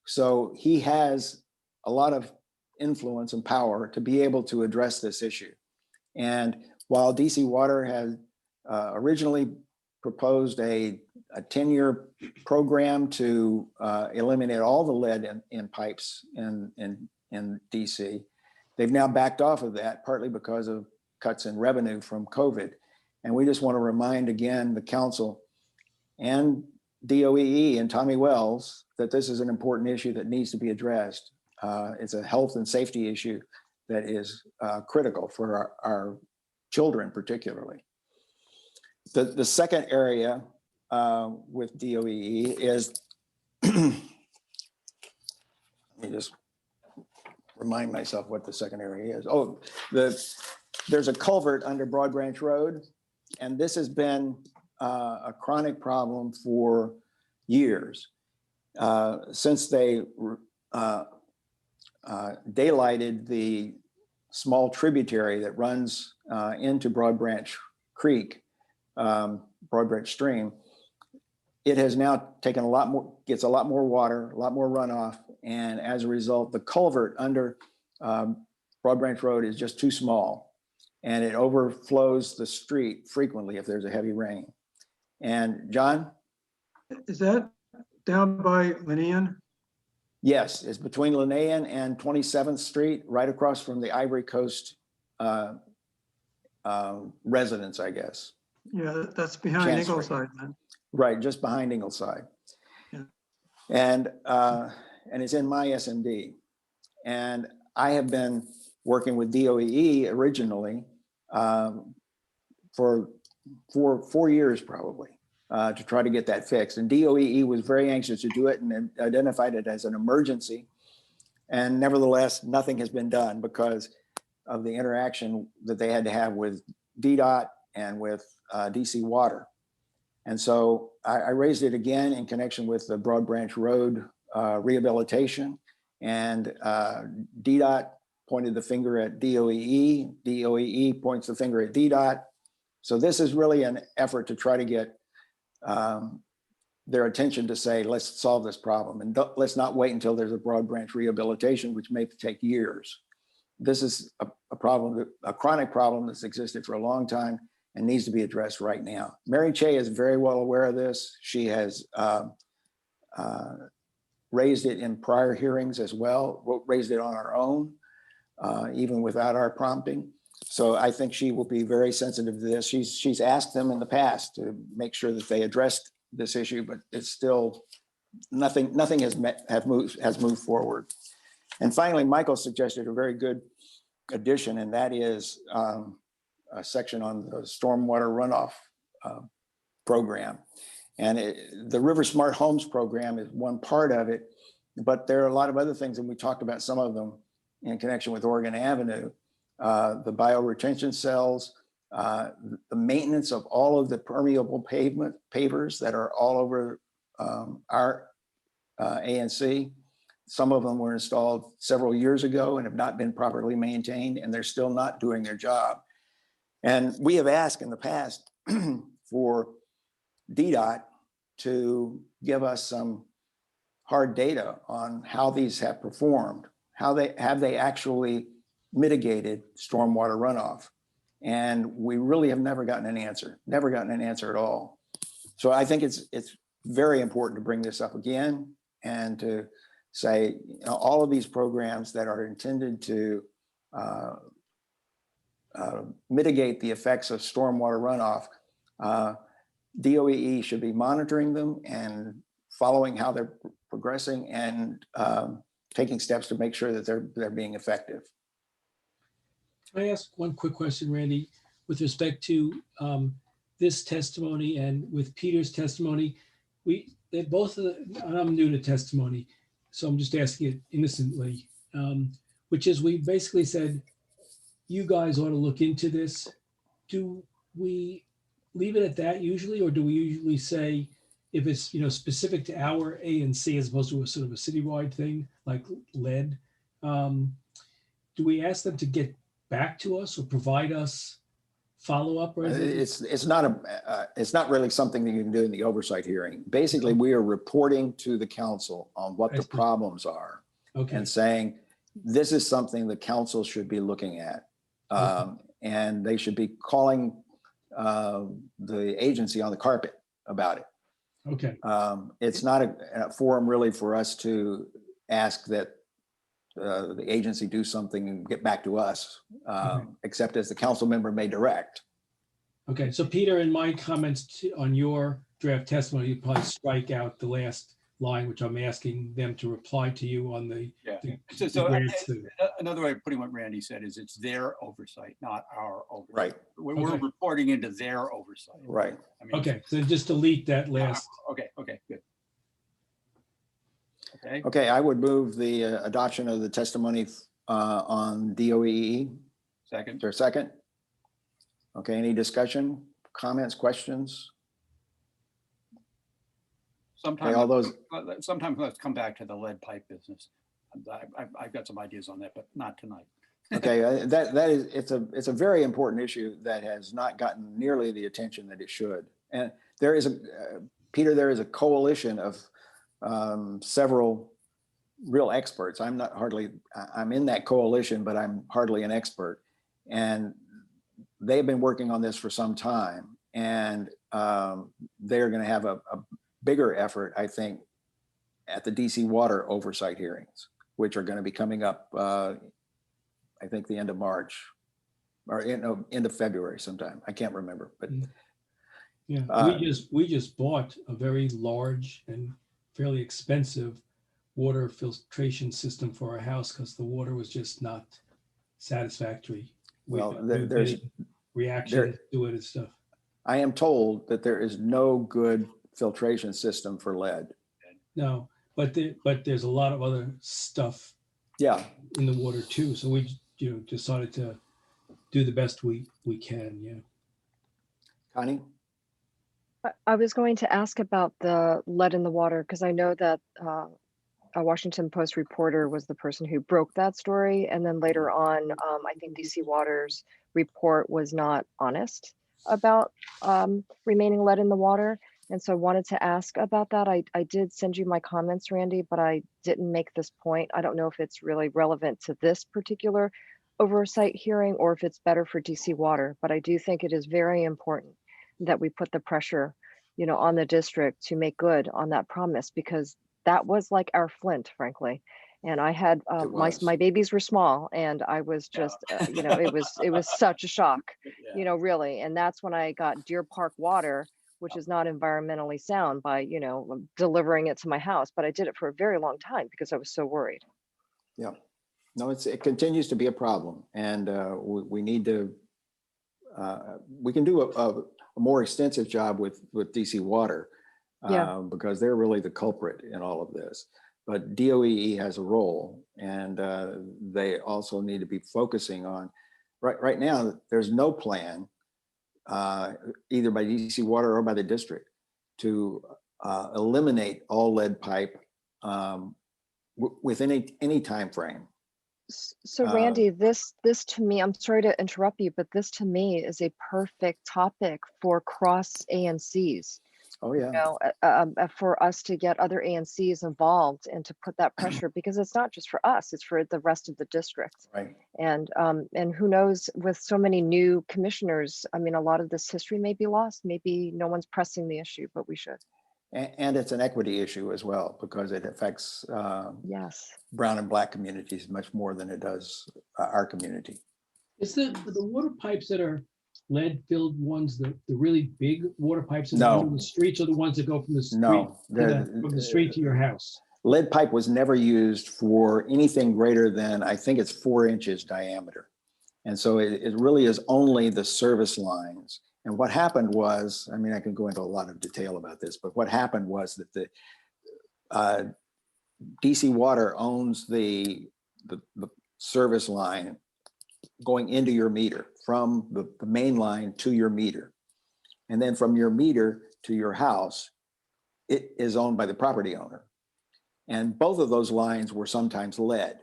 So he has a lot of influence and power to be able to address this issue. And while DC Water had originally proposed a 10-year program to eliminate all the lead in pipes in DC, they've now backed off of that, partly because of cuts in revenue from COVID. And we just want to remind again the council and DOEE and Tommy Wells that this is an important issue that needs to be addressed. It's a health and safety issue that is critical for our children particularly. The second area with DOEE is, let me just remind myself what the second area is. Oh, there's a culvert under Broad Branch Road, and this has been a chronic problem for years. Since they daylighted the small tributary that runs into Broad Branch Creek, Broad Branch Stream, it has now taken gets a lot more water, a lot more runoff. And as a result, the culvert under Broad Branch Road is just too small, and it overflows the street frequently if there's a heavy rain. And John? Is that down by Linnean? Yes, it's between Linnean and 27th Street, right across from the Ivory Coast residence, I guess. Yeah, that's behind Chancery. Ingleside then. Right, just behind Ingleside. Yeah. And it's in my SMD. And I have been working with DOEE originally for 4 years probably to try to get that fixed. And DOEE was very anxious to do it and identified it as an emergency. And nevertheless, nothing has been done because of the interaction that they had to have with DDOT and with DC Water. And so I raised it again in connection with the Broad Branch Road rehabilitation, and DDOT pointed the finger at DOEE, DOEE points the finger at DDOT. So this is really an effort to try to get their attention to say, let's solve this problem, and let's not wait until there's a broad branch rehabilitation, which may take years. This is a problem, a chronic problem that's existed for a long time and needs to be addressed right now. Mary Che is very well aware of this. She has raised it in prior hearings as well, raised it on her own, even without our prompting. So I think she will be very sensitive to this. She's asked them in the past to make sure that they addressed this issue, but it's still nothing has moved forward. And finally, Michael suggested a very good addition, and that is a section on the stormwater runoff program. And the River Smart Homes program is one part of it, but there are a lot of other things, and we talked about some of them in connection with Oregon Avenue, the bioretention cells, the maintenance of all of the permeable pavers that are all over our ANC. Some of them were installed several years ago and have not been properly maintained, and they're still not doing their job. And we have asked in the past for DDOT to give us some hard data on how these have performed, how they actually mitigated stormwater runoff. And we really have never gotten an answer at all. So I think it's very important to bring this up again and to say, you know, all of these programs that are intended to mitigate the effects of stormwater runoff, DOEE should be monitoring them and following how they're progressing and taking steps to make sure that they're being effective. Can I ask one quick question, Randy, with respect to this testimony and with Peter's testimony? They both, I'm new to testimony, so I'm just asking it innocently, which is we basically said, you guys ought to look into this. Do we leave it at that usually, or do we usually say if it's, you know, specific to our ANC as opposed to a sort of a citywide thing like lead? Do we ask them to get back to us or provide us follow-up? It's not really something that you can do in the oversight hearing. Basically, we are reporting to the council on what the problems are, and saying this is something the council should be looking at, and they should be calling the agency on the carpet about it. Okay. It's not a forum really for us to ask that the agency do something and get back to us, except as the council member may direct. Okay, so Peter, in my comments on your draft testimony, you probably strike out the last line, which I'm asking them to reply to you on the. Yeah. The Another way of putting what Randy said is it's their oversight, not our oversight. Right. We're reporting into their oversight. Right. I mean, okay, so just delete that last. Okay, good. Okay, I would move the adoption of the testimony on DOEE. Second. Is there a second? Okay, any discussion, comments, questions? Sometimes, all those. Sometimes let's come back to the lead pipe business. I've got some ideas on that, but not tonight. Okay, it's a very important issue that has not gotten nearly the attention that it should. And there is Peter, there is a coalition of several real experts. I'm in that coalition, but I'm hardly an expert. And they've been working on this for some time, and they're going to have a bigger effort, I think, at the DC water oversight hearings, which are going to be coming up, I think the end of March or end of February sometime. I can't remember, but yeah, we just bought a very large and fairly expensive water filtration system for our house because the water was just not satisfactory. Well, there's reaction to it and stuff. I am told that there is no good filtration system for lead. No, but there's a lot of other stuff. Yeah. In the water too. So we decided to do the best we can. Yeah. Connie? I was going to ask about the lead in the water because I know that a Washington Post reporter was the person who broke that story. And then later on, I think DC Water's report was not honest. about remaining lead in the water. And so I wanted to ask about that. I did send you my comments, Randy, but I didn't make this point. I don't know if it's really relevant to this particular oversight hearing or if it's better for DC Water, but I do think it is very important that we put the pressure, you know, on the district to make good on that promise, because that was like our Flint, frankly. And I had my babies were small, and I was just, you know, it was such a shock, you know, really. And that's when I got Deer Park water, which is not environmentally sound, by, you know, delivering it to my house. But I did it for a very long time because I was so worried. Yeah, no, it continues to be a problem, and we need to. We can do a more extensive job with DC Water, because they're really the culprit in all of this. But DOEE has a role, and they also need to be focusing on. Right now, there's no plan, either by DC Water or by the district, to eliminate all lead pipe within any time frame. So Randy, this to me, I'm sorry to interrupt you, but this to me is a perfect topic for cross ANCs. Oh yeah. You know, for us to get other ANCs involved and to put that pressure, because it's not just for us, it's for the rest of the district. Right. And who knows, with so many new commissioners, I mean, a lot of this history may be lost. Maybe no one's pressing the issue, but we should. And it's an equity issue as well, because it affects yes, brown and black communities much more than it does our community. Is the water pipes that are lead filled ones, the really big water pipes in the No. middle of the streets, or the ones that go from the street No, from the street to your house? Lead pipe was never used for anything greater than, I think it's 4 inches diameter. And so it really is only the service lines. And what happened was, I mean, I can go into a lot of detail about this, but what happened was that the DC Water owns the service line going into your meter, from the main line to your meter. And then from your meter to your house, it is owned by the property owner. And both of those lines were sometimes lead.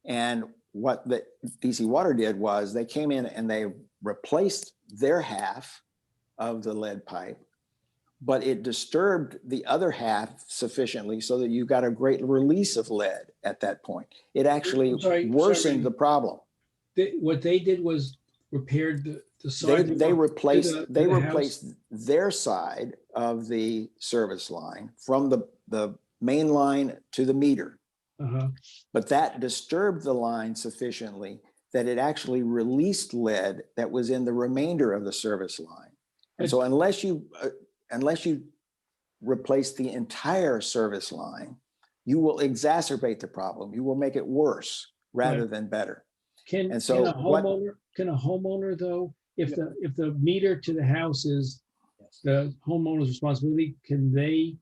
And what the DC Water did was they came in and they replaced their half of the lead pipe, but it disturbed the other half sufficiently so that you got a great release of lead at that point. It actually worsened the problem. What they did was repaired the side. They replaced their side of the service line from the main line to the meter. But that disturbed the line sufficiently that it actually released lead that was in the remainder of the service line. And so unless you replace the entire service line, you will exacerbate the problem. You will make it worse rather than better. Can a homeowner though, if the meter to the house is the homeowner's responsibility, can they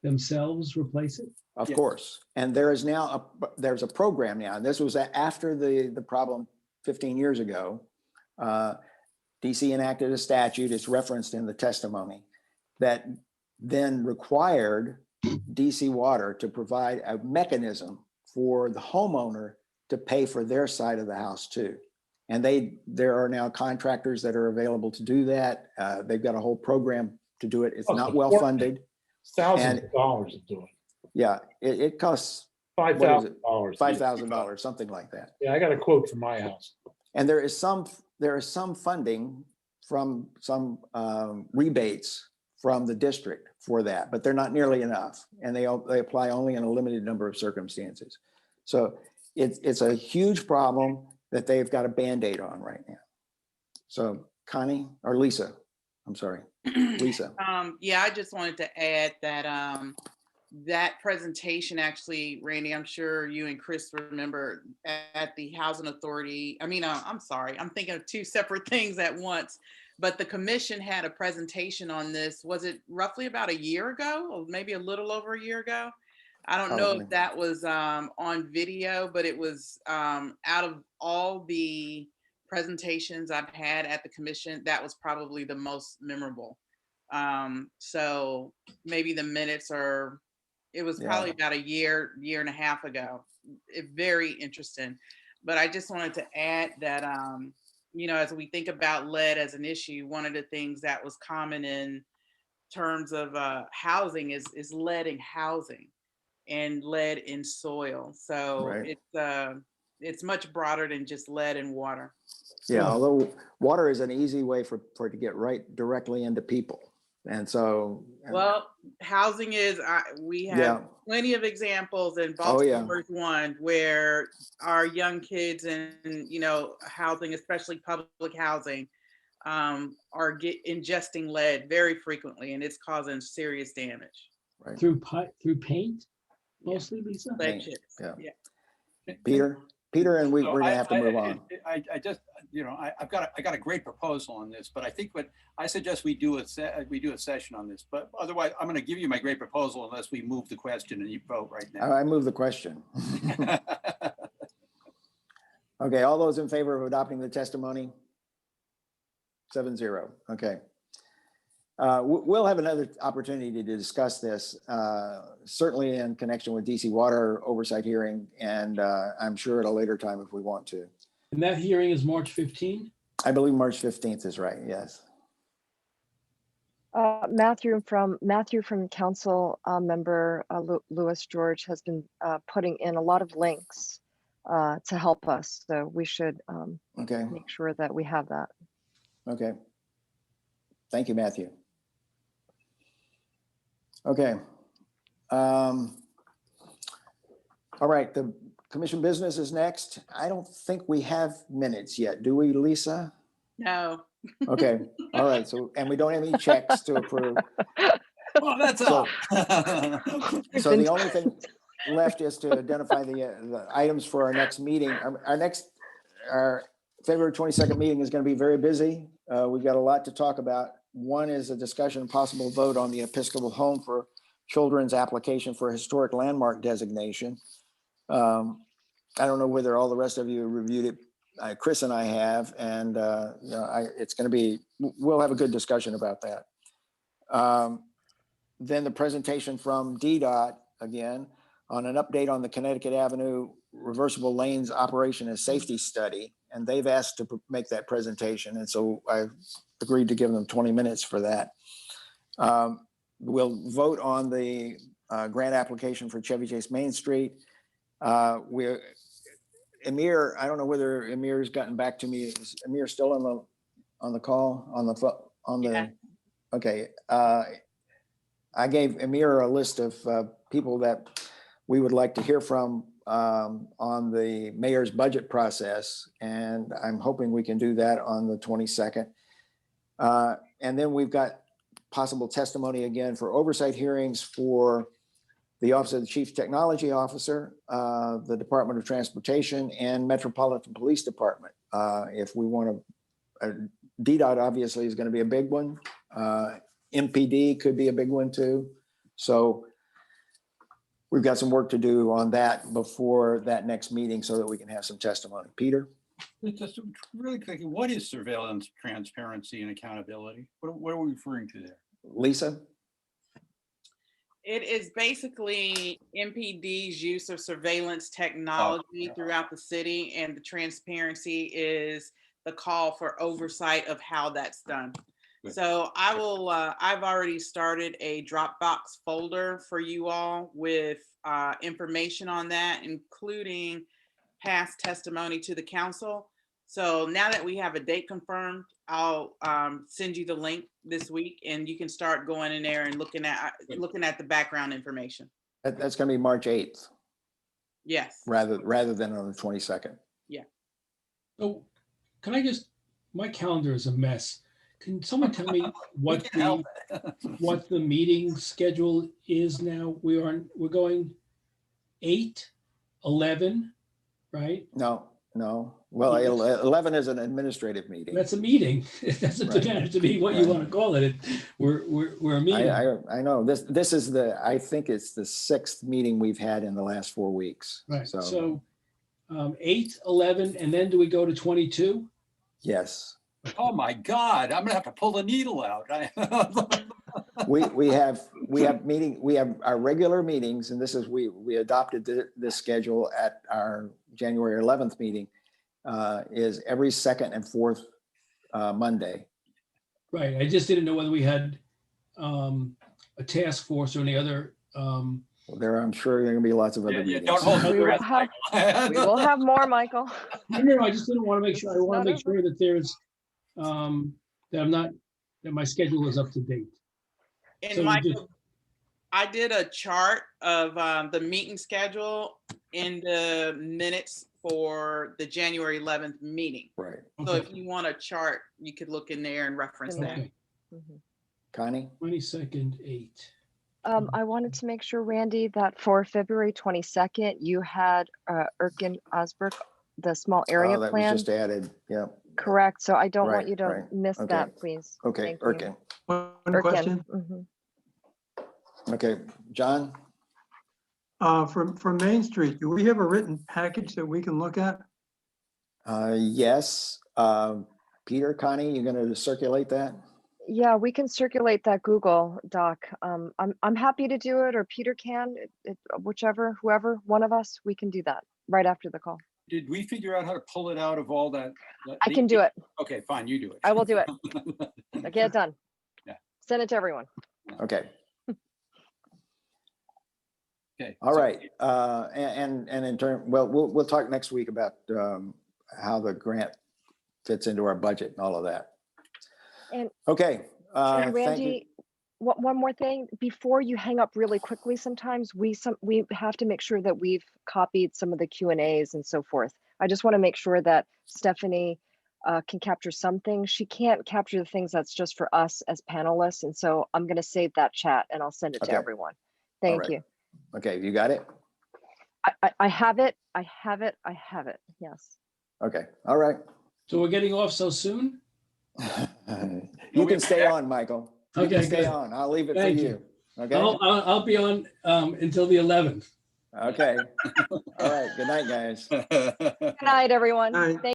themselves replace it? Of course. And there is now there's a program now, and this was after the problem 15 years ago. DC enacted a statute, it's referenced in the testimony, that then required DC Water to provide a mechanism for the homeowner to pay for their side of the house too. And there are now contractors that are available to do that. They've got a whole program to do it. It's not well funded. Thousands of dollars to do it. Yeah, it costs $5,000. $5,000, something like that. Yeah, I got a quote from my house. And there is some funding from some rebates from the district for that, but they're not nearly enough, and they apply only in a limited number of circumstances. So it's a huge problem that they've got a Band-Aid on right now. So Connie or Lisa, I'm sorry, Lisa. Yeah, I just wanted to add that that presentation actually, Randy, I'm sure you and Chris remember at the Housing Authority. I mean, I'm sorry, I'm thinking of two separate things at once, but the commission had a presentation on this. Was it roughly about a year ago, or maybe a little over a year ago? I don't know if that was on video, but it was out of all the presentations I've had at the commission, that was probably the most memorable. So maybe the minutes are, it was probably about a year and a half ago. Very interesting. But I just wanted to add that, as we think about lead as an issue, one of the things that was common in terms of housing is lead in housing and lead in soil. So Right. it's much broader than just lead and water. Yeah, although water is an easy way for it to get right directly into people. And so. Well, housing is, we have Yeah. plenty of examples, and Oh, yeah. Baltimore is one, where our young kids and, housing, especially public housing, are ingesting lead very frequently, and it's causing serious damage. Right. Through paint, mostly, Lisa? Lead chips. Yeah. Yeah. Peter, and we're So gonna have to move on. I just, I got a great proposal on this, but I think what I suggest we do a session on this, but otherwise I'm going to give you my great proposal unless we move the question and you vote right now. I move the question. Okay, all those in favor of adopting the testimony? 7-0, okay. We'll have another opportunity to discuss this, certainly in connection with DC Water oversight hearing, and I'm sure at a later time if we want to. And that hearing is March 15? I believe March 15th is right, yes. Matthew from council member Louis George has been putting in a lot of links to help us. So we should Okay. make sure that we have that. Okay. Thank you, Matthew. Okay. All right, the commission business is next. I don't think we have minutes yet, do we, Lisa? No. Okay, all right, so, and we don't have any checks to approve. Well, that's all. So the only thing left is to identify the items for our next meeting. Our February 22nd meeting is going to be very busy. We've got a lot to talk about. One is a discussion and possible vote on the Episcopal Home for Children's application for historic landmark designation. I don't know whether all the rest of you reviewed it. Chris and I have, and it's going to be, we'll have a good discussion about that. Then the presentation from DDOT again on an update on the Connecticut Avenue reversible lanes operation and safety study. And they've asked to make that presentation. And so I agreed to give them 20 minutes for that. We'll vote on the grant application for Chevy Chase Main Street. Emir, I don't know whether Emir's gotten back to me. Is Emir still on the call Yeah. Okay. I gave Emir a list of people that we would like to hear from on the mayor's budget process, and I'm hoping we can do that on the 22nd. And then we've got possible testimony again for oversight hearings for the Office of the Chief Technology Officer, the Department of Transportation, and Metropolitan Police Department. If we want to, DDOT obviously is going to be a big one. MPD could be a big one too. So we've got some work to do on that before that next meeting so that we can have some testimony. Peter? Just really quickly, what is surveillance, transparency, and accountability? What are we referring to there? Lisa? It is basically MPD's use of surveillance technology throughout the city, and the transparency is the call for oversight of how that's done. So I will, I've already started a Dropbox folder for you all with information on that, including past testimony to the council. So now that we have a date confirmed, I'll send you the link this week, and you can start going in there and looking at the background information. That's going to be March 8th. Yes. Rather than on the 22nd. Yeah. So can I just, my calendar is a mess. Can someone tell me what the meeting schedule is now? We're going 8, 11, right? No. Well, 11 is an administrative meeting. That's a meeting. It doesn't matter to me what you want to call it. We're a meeting. I know this is I think it's the 6th meeting we've had in the last 4 weeks. Right. So 8, 11, and then do we go to 22? Yes. Oh my God! I'm gonna have to pull the needle out. we have our regular meetings, and this is we adopted this schedule at our January 11th meeting. is every second and fourth Monday. Right, I just didn't know whether we had a task force or any other. There, I'm sure there are gonna be lots of other Yeah, meetings. don't hold We your will breath, have, Michael. we will have more, Michael. No, I just didn't want to make sure, I It's want not to make over. sure that there's, that my schedule is up to date. And So we Michael, I did a chart of the meeting schedule in the minutes for the January 11th meeting. Right. So Okay. if you want a chart, you could look in there and reference that. Okay, Mhm. Connie? 22nd, 8. I wanted to make sure, Randy, that for February 22nd, you had Erkin Osberg, the small area Oh, that was plan, just added. Yeah. correct? So I don't want Right, you to right. miss Okay. that, please. Okay, Thank you. Erkin. One Erkin, question, mhm. Okay, John? from Main Street, do we have a written package that we can look at? Yes. Peter, Connie, you gonna circulate that? Yeah, we can circulate that Google Doc. I'm happy to do it, or Peter can, whichever, whoever, one of us, we can do that right after the call. Did we figure out how to pull it out of all that? I can do it. Okay, fine, you do it. I will do it. I'll get it done. Yeah. Send it to everyone. Okay, Okay. all so- right. And in turn, well, we'll talk next week about how the grant fits into our budget and all of that. And Okay. And Thank you. Randy, one more thing, before you hang up really quickly, sometimes we have to make sure that we've copied some of the Q&As and so forth. I just want to make sure that Stephanie can capture some things. She can't capture the things that's just for us as panelists. And so I'm going to save that chat and I'll send it to Okay. everyone. Thank right. you. Okay, you got it? I have it. I have it. I have it. Yes. Okay, all right. So we're getting off so soon? You can stay on, Michael. You can Okay, stay good. on. I'll leave it for Thank you. Okay, I'll be on until the 11th. okay. All right, good night, guys. Good night, everyone. Night. Thank